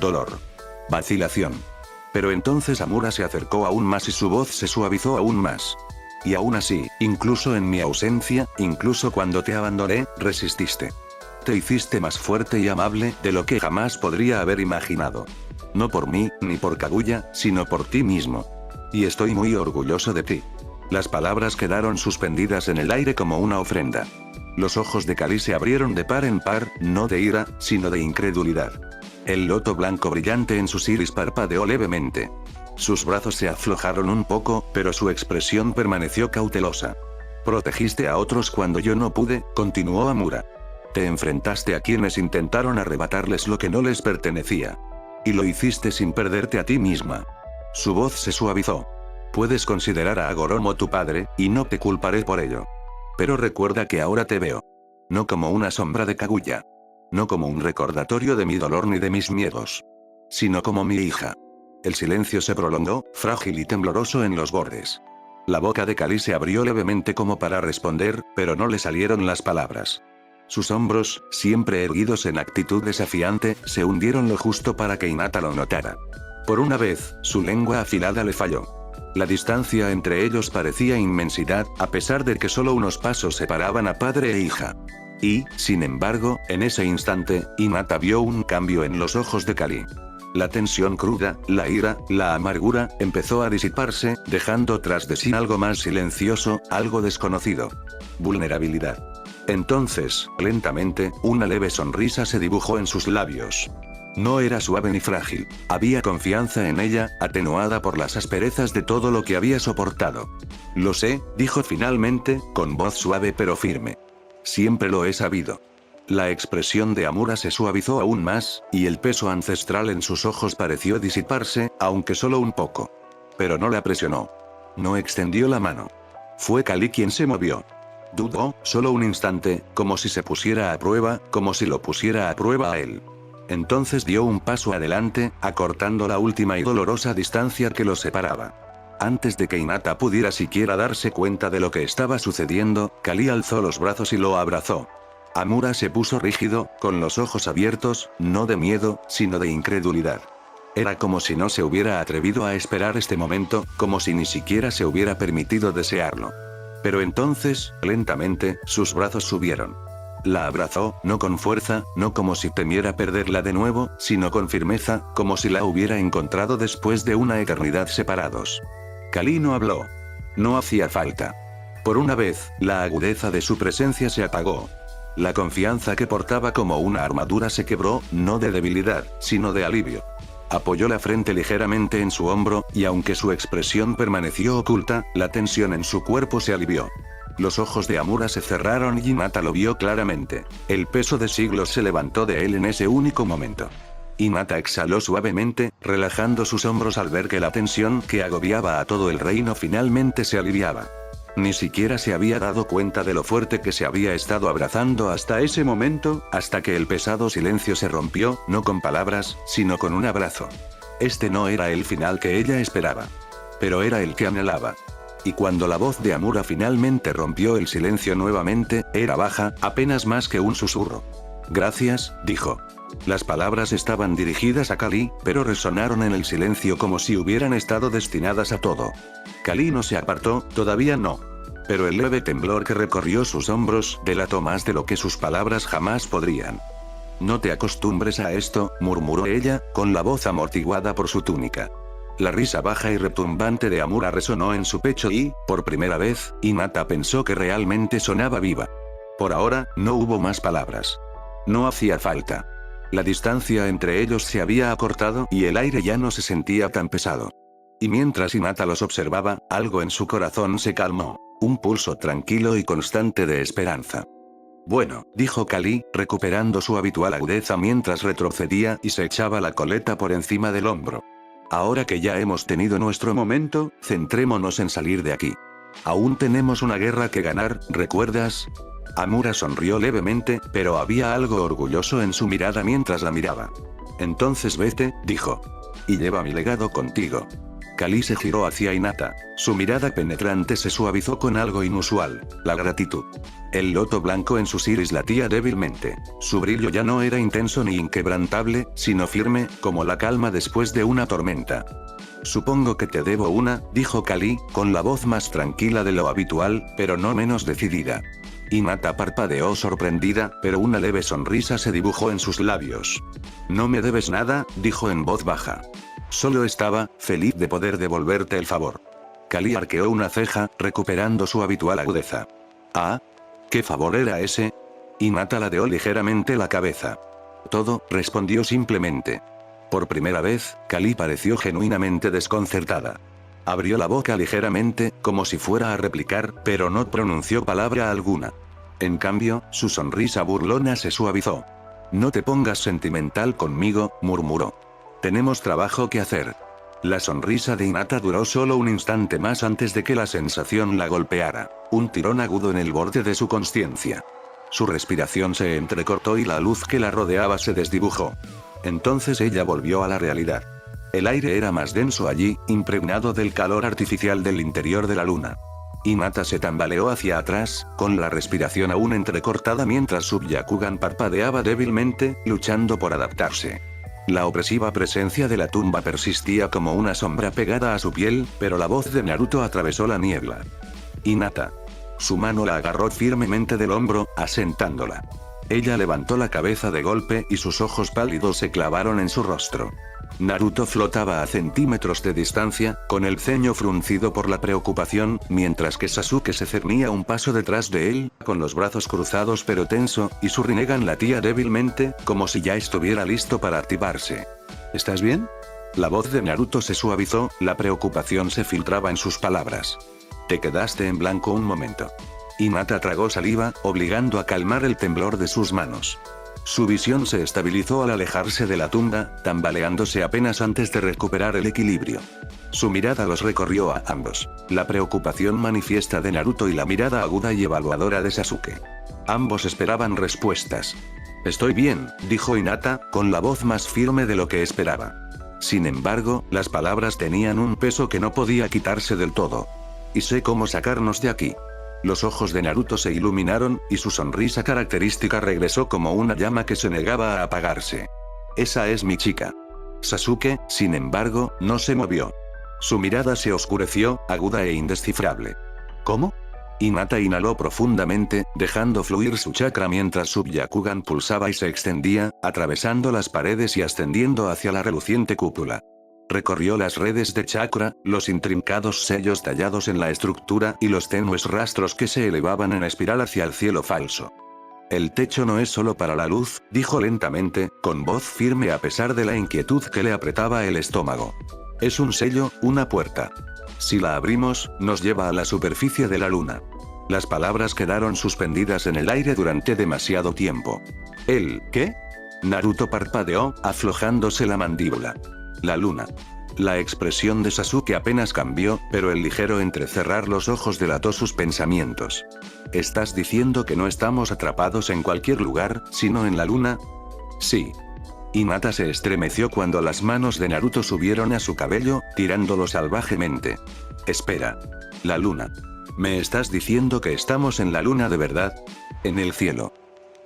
Dolor. Vacilación. Pero entonces Amura se acercó aún más y su voz se suavizó aún más. Y aún así, incluso en mi ausencia, incluso cuando te abandoné, resististe. Te hiciste más fuerte y amable de lo que jamás podría haber imaginado. No por mí, ni por Kaguya, sino por ti mismo. Y estoy muy orgulloso de ti. Las palabras quedaron suspendidas en el aire como una ofrenda. Los ojos de Kali se abrieron de par en par, no de ira, sino de incredulidad. El loto blanco brillante en sus iris parpadeó levemente. Sus brazos se aflojaron un poco, pero su expresión permaneció cautelosa. Protegiste a otros cuando yo no pude, continuó Amura. Te enfrentaste a quienes intentaron arrebatarles lo que no les pertenecía. Y lo hiciste sin perderte a ti misma. Su voz se suavizó. Puedes considerar a Agoromo tu padre, y no te culparé por ello. Pero recuerda que ahora te veo. No como una sombra de Kaguya. No como un recordatorio de mi dolor ni de mis miedos. Sino como mi hija. El silencio se prolongó, frágil y tembloroso en los bordes. La boca de Kali se abrió levemente como para responder, pero no le salieron las palabras. Sus hombros, siempre erguidos en actitud desafiante, se hundieron lo justo para que Hinata lo notara. Por una vez, su lengua afilada le falló. La distancia entre ellos parecía inmensidad, a pesar de que solo unos pasos separaban a padre e hija. Y, sin embargo, en ese instante, Hinata vio un cambio en los ojos de Kali. La tensión cruda, la ira, la amargura, empezó a disiparse, dejando tras de sí algo más silencioso, algo desconocido. Vulnerabilidad. Entonces, lentamente, una leve sonrisa se dibujó en sus labios. No era suave ni frágil, había confianza en ella, atenuada por las asperezas de todo lo que había soportado. Lo sé, dijo finalmente, con voz suave pero firme. Siempre lo he sabido. La expresión de Amura se suavizó aún más, y el peso ancestral en sus ojos pareció disiparse, aunque solo un poco. Pero no la presionó. No extendió la mano. Fue Kali quien se movió. Dudó, solo un instante, como si se pusiera a prueba, como si lo pusiera a prueba a él. Entonces dio un paso adelante, acortando la última y dolorosa distancia que los separaba. Antes de que Hinata pudiera siquiera darse cuenta de lo que estaba sucediendo, Kali alzó los brazos y lo abrazó. Amura se puso rígido, con los ojos abiertos, no de miedo, sino de incredulidad. Era como si no se hubiera atrevido a esperar este momento, como si ni siquiera se hubiera permitido desearlo. Pero entonces, lentamente, sus brazos subieron. La abrazó, no con fuerza, no como si temiera perderla de nuevo, sino con firmeza, como si la hubiera encontrado después de una eternidad separados. Kali no habló. No hacía falta. Por una vez, la agudeza de su presencia se apagó. La confianza que portaba como una armadura se quebró, no de debilidad, sino de alivio. Apoyó la frente ligeramente en su hombro, y aunque su expresión permaneció oculta, la tensión en su cuerpo se alivió. Los ojos de Amura se cerraron y Hinata lo vio claramente. El peso de siglos se levantó de él en ese único momento. Hinata exhaló suavemente, relajando sus hombros al ver que la tensión que agobiaba a todo el reino finalmente se aliviaba. Ni siquiera se había dado cuenta de lo fuerte que se había estado abrazando hasta ese momento, hasta que el pesado silencio se rompió, no con palabras, sino con un abrazo. Este no era el final que ella esperaba. Pero era el que anhelaba. Y cuando la voz de Amura finalmente rompió el silencio nuevamente, era baja, apenas más que un susurro. Gracias, dijo. Las palabras estaban dirigidas a Kali, pero resonaron en el silencio como si hubieran estado destinadas a todo. Kali no se apartó, todavía no. Pero el leve temblor que recorrió sus hombros delató más de lo que sus palabras jamás podrían. No te acostumbres a esto, murmuró ella, con la voz amortiguada por su túnica. La risa baja y retumbante de Amura resonó en su pecho y, por primera vez, Hinata pensó que realmente sonaba viva. Por ahora, no hubo más palabras. No hacía falta. La distancia entre ellos se había acortado y el aire ya no se sentía tan pesado. Y mientras Hinata los observaba, algo en su corazón se calmó, un pulso tranquilo y constante de esperanza. Bueno, dijo Kali, recuperando su habitual agudeza mientras retrocedía y se echaba la coleta por encima del hombro. Ahora que ya hemos tenido nuestro momento, centrémonos en salir de aquí. Aún tenemos una guerra que ganar, ¿recuerdas? Amura sonrió levemente, pero había algo orgulloso en su mirada mientras la miraba. Entonces vete, dijo. Y lleva mi legado contigo. Kali se giró hacia Hinata. Su mirada penetrante se suavizó con algo inusual, la gratitud. El loto blanco en sus iris latía débilmente. Su brillo ya no era intenso ni inquebrantable, sino firme, como la calma después de una tormenta. Supongo que te debo una, dijo Kali, con la voz más tranquila de lo habitual, pero no menos decidida. Hinata parpadeó sorprendida, pero una leve sonrisa se dibujó en sus labios. No me debes nada, dijo en voz baja. Solo estaba feliz de poder devolverte el favor. Kali arqueó una ceja, recuperando su habitual agudeza. ¿Ah? ¿Qué favor era ese? Hinata ladeó ligeramente la cabeza. Todo, respondió simplemente. Por primera vez, Kali pareció genuinamente desconcertada. Abrió la boca ligeramente, como si fuera a replicar, pero no pronunció palabra alguna. En cambio, su sonrisa burlona se suavizó. No te pongas sentimental conmigo, murmuró. Tenemos trabajo que hacer. La sonrisa de Hinata duró solo un instante más antes de que la sensación la golpeara. Un tirón agudo en el borde de su consciencia. Su respiración se entrecortó y la luz que la rodeaba se desdibujó. Entonces ella volvió a la realidad. El aire era más denso allí, impregnado del calor artificial del interior de la luna. Hinata se tambaleó hacia atrás, con la respiración aún entrecortada mientras su Byakugan parpadeaba débilmente, luchando por adaptarse. La opresiva presencia de la tumba persistía como una sombra pegada a su piel, pero la voz de Naruto atravesó la niebla. Hinata. Su mano la agarró firmemente del hombro, asentándola. Ella levantó la cabeza de golpe y sus ojos pálidos se clavaron en su rostro. Naruto flotaba a centímetros de distancia, con el ceño fruncido por la preocupación, mientras que Sasuke se cernía un paso detrás de él, con los brazos cruzados pero tenso, y su Rinnegan latía débilmente, como si ya estuviera listo para activarse. ¿Estás bien? La voz de Naruto se suavizó, la preocupación se filtraba en sus palabras. Te quedaste en blanco un momento. Hinata tragó saliva, obligando a calmar el temblor de sus manos. Su visión se estabilizó al alejarse de la tumba, tambaleándose apenas antes de recuperar el equilibrio. Su mirada los recorrió a ambos, la preocupación manifiesta de Naruto y la mirada aguda y evaluadora de Sasuke. Ambos esperaban respuestas. Estoy bien, dijo Hinata, con la voz más firme de lo que esperaba. Sin embargo, las palabras tenían un peso que no podía quitarse del todo. Y sé cómo sacarnos de aquí. Los ojos de Naruto se iluminaron, y su sonrisa característica regresó como una llama que se negaba a apagarse. Esa es mi chica. Sasuke, sin embargo, no se movió. Su mirada se oscureció, aguda e indescifrable. ¿Cómo? Hinata inhaló profundamente, dejando fluir su chakra mientras su Byakugan pulsaba y se extendía, atravesando las paredes y ascendiendo hacia la reluciente cúpula. Recorrió las redes de chakra, los intrincados sellos tallados en la estructura y los tenues rastros que se elevaban en espiral hacia el cielo falso. El techo no es solo para la luz, dijo lentamente, con voz firme a pesar de la inquietud que le apretaba el estómago. Es un sello, una puerta. Si la abrimos, nos lleva a la superficie de la luna. Las palabras quedaron suspendidas en el aire durante demasiado tiempo. ¿El qué? Naruto parpadeó, aflojándose la mandíbula. La luna. La expresión de Sasuke apenas cambió, pero el ligero entrecerrar los ojos delató sus pensamientos. ¿Estás diciendo que no estamos atrapados en cualquier lugar, sino en la luna? Sí. Hinata se estremeció cuando las manos de Naruto subieron a su cabello, tirándolo salvajemente. Espera. La luna. ¿Me estás diciendo que estamos en la luna de verdad? En el cielo.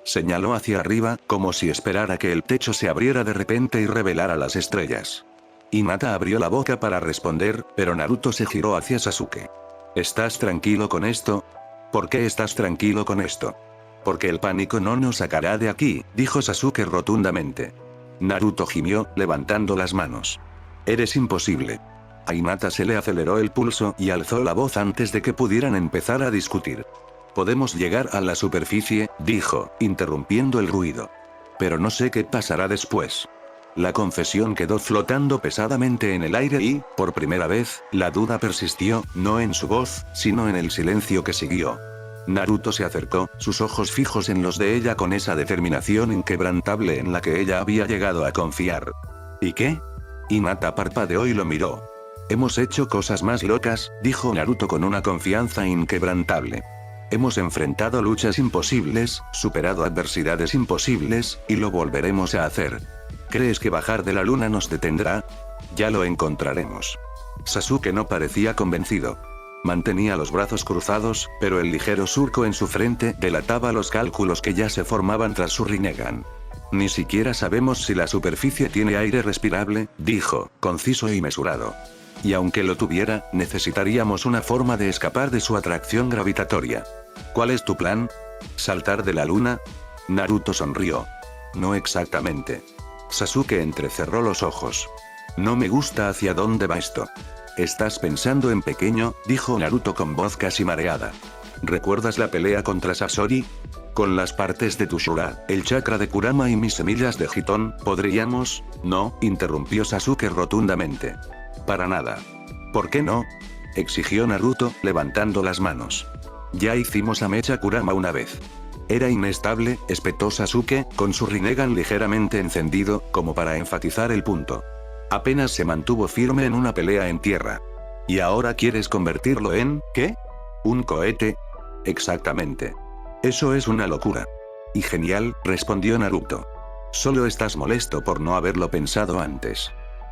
Señaló hacia arriba, como si esperara que el techo se abriera de repente y revelara las estrellas. Hinata abrió la boca para responder, pero Naruto se giró hacia Sasuke. ¿Estás tranquilo con esto? ¿Por qué estás tranquilo con esto? Porque el pánico no nos sacará de aquí, dijo Sasuke rotundamente. Naruto gimió, levantando las manos. Eres imposible. A Hinata se le aceleró el pulso y alzó la voz antes de que pudieran empezar a discutir. Podemos llegar a la superficie, dijo, interrumpiendo el ruido. Pero no sé qué pasará después. La confesión quedó flotando pesadamente en el aire y, por primera vez, la duda persistió, no en su voz, sino en el silencio que siguió. Naruto se acercó, sus ojos fijos en los de ella con esa determinación inquebrantable en la que ella había llegado a confiar. ¿Y qué? Hinata parpadeó y lo miró. Hemos hecho cosas más locas, dijo Naruto con una confianza inquebrantable. Hemos enfrentado luchas imposibles, superado adversidades imposibles, y lo volveremos a hacer. ¿Crees que bajar de la luna nos detendrá? Ya lo encontraremos. Sasuke no parecía convencido. Mantenía los brazos cruzados, pero el ligero surco en su frente delataba los cálculos que ya se formaban tras su Rinnegan. Ni siquiera sabemos si la superficie tiene aire respirable, dijo, conciso y mesurado. Y aunque lo tuviera, necesitaríamos una forma de escapar de su atracción gravitatoria. ¿Cuál es tu plan? ¿Saltar de la luna? Naruto sonrió. No exactamente. Sasuke entrecerró los ojos. No me gusta hacia dónde va esto. Estás pensando en pequeño, dijo Naruto con voz casi mareada. ¿Recuerdas la pelea contra Sasori? Con las partes de tu Shura, el chakra de Kurama y mis semillas de Hiton, ¿podríamos? No, interrumpió Sasuke rotundamente. Para nada. ¿Por qué no? Exigió Naruto, levantando las manos. Ya hicimos a Mecha Kurama una vez. Era inestable, espetó Sasuke, con su Rinnegan ligeramente encendido, como para enfatizar el punto. Apenas se mantuvo firme en una pelea en tierra. ¿Y ahora quieres convertirlo en, qué? ¿Un cohete? Exactamente. Eso es una locura. Y genial, respondió Naruto. Solo estás molesto por no haberlo pensado antes.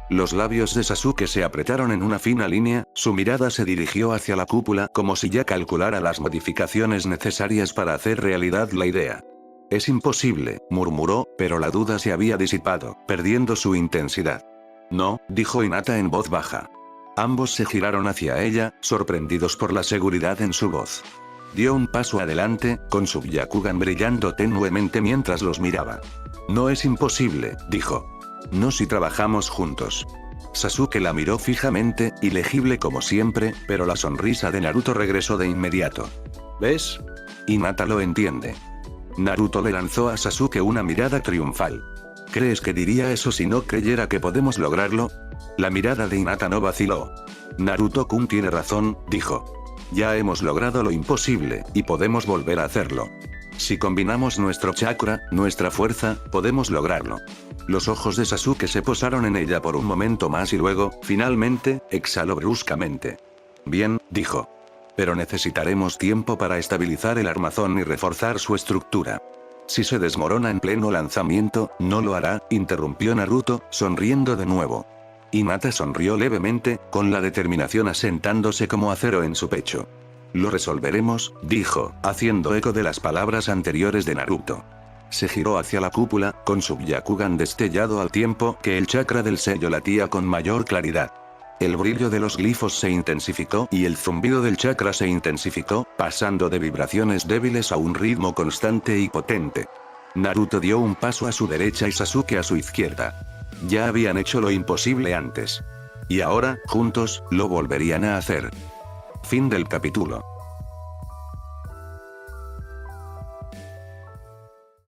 Los labios de Sasuke se apretaron en una fina línea, su mirada se dirigió hacia la cúpula como si ya calculara las modificaciones necesarias para hacer realidad la idea. Es imposible, murmuró, pero la duda se había disipado, perdiendo su intensidad. No, dijo Hinata en voz baja. Ambos se giraron hacia ella, sorprendidos por la seguridad en su voz. Dio un paso adelante, con su Byakugan brillando tenuemente mientras los miraba. No es imposible, dijo. No si trabajamos juntos. Sasuke la miró fijamente, ilegible como siempre, pero la sonrisa de Naruto regresó de inmediato. ¿Ves? Hinata lo entiende. Naruto le lanzó a Sasuke una mirada triunfal. ¿Crees que diría eso si no creyera que podemos lograrlo? La mirada de Hinata no vaciló. Naruto-kun tiene razón, dijo. Ya hemos logrado lo imposible, y podemos volver a hacerlo. Si combinamos nuestro chakra, nuestra fuerza, podemos lograrlo. Los ojos de Sasuke se posaron en ella por un momento más y luego, finalmente, exhaló bruscamente. Bien, dijo. Pero necesitaremos tiempo para estabilizar el armazón y reforzar su estructura. Si se desmorona en pleno lanzamiento, no lo hará, interrumpió Naruto, sonriendo de nuevo. Hinata sonrió levemente, con la determinación asentándose como acero en su pecho. Lo resolveremos, dijo, haciendo eco de las palabras anteriores de Naruto. Se giró hacia la cúpula, con su Byakugan destellado al tiempo que el chakra del sello latía con mayor claridad. El brillo de los glifos se intensificó y el zumbido del chakra se intensificó, pasando de vibraciones débiles a un ritmo constante y potente. Naruto dio un paso a su derecha y Sasuke a su izquierda. Ya habían hecho lo imposible antes. Y ahora, juntos, lo volverían a hacer. Fin del capítulo.